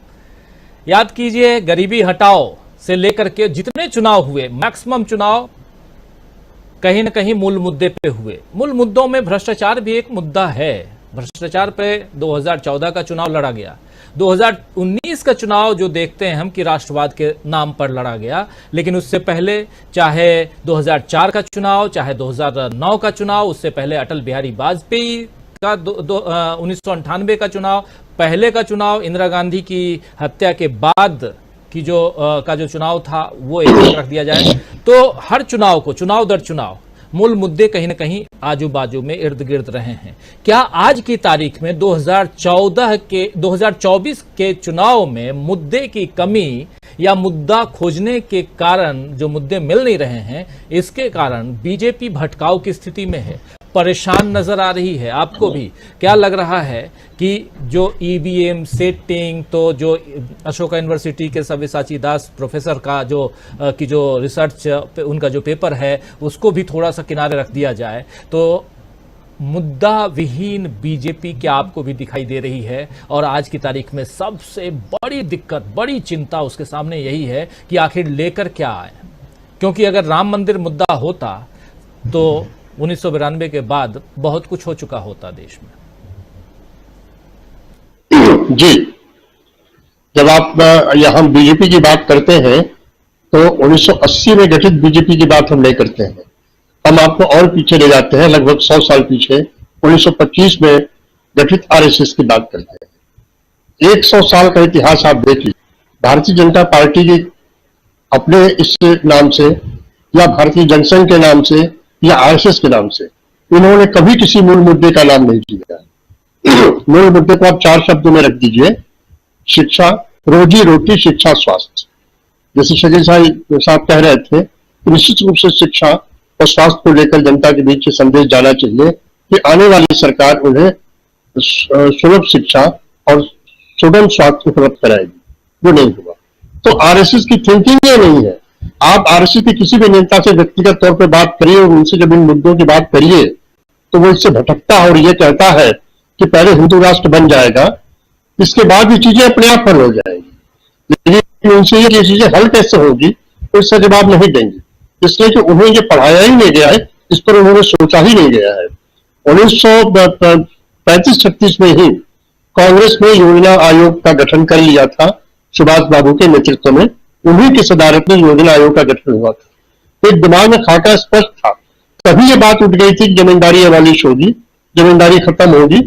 याद कीजिए गरीबी हटाओ से लेकर के जितने चुनाव हुए, मैक्सिमम चुनाव कहीं न कहीं मूल मुद्दे पे हुए। मूल मुद्दों में भ्रष्टाचार भी एक मुद्दा है। भ्रष्टाचार पे 2014 का चुनाव लड़ा गया, 2019 का चुनाव जो देखते हैं हम कि राष्ट्रवाद के नाम पर लड़ा गया, लेकिन उससे पहले चाहे 2004 का चुनाव, चाहे 2009 का चुनाव, उससे पहले अटल बिहारी वाजपेयी का 1998 का चुनाव, पहले का चुनाव इंदिरा गांधी की हत्या के बाद की जो चुनाव था, वो एक रख दिया जाए तो हर चुनाव को, चुनाव दर चुनाव, मूल मुद्दे कहीं न कहीं आजू बाजू में इर्द गिर्द रहे हैं। क्या आज की तारीख में 2024 के चुनाव में मुद्दे की कमी या मुद्दा खोजने के कारण जो मुद्दे मिल नहीं रहे हैं, इसके कारण बीजेपी भटकाव की स्थिति में है, परेशान नजर आ रही है? आपको भी क्या लग रहा है कि जो ईवीएम सेटिंग, तो जो अशोका यूनिवर्सिटी के सव्यसाची दास प्रोफेसर का जो रिसर्च उनका जो पेपर है, उसको भी थोड़ा सा किनारे रख दिया जाए तो मुद्दा विहीन बीजेपी क्या आपको भी दिखाई दे रही है? और आज की तारीख में सबसे बड़ी दिक्कत, बड़ी चिंता उसके सामने यही है कि आखिर लेकर क्या आए, क्योंकि अगर राम मंदिर मुद्दा होता तो 1992 के बाद बहुत कुछ हो चुका होता देश में। जी, जब आप यहाँ बीजेपी की बात करते हैं तो 1980 में गठित बीजेपी की बात हम नहीं करते हैं, हम आपको और पीछे ले जाते हैं, लगभग 100 साल पीछे 1925 में गठित आरएसएस की बात करते हैं। 100 साल का इतिहास आप देख लीजिए। भारतीय जनता पार्टी की अपने इस नाम से या भारतीय जनसंघ के नाम से या आरएसएस के नाम से इन्होंने कभी किसी मूल मुद्दे का नाम नहीं लिया। मूल मुद्दे को आप 4 शब्दों में रख दीजिए, शिक्षा, रोजी रोटी, शिक्षा, स्वास्थ्य। जैसे शकील साहब कह रहे थे, निश्चित रूप से शिक्षा और स्वास्थ्य को लेकर जनता के बीच संदेश जाना चाहिए कि आने वाली सरकार उन्हें सुलभ शिक्षा और सुगम स्वास्थ्य उपलब्ध कराएगी। वो नहीं हुआ। तो आरएसएस की थिंकिंग ये नहीं है। आप आरएसएस के किसी भी नेता से व्यक्तिगत तौर पर बात करिए और उनसे जब इन मुद्दों की बात करिए तो वो इससे भटकता है और ये कहता है कि पहले हिंदू राष्ट्र बन जाएगा, इसके बाद ये चीजें अपने आप हल हो जाएगी। लेकिन उनसे ये चीजें हल कैसे होगी तो इसका जवाब नहीं देंगे, इसलिए कि उन्हें ये पढ़ाया ही नहीं गया है, इस पर उन्होंने सोचा ही नहीं गया है। 1935-36 में ही कांग्रेस ने योजना आयोग का गठन कर लिया था, सुभाष बाबू के नेतृत्व में उन्हीं की सदारत में योजना आयोग का गठन हुआ था। एक दिमाग में खाका स्पष्ट था। तभी ये बात उठ गई थी कि जमींदारी अबालिश होगी, जमींदारी खत्म होगी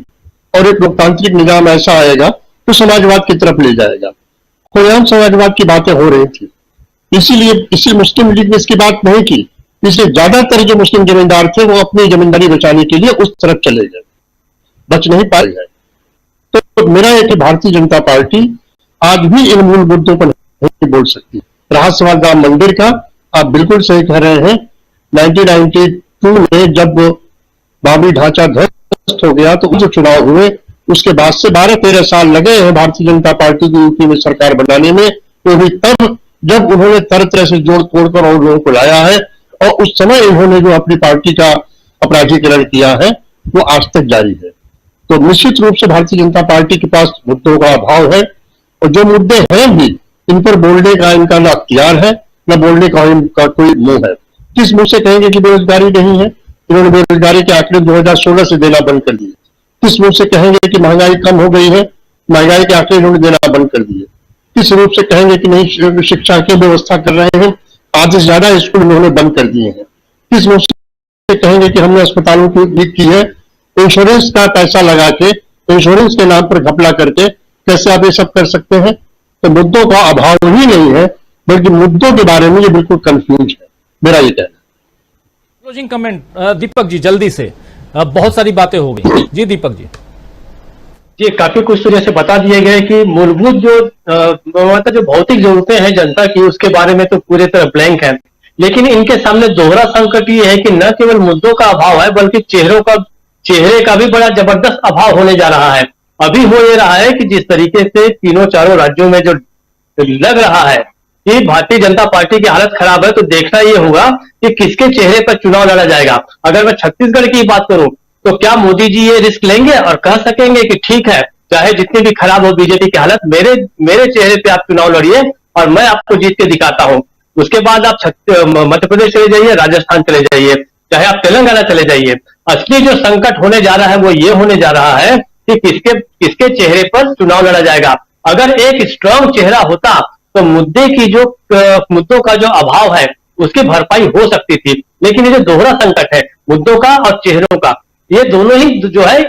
और एक लोकतांत्रिक निजाम ऐसा आएगा तो समाजवाद की तरफ ले जाएगा। खुलेआम समाजवाद की बातें हो रही थी, इसीलिए मुस्लिम लीग ने इसकी बात नहीं की। इसलिए ज्यादातर जो मुस्लिम जमींदार थे वो अपनी जमींदारी बचाने के लिए उस तरफ चले गए, बच नहीं पाए गए। तो मेरा है कि भारतीय जनता पार्टी आज भी इन मूल मुद्दों पर नहीं बोल सकती। रहा सवाल राम मंदिर का, आप बिल्कुल सही कह रहे हैं। 1992 में जब बाबरी ढांचा ध्वस्त हो गया तो जो चुनाव हुए उसके बाद से 12-13 साल लगे हैं भारतीय जनता पार्टी की यूपी में सरकार बनाने में, वो भी तब जब उन्होंने तरह तरह से जोड़ तोड़कर और लोगों को लाया है और उस समय इन्होंने जो अपनी पार्टी का अपराधीकरण किया है वो आज तक जारी है। तो निश्चित रूप से भारतीय जनता पार्टी के पास मुद्दों का अभाव है और जो मुद्दे हैं भी इन पर बोलने का इनका न अख्तियार है न बोलने का इनका कोई मुंह है। किस मुंह से कहेंगे कि बेरोजगारी नहीं है? इन्होंने बेरोजगारी के आंकड़े 2016 से देना बंद कर दिए। किस मुंह से कहेंगे कि महंगाई कम हो गई है? महंगाई के आंकड़े इन्होंने देना बंद कर दिए। किस रूप से कहेंगे कि नहीं शिक्षा की व्यवस्था कर रहे हैं? आधे से ज्यादा स्कूल इन्होंने बंद कर दिए हैं। किस मुंह से कहेंगे कि हमने अस्पतालों की है? इंश्योरेंस का पैसा लगा के, इंश्योरेंस के नाम पर घपला करके कैसे आप ये सब कर सकते हैं? तो मुद्दों का अभाव ही नहीं है, बल्कि मुद्दों के बारे में ये बिल्कुल कंफ्यूज है, मेरा ये कहना है। क्लोजिंग कमेंट दीपक जी जल्दी से, बहुत सारी बातें हो गई जी। दीपक जी ये काफी कुछ तो जैसे बता दिए गए कि मूलभूत जो भौतिक जरूरतें हैं जनता की, उसके बारे में तो पूरी तरह ब्लैंक है। लेकिन इनके सामने दोहरा संकट ये है कि न केवल मुद्दों का अभाव है बल्कि चेहरे का भी बड़ा जबरदस्त अभाव होने जा रहा है। अभी हो ये रहा है कि जिस तरीके से तीनों चारों राज्यों में जो लग रहा है कि भारतीय जनता पार्टी की हालत खराब है, तो देखना ये होगा कि किसके चेहरे पर चुनाव लड़ा जाएगा। अगर मैं छत्तीसगढ़ की बात करूं तो क्या मोदी जी ये रिस्क लेंगे और कह सकेंगे कि ठीक है, चाहे जितनी भी खराब हो बीजेपी की हालत, मेरे चेहरे पे आप चुनाव लड़िए और मैं आपको जीत के दिखाता हूं। उसके बाद आप मध्य प्रदेश चले जाइए, राजस्थान चले जाइए, चाहे आप तेलंगाना चले जाइए। असली जो संकट होने जा रहा है वो ये होने जा रहा है कि किसके चेहरे पर चुनाव लड़ा जाएगा। अगर एक स्ट्रांग चेहरा होता तो मुद्दों का जो अभाव है उसकी भरपाई हो सकती थी। लेकिन ये जो दोहरा संकट है मुद्दों का और चेहरों का, ये दोनों ही जो है इस